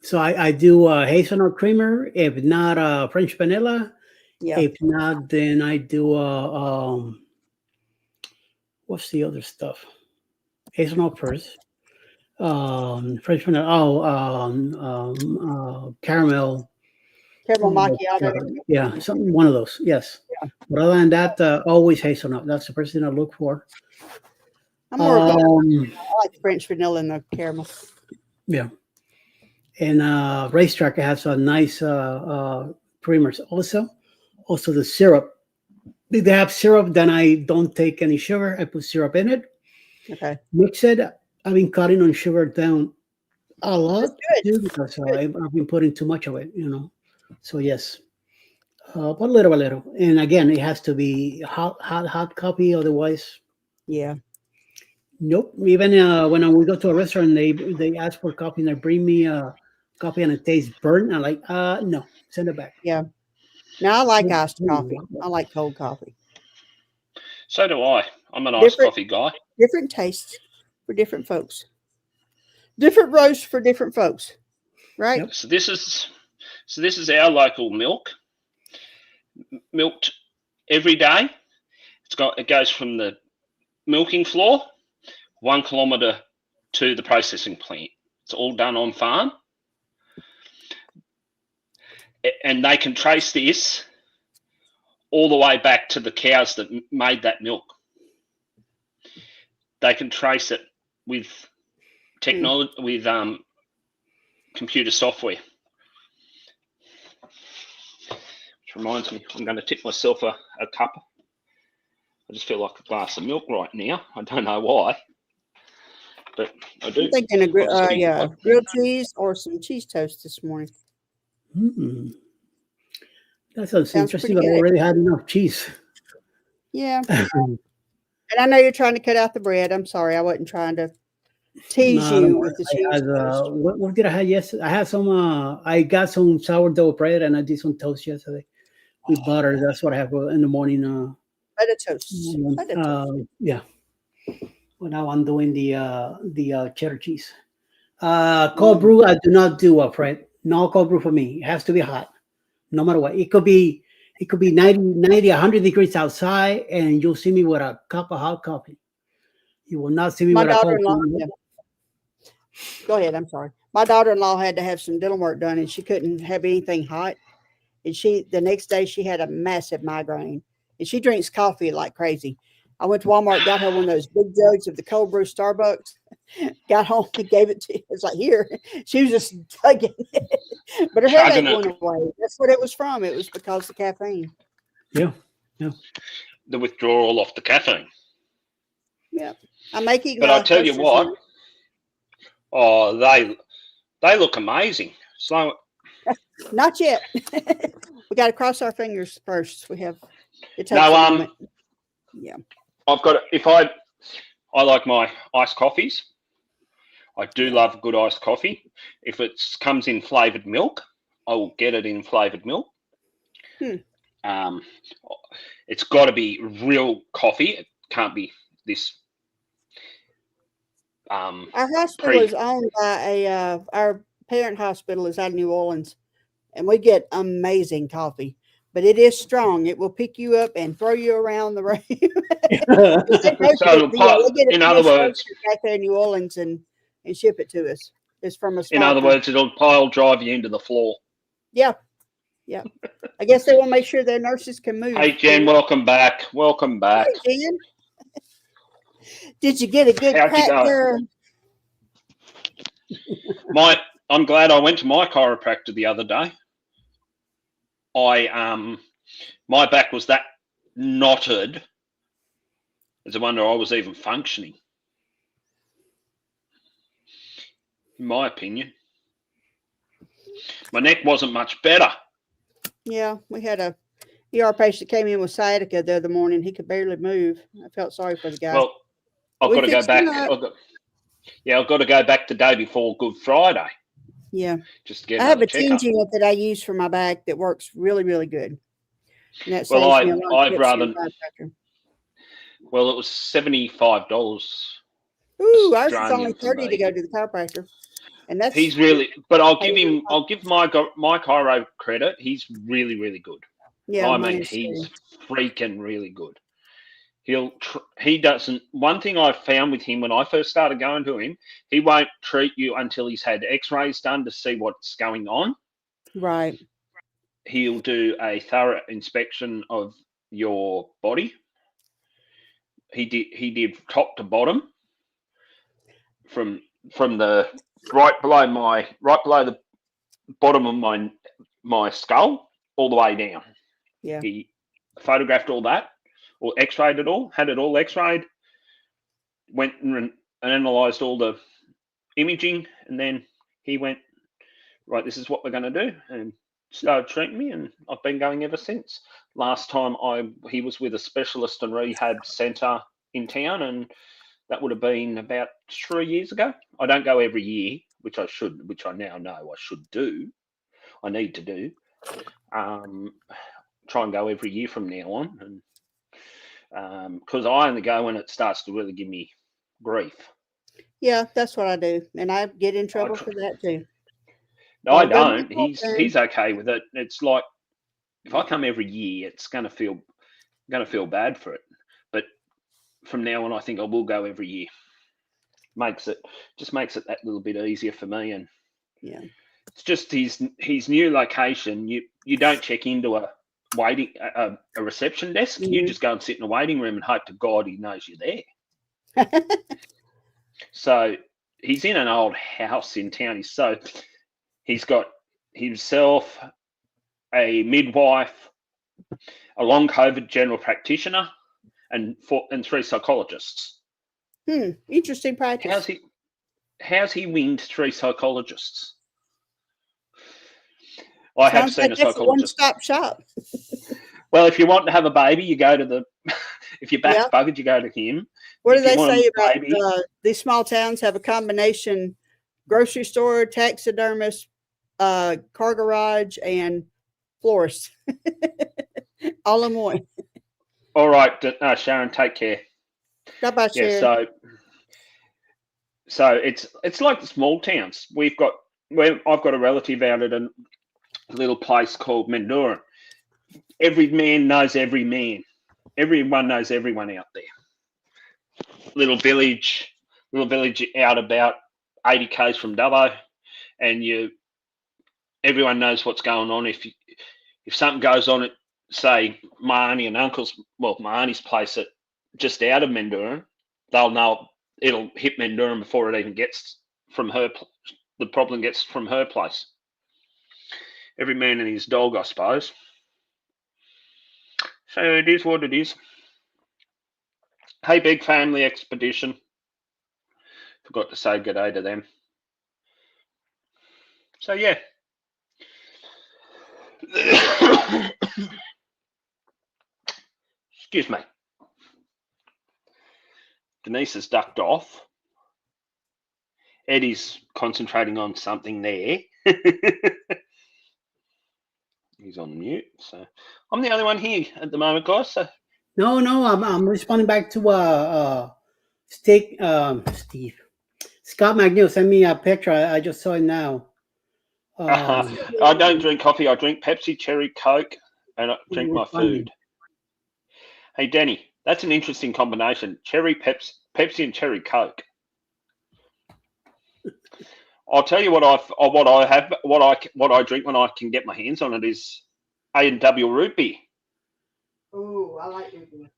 So I do hazelnut creamer. If not, French vanilla. Yeah. If not, then I do what's the other stuff? Hazelnut first. French vanilla. Caramel. Caramel macchiato. Yeah, one of those. Yes. Yeah. But other than that, always hazelnut. That's the first thing I look for. I'm more of I like French vanilla and the caramel. Yeah. And Racetrack has a nice creamers also. Also the syrup. If they have syrup, then I don't take any sugar. I put syrup in it. Okay. Mix it. I've been cutting on sugar down a lot too, because I've been putting too much of it, So yes, but little by little. And again, it has to be hot coffee. Otherwise, yeah. Nope. Even when we go to a restaurant, they ask for coffee and they bring me coffee and it tastes burnt. I'm like, no, send it back. Yeah. Now I like iced coffee. I like cold coffee. So do I. I'm an iced coffee guy. Different tastes for different folks. Different roasts for different folks. Right? Yep. So this is our local milk. Milked every day. It goes from the milking floor 1 kilometre to the processing plant. It's all done on farm. And they can trace this all the way back to the cows that made that milk. They can trace it with technology, with computer software. Which reminds me, I'm going to tip myself a cup. I just feel like a glass of milk right now. I don't know why, but I do. I'm thinking of grilled cheese or some cheese toast this morning. That sounds interesting. I already had enough cheese. Yeah. And I know you're trying to cut out the bread. I'm sorry. I wasn't trying to tease you with the cheese toast. What did I have yesterday? I had some, I got some sourdough bread and I did some toast yesterday with butter. That's what I have in the morning. Butter toast. Yeah. Well, now I'm doing the cheddar cheese. Cold brew, I do not do, Fred. No cold brew for me. It has to be hot, no matter what. It could be 90, 100 degrees outside, and you'll see me with a cup of hot coffee. You will not see me with a cold coffee. Go ahead. I'm sorry. My daughter-in-law had to have some dental work done, and she couldn't have anything hot. And the next day she had a massive migraine, and she drinks coffee like crazy. I went to Walmart, got her one of those big jugs of the cold brew Starbucks, got home and gave it to her. It's like, here. She was just tugging it. But her headache went away. That's what it was from. It was because of caffeine. Yeah. Yeah. The withdrawal of the caffeine. Yeah. I'm making. But I'll tell you what. Oh, they look amazing. So. Not yet. We got to cross our fingers first. We have. It takes yeah. I've got. I like my iced coffees. I do love good iced coffee. If it comes in flavored milk, I will get it in flavored milk. Hmm. It's got to be real coffee. It can't be this. Our hospital is owned by our parent hospital is out of New Orleans, and we get amazing coffee. But it is strong. It will pick you up and throw you around the room. In other words, back there in New Orleans and ship it to us. It's from a small in other company. words, it'll pile drive you into the floor. Yeah. Yeah. I guess they want to make sure their nurses can move. Hey, Jen, welcome back. Welcome back. Hey, Jen. Did you get a good How'd you crack, go? girl? I'm glad I went to my chiropractor the other day. My back was that knotted. It's a wonder I was even functioning. In my opinion. My neck wasn't much better. Yeah, we had a ER patient came in with sciatica the other morning. He could barely move. I felt sorry for the guy. Well, I've got to go back. I've got to go back the day before Good Friday. Yeah. Just to get I have a checkup. teen unit that I use for my back that works really, really good. And that Well, saves me a lot of I'd trips to rather. the chiropractor. Well, it was $75. Ooh, ours is Australian only for $30 to me. go to the chiropractor. And that's He's really, but I'll give my chiro credit. He's really, really good. yeah. I mean, he's freaking really good. He doesn't. One thing I found with him when I first started going to him, he won't treat you until he's had X-rays done to see what's going on. Right. He'll do a thorough inspection of your body. He did top to bottom, from the right below the bottom of my skull all the way down. Yeah. He photographed all that, or X-rayed it all, had it all X-rayed, went and analysed all the imaging, and then he went, right, this is what we're going to do, and started treating me, and I've been going ever since. Last time he was with a specialist and rehab centre in town, and that would have been about 3 years ago. I don't go every year, which I now know I should do. I need to do. Try and go every year from now on, and because I only go when it starts to really give me grief. Yeah, that's what I do, and I get in trouble for that too. No, I don't. He's okay with it. It's like if I come every year, it's going to feel bad for it. But from now on, I think I will go every year. Makes it that little bit easier for me, and yeah, it's just his new location. You don't check into a reception desk. Mm-hmm. You just go and sit in a waiting room and hope to God he knows you're there. So he's in an old house in town. He's got himself, a midwife, a long COVID general practitioner, and 3 psychologists. Interesting practice. How's he winged 3 psychologists? I have seen a psychologist. One-stop shop. Well, if you want to have a baby, you go to if your back's buggered, you go to him. What do they say about these small towns have a combination grocery store, taxidermist, car garage, and florist all in one. All right, Sharon, take care. Bye-bye, Sharon. Yeah, so it's like the small towns. I've got a relative out at a little place called Mendura. Every man knows every man. Everyone knows everyone out there. Little village out about 80 k's from Dubbo, and everyone knows what's going on. If something goes on at, say, my auntie and uncle's, my auntie's place at just out of Mendura, they'll know it'll hit Mendura before it even gets from her. The problem gets from her place. Every man and his dog, I suppose. So it is what it is. Hey, Big Family Expedition. Forgot to say good day to them. So, yeah. Excuse me. Denise has ducked off. Eddie's concentrating on something there. He's on mute. So I'm the only one here at the moment, guys. So No, I'm responding back to Steve. Scott McNeil sent me a picture. I just saw it now. I don't drink coffee. I drink Pepsi, cherry, Coke, and I drink my food. Hey, Denny, that's an interesting combination. Pepsi and cherry Coke. I'll tell you what I drink when I can get my hands on it is A&W root beer. Oh, I like root beer.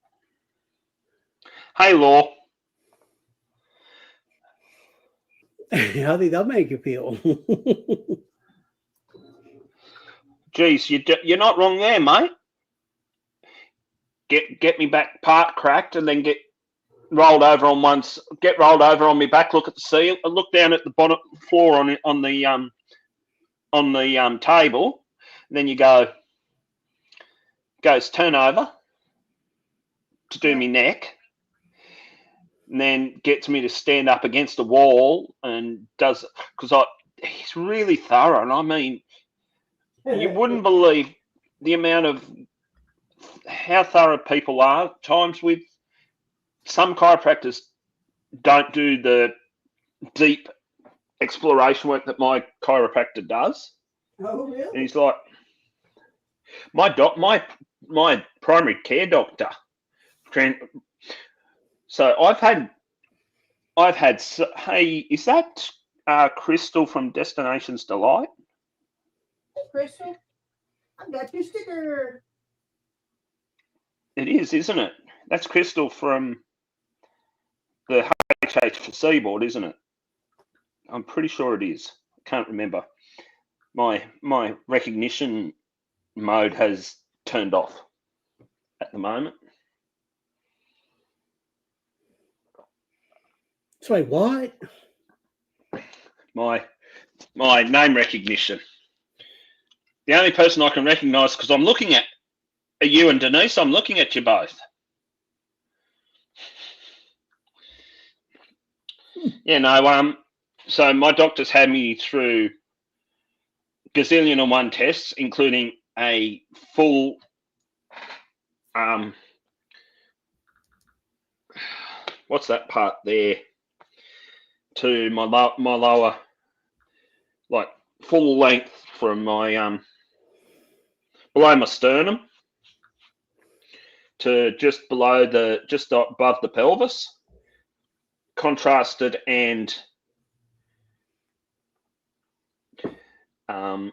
Hey, Law. How did that make you feel? Geez, you're not wrong there, mate. Get me back part cracked and then get rolled over on my back. Look at the seal. Look down at the bottom floor on the table. And then you goes turn over to do me neck. And then gets me to stand up against a wall and does because he's really thorough. And I mean, you wouldn't believe the amount of how thorough people are. Times with some chiropractors don't do the deep exploration work that my chiropractor does. Oh, really? And he's like, my primary care doctor. So I've had. Hey, is that Crystal from Destinations Delight? Hey, Crystal, I got your sticker. It is, isn't it? That's Crystal from the HHC board, isn't it? I'm pretty sure it is. I can't remember. My recognition mode has turned off at the moment. Sorry, what? My name recognition. The only person I can recognise because I'm looking at you and Denise. I'm looking at you both. Yeah, no. So my doctor's had me through gazillion and one tests, including a full what's that part there? To my lower, like full length from my below my sternum to just above the pelvis, contrasted and barium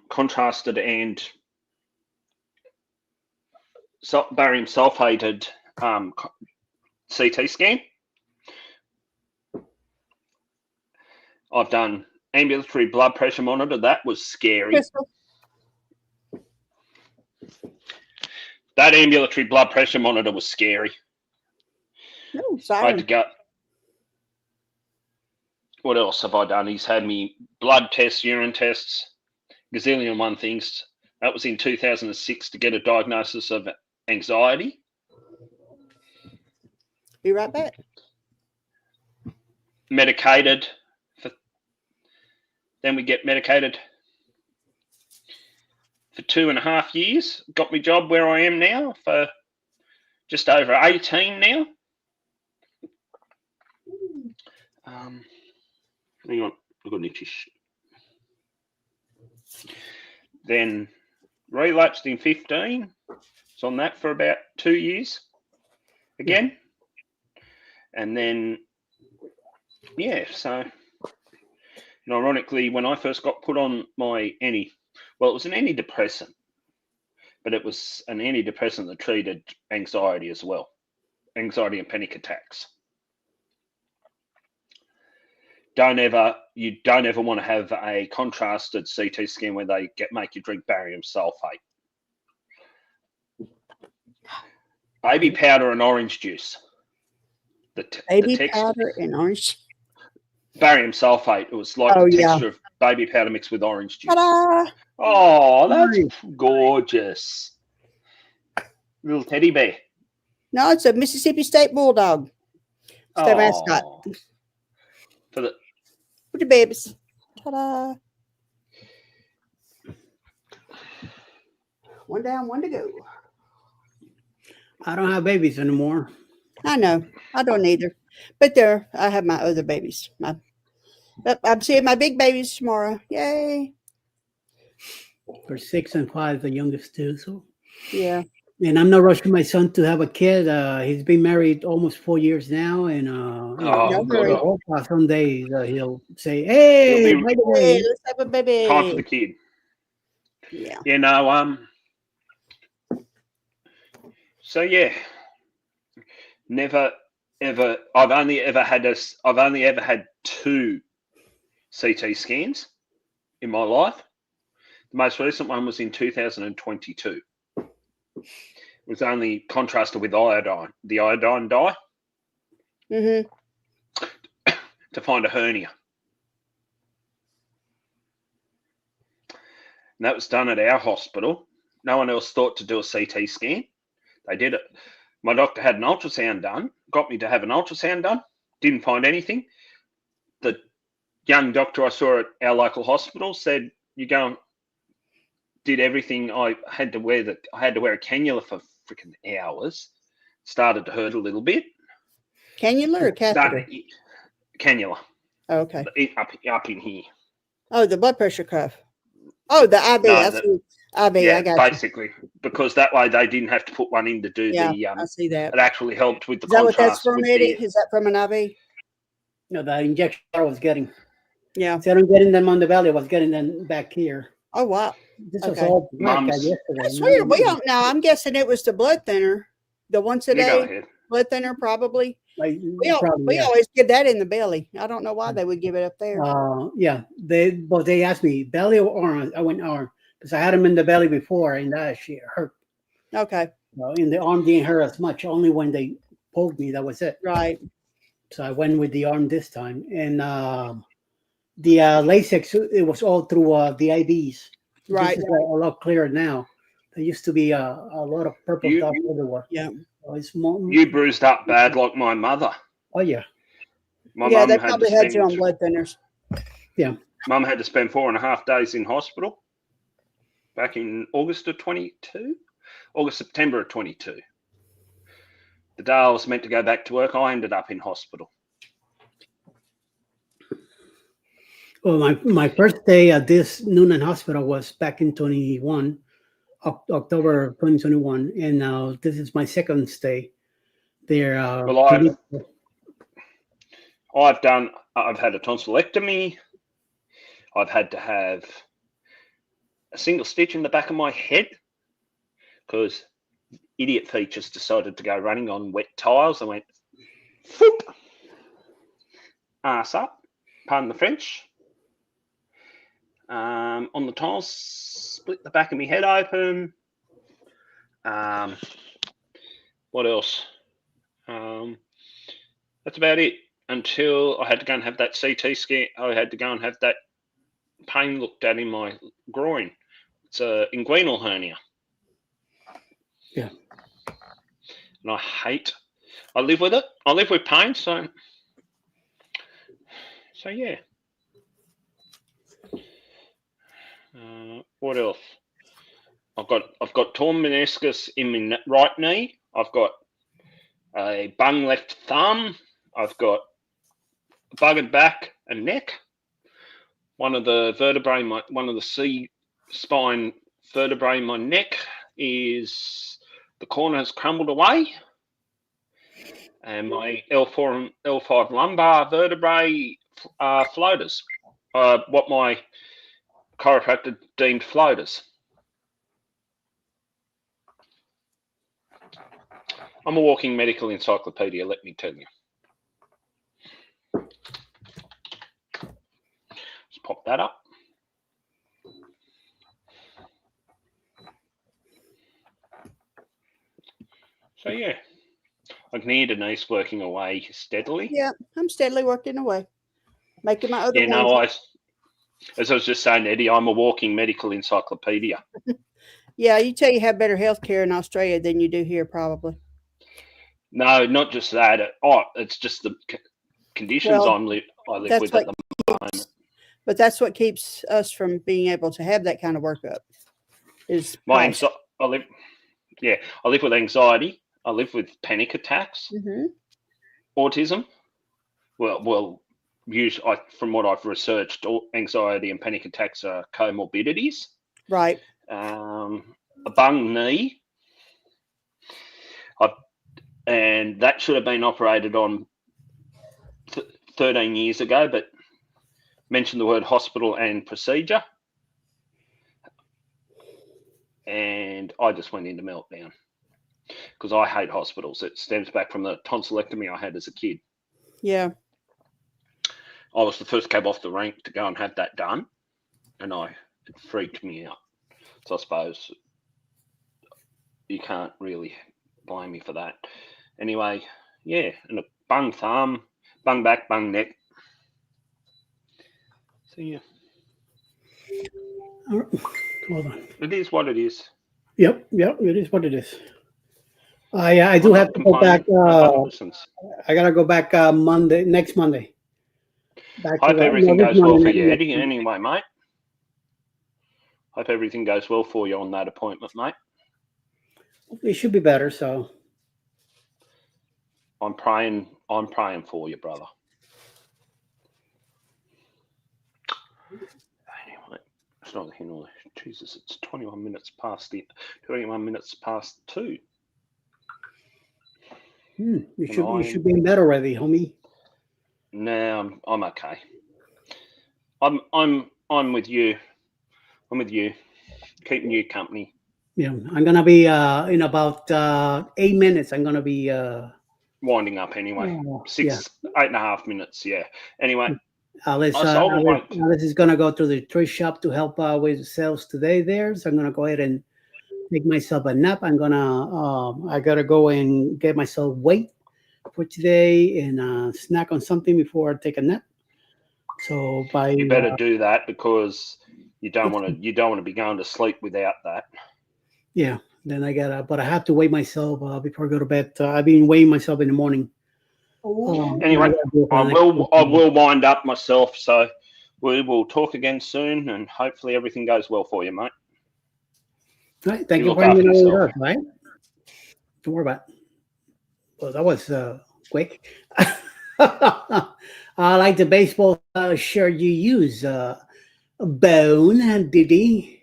sulfated CT scan. I've done ambulatory blood pressure monitor. That was scary. Crystal. That ambulatory blood pressure monitor was scary. No, I had to sorry. go. What else have I done? He's had me blood tests, urine tests, gazillion and one things. That was in 2006 to get a diagnosis of anxiety. Be right back. Medicated. Then we get medicated for 2.5 years. Got my job where I am now for just over 18 now. Hang on, I've got an itchy. Then relapsed in 15. Was on that for about 2 years again. And then, so... And ironically, when I first got put on my it was an antidepressant, but it was an antidepressant that treated anxiety as well, anxiety and panic attacks. You don't ever want to have a contrasted CT scan where they make you drink barium sulfate. Baby powder and orange juice. Baby powder and orange. Barium sulfate. It was like the texture of baby powder mixed with orange juice. Ta-da! Oh, that's gorgeous. Little teddy bear. No, it's a Mississippi State Bulldog. It's their mascot. For the babies. Ta-da! One down, one to go. I don't have babies anymore. I know. I don't either. But there, I have my other babies. But I'm seeing my big babies tomorrow. Yay. For 6 and 5, the youngest two. So, Yeah. and I'm not rushing my son to have a kid. He's been married almost 4 years now, and No God, hurry. I hope someday he'll say, "Hey, He'll be- by the Hey, way, let's have a baby. time for the kid. Yeah. You know, so yeah, never ever. I've only ever had 2 CT scans in my life. The most recent one was in 2022. It was only contrasted with iodine, the iodine dye, Mm-hmm. to find a hernia. And that was done at our hospital. No one else thought to do a CT scan. They did it. My doctor had an ultrasound done, got me to have an ultrasound done, didn't find anything. The young doctor I saw at our local hospital said, "You go and did everything." I had to wear a cannula for freaking hours. Started to hurt a little bit. Cannula or catheter? Cannula. Oh, okay. Up in here. Oh, the blood pressure cuff. Oh, the IV. No, I see. IV. Yeah, I got basically, because that way they didn't have to put one in to do you. I see that. It actually helped with the Is that what that's contrast. from, with Eddie? the, Is that from an IV? no, the injection I was getting. Yeah. Instead of getting them on the belly, I was getting them back here. Oh, wow. This was Okay. all black Mums. yesterday. That's weird. We don't know. I'm guessing it was the blood thinner, the once a you go day ahead. blood thinner, probably. Like, We probably, yeah. always give that in the belly. I don't know why they would give it up there. Yeah, they asked me belly or arm. I went arm because I had them in the belly before, and that shit hurt. Okay. In the arm didn't hurt as much. Only when they poked me, that was it. Right. So I went with the arm this time, and the Lasix, it was all through the IVs. Right. This is a lot clearer now. There used to be a lot of purple stuff everywhere. Yeah. So it's more. You bruised up bad like my mother. Oh yeah. My Yeah, mum they had probably to had you on spend. blood thinners. Yeah. Mum had to spend 4.5 days in hospital. Back in August of 22, September of 22. The day I was meant to go back to work, I ended up in hospital. Well, my first day at this Noonan Hospital was back in 21, October 2021, and now this is my second stay there. Well, I've had a tonsillectomy. I've had to have a single stitch in the back of my head because idiot feet just decided to go running on wet tiles. I went, foop, ass up, pardon the French. On the tiles, split the back of my head open. What else? That's about it. Until I had to go and have that CT scan. I had to go and have that pain looked at in my groin. It's a inguinal hernia. Yeah. And I live with it. I live with pain, so yeah. What else? I've got torn meniscus in my right knee. I've got a bung left thumb. I've got buggered back and neck. One of the vertebrae, one of the C spine vertebrae in my neck is the corner has crumbled away, and my L4 and L5 lumbar vertebrae are floaters. What my chiropractor deemed floaters. I'm a walking medical encyclopedia, let me tell you. Let's pop that up. So yeah, I can hear Denise working away steadily. Yeah, I'm steadily working away, making my other Yeah, no, as I was just saying, Eddie, I'm a walking medical encyclopedia. Yeah, you tell you have better health care in Australia than you do here, probably. No, not just that. It's just the conditions Well, I live with at the moment. But that's what keeps us from being able to have that kind of workup. Is My cost. I live with anxiety. I live with panic attacks, autism. Well, usually, from what I've researched, anxiety and panic attacks are comorbidities. Right. A bung knee, and that should have been operated on 13 years ago, but mentioned the word hospital and procedure, and I just went into meltdown because I hate hospitals. It stems back from the tonsillectomy I had as a kid. Yeah. I was the first cab off the rank to go and have that done, and it freaked me out. So I suppose you can't really blame me for that. Anyway, yeah, and a bung thumb, bung back, bung neck. So yeah. Hold on. It is what it is. Yep, it is what it is. I do have to go back. I gotta go back next Monday. Hope everything goes well for you, Eddie. Anyway, mate. Hope everything goes well for you on that appointment, mate. It should be better. So I'm praying for you, brother. Anyway, it's not here nor there. Jesus, it's 21 minutes past 2. You should be in bed already, homie. No, I'm okay. I'm with you. I'm with you, keeping you company. Yeah, I'm gonna be in about 8 minutes. I'm gonna be winding up anyway. 8.5 minutes. Yeah. Anyway, Alice is gonna go to the toy shop to help with sales today there. So I'm gonna go ahead and take myself a nap. I gotta go and get myself weight for today and snack on something before I take a nap. So you better do that because you don't want to be going to sleep without that. Yeah, then but I have to weigh myself before I go to bed. I've been weighing myself in the morning. Anyway, I will wind up myself. So we will talk again soon, and hopefully everything goes well for you, mate. All right, thank you for having me on, right? Don't worry about it. Well, that was quick. I like the baseball shirt you use, Bone and Diddy.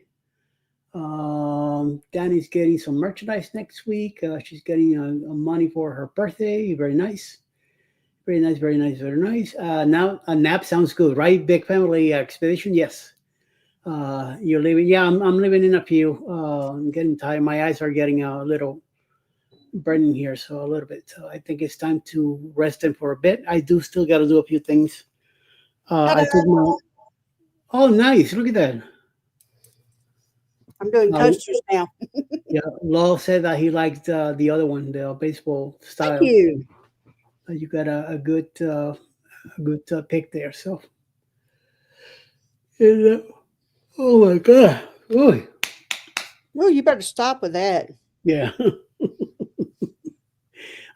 Danny's getting some merchandise next week. She's getting money for her birthday. Very nice. Very nice, very nice, very nice. Now a nap sounds good, right? Big family expedition, yes. You're leaving? Yeah, I'm living in a few. I'm getting tired. My eyes are getting a little burning here, so a little bit. So I think it's time to rest them for a bit. I do still got to do a few things. I took oh, nice! Look at that. I'm doing toasters now. Yeah, Law said that he liked the other one, the baseball style. Thank you. You got a good pick there. So, and, oh my God! Oh, you better stop with that. Yeah.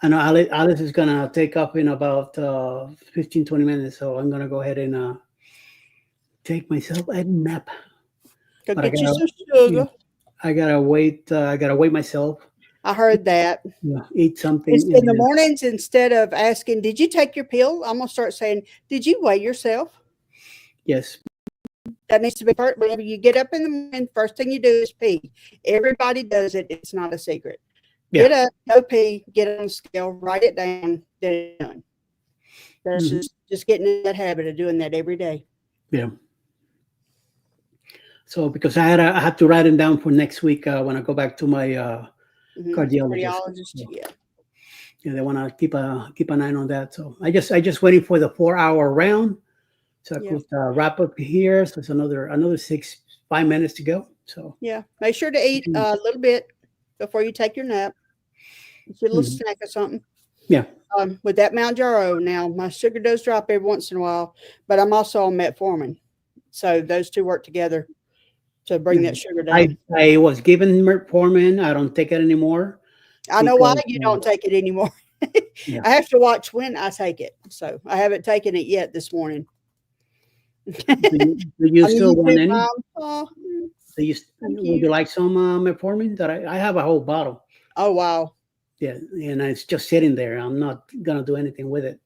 I know Alice is gonna take up in about 15-20 minutes, so I'm gonna go ahead and take myself a nap. Go get you some sugar. I gotta wait. I gotta wait myself. I heard that. Yeah, eat something in the mornings. Instead of asking, "Did you take your pill?" I'm gonna start saying, "Did you weigh yourself?" Yes. That needs to be part. Whenever you get up in the morning, first thing you do is pee. Everybody does it. It's not a secret. Yeah. Get up, go pee, get on the scale, write it down, then it's done. That's just getting in that habit of doing that every day. Yeah. So because I had to write them down for next week when I go back to my cardiologist. Yeah. Yeah, they want to keep an eye on that. So I just waiting for the 4-hour round, so I could wrap up here. So it's another 5 minutes to go. So yeah, make sure to eat a little bit before you take your nap. Get a little snack or something. Yeah. With that Mounjaro now, my sugar does drop every once in a while, but I'm also on metformin, so those two work together to bring that sugar down. I was given metformin. I don't take it anymore. I know why you don't take it anymore. Yeah. I have to watch when I take it, so I haven't taken it yet this morning. Do you still want any? Would you like some metformin? That I have a whole bottle. Oh, wow. Yeah, and it's just sitting there. I'm not gonna do anything with it.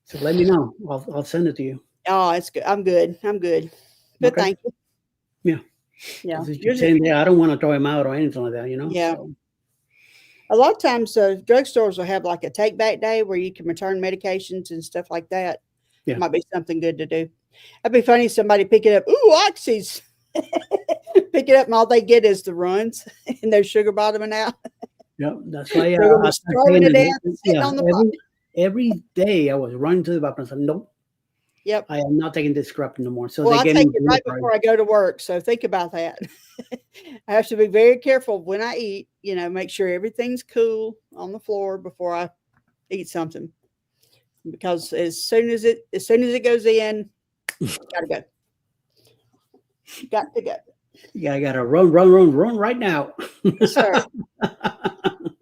So let me know. I'll send it to you. Oh, it's good. I'm good. But Okay. thank you. Yeah. Yeah. It's just saying there, I don't want to throw him out or anything like that, Yeah. So. A lot of times, drugstores will have like a take back day where you can return medications and stuff like that. Yeah. Might be something good to do. That'd be funny. Somebody pick it up. Ooh, oxys. Pick it up, and all they get is the runs and they're sugar bottoming out. Yeah, that's why They're gonna be starving to death, sitting on the every day I was running to the bathroom and said, nope. Yep. I am not taking this crap no more. So Well, they I get take me it right before I go to work. So think about that. I have to be very careful when I eat, make sure everything's cool on the floor before I eat something. Because as soon as it goes in, gotta go. Got to go. Yeah, I gotta run right now. Yes, sir.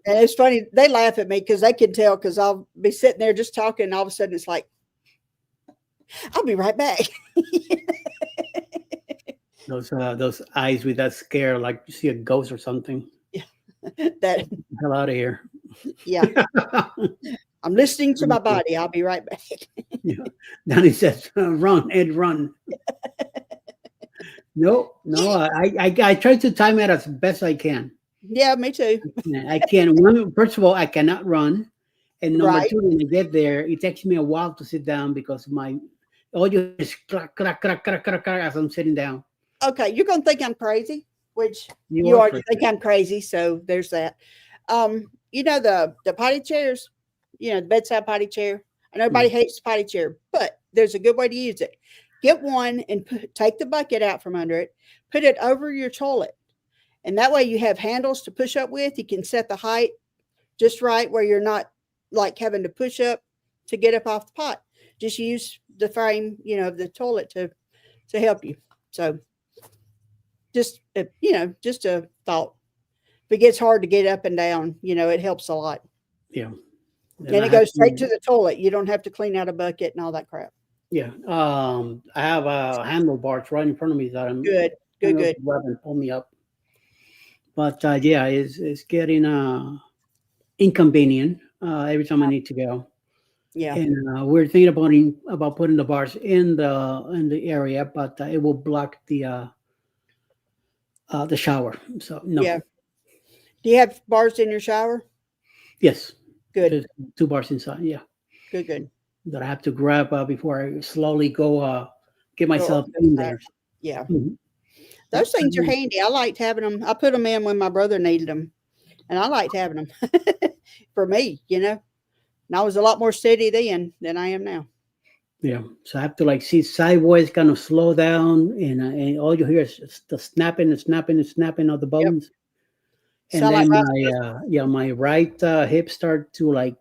And it's funny, they laugh at me because they can tell, because I'll be sitting there just talking, and all of a sudden it's like, I'll be right back. Those eyes with that scare, like you see a ghost or something. Yeah. That hell out of here. Yeah. I'm listening to my body. I'll be right back. Yeah. Danny says, run, Ed, run. No, I try to time it as best I can. Yeah, me too. I can. First of all, I cannot run. And number Right. two, when I get there, it takes me a while to sit down because my audio is clack, clack, clack, clack, clack, clack as I'm sitting down. Okay, you're going to think I'm crazy, which you are already think I'm crazy. So there's that. The potty chairs, the bedside potty chair. And everybody hates the potty chair, but there's a good way to use it. Get one and take the bucket out from under it, put it over your toilet. And that way you have handles to push up with. You can set the height just right where you're not like having to push up to get up off the pot. Just use the frame, of the toilet to help you. So just a thought. If it gets hard to get up and down, it helps a lot. Yeah. And it goes straight to the toilet. You don't have to clean out a bucket and all that crap. Yeah. I have handlebars right in front of me that I'm good. Grab and pull me up. But it's getting inconvenient every time I need to go. Yeah. And we're thinking about putting the bars in the area, but it will block the shower. So no. Yeah. Do you have bars in your shower? Yes. Good. There's 2 bars inside. Yeah. Good. That I have to grab before I slowly go get myself in there. Yeah. Mm-hmm. Those things are handy. I liked having them. I put them in when my brother needed them, and I liked having them for me, And I was a lot more steady then than I am now. Yeah. So I have to sit sideways, kind of slow down, and all you hear is the snapping and snapping and snapping of the bones. Yep. And then my right hip start to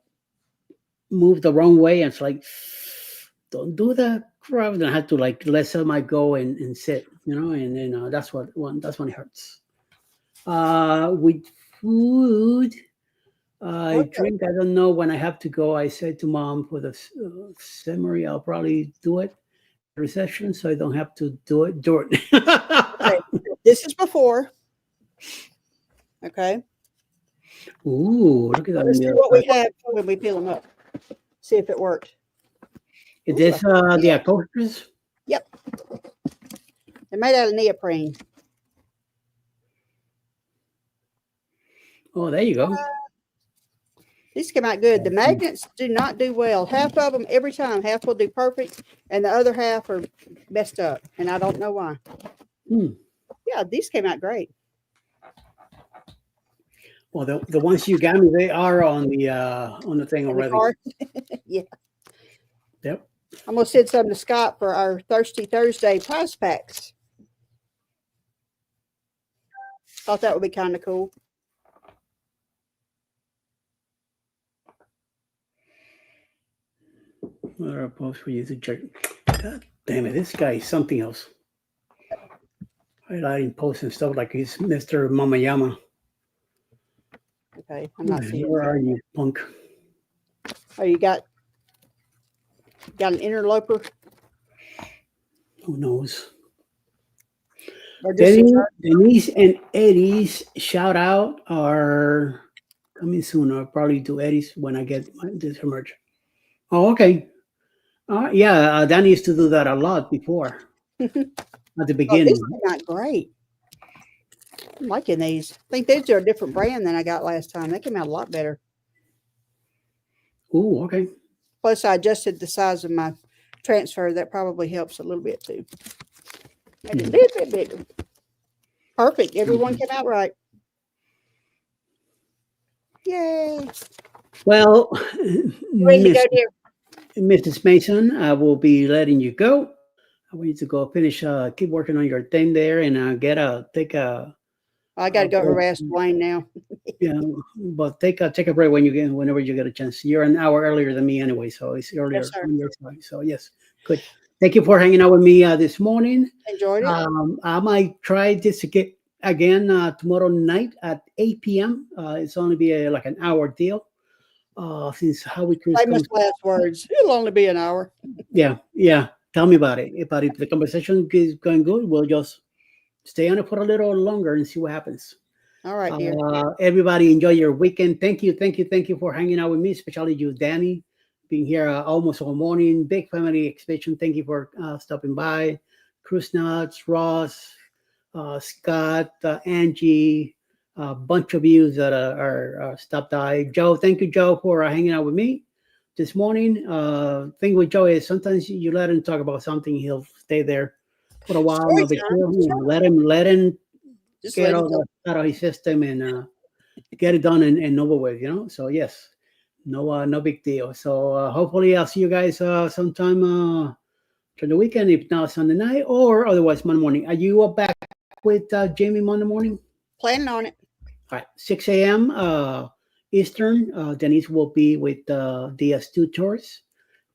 move the wrong way, and it's like, don't do that crap. Then I have to let somebody go and sit, and then that's when it hurts. With food, I drink. I don't know when I have to go. I said to Mom for the summary, I'll probably do it recession, so I don't have to do it. Okay. This is before. Okay. Ooh, look at that. Let's see what we have when we peel them up. See if it worked. Is this the posters? Yep. They're made out of neoprene. Oh, there you go. These come out good. The magnets do not do well. Half of them every time. Half will do perfect, and the other half are messed up, and I don't know why. Yeah, these came out great. Well, the ones you got me, they are on the thing already. Yeah. Yep. I'm gonna send some to Scott for our Thirsty Thursday prize packs. Thought that would be kind of cool. What are posts for you to check? God damn it, this guy is something else. Highlighting posts and stuff like he's Mr. Mamayama. Okay, I'm not seeing. Where are you, punk? Oh, you got an interloper? Who knows? Or just a church. Denise and Eddie's shout out are coming soon. I'll probably do Eddie's when I get this emerge. Oh, okay. Yeah, Danny used to do that a lot before at the Oh, these beginning. are not great. I'm liking these. I think these are a different brand than I got last time. They came out a lot better. Ooh, okay. Plus, I adjusted the size of my transfer. That probably helps a little bit too. Made it a little bit bigger. Perfect. Everyone came out right. Yay. Well, Ready to go, dear? Mrs. Mason, I will be letting you go. I want you to go finish, keep working on your thing there, and take a. I got to go break. harass Dwayne now. Yeah, but take a break whenever you get a chance. You're an hour earlier than me anyway, so it's earlier Yes, sir. on your side. So yes, good. Thank you for hanging out with me this morning. Enjoyed it. I might try this again tomorrow night at 8 p.m. It's only be like an hour deal. Since Howie Cruz Famous comes, last words. It'll only be an hour. yeah. Tell me about it. But if the conversation is going good, we'll just stay on it for a little longer and see what happens. All right, dear. Everybody enjoy your weekend. Thank you for hanging out with me, especially you, Danny, being here almost all morning. Big family expedition. Thank you for stopping by. Cruz Nuts, Ross, Scott, Angie, a bunch of you that are stopped by. Joe, thank you, Joe, for hanging out with me this morning. Thing with Joe is sometimes you let him talk about something, he'll stay there for a while. Story No big time. deal. Let him Just get let all it that out of his system and get it done and over with, So yes, no big deal. So hopefully I'll see you guys sometime during the weekend, if not Sunday night or otherwise Monday morning. Are you back with Jamie Monday morning? planning on it. All right, 6 a.m. Eastern. Denise will be with the Astute Tours,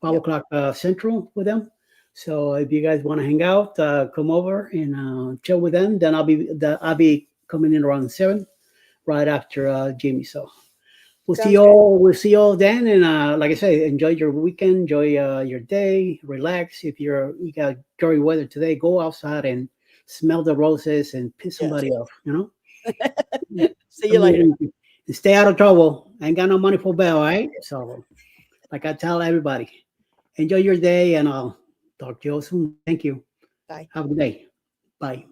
5 o'clock Central with them. So if you guys want to hang out, come over and chill with them. Then I'll be coming in around 7, right after Jamie. So we'll see you all. We'll see you all then. And like I say, enjoy your weekend, enjoy your day, relax. If you got great weather today, go outside and smell the roses and piss somebody off. See you later. Stay out of trouble. I ain't got no money for bail, all right? So, like I tell everybody, enjoy your day, and I'll talk to you all soon. Thank you. Bye. Have a good day. Bye.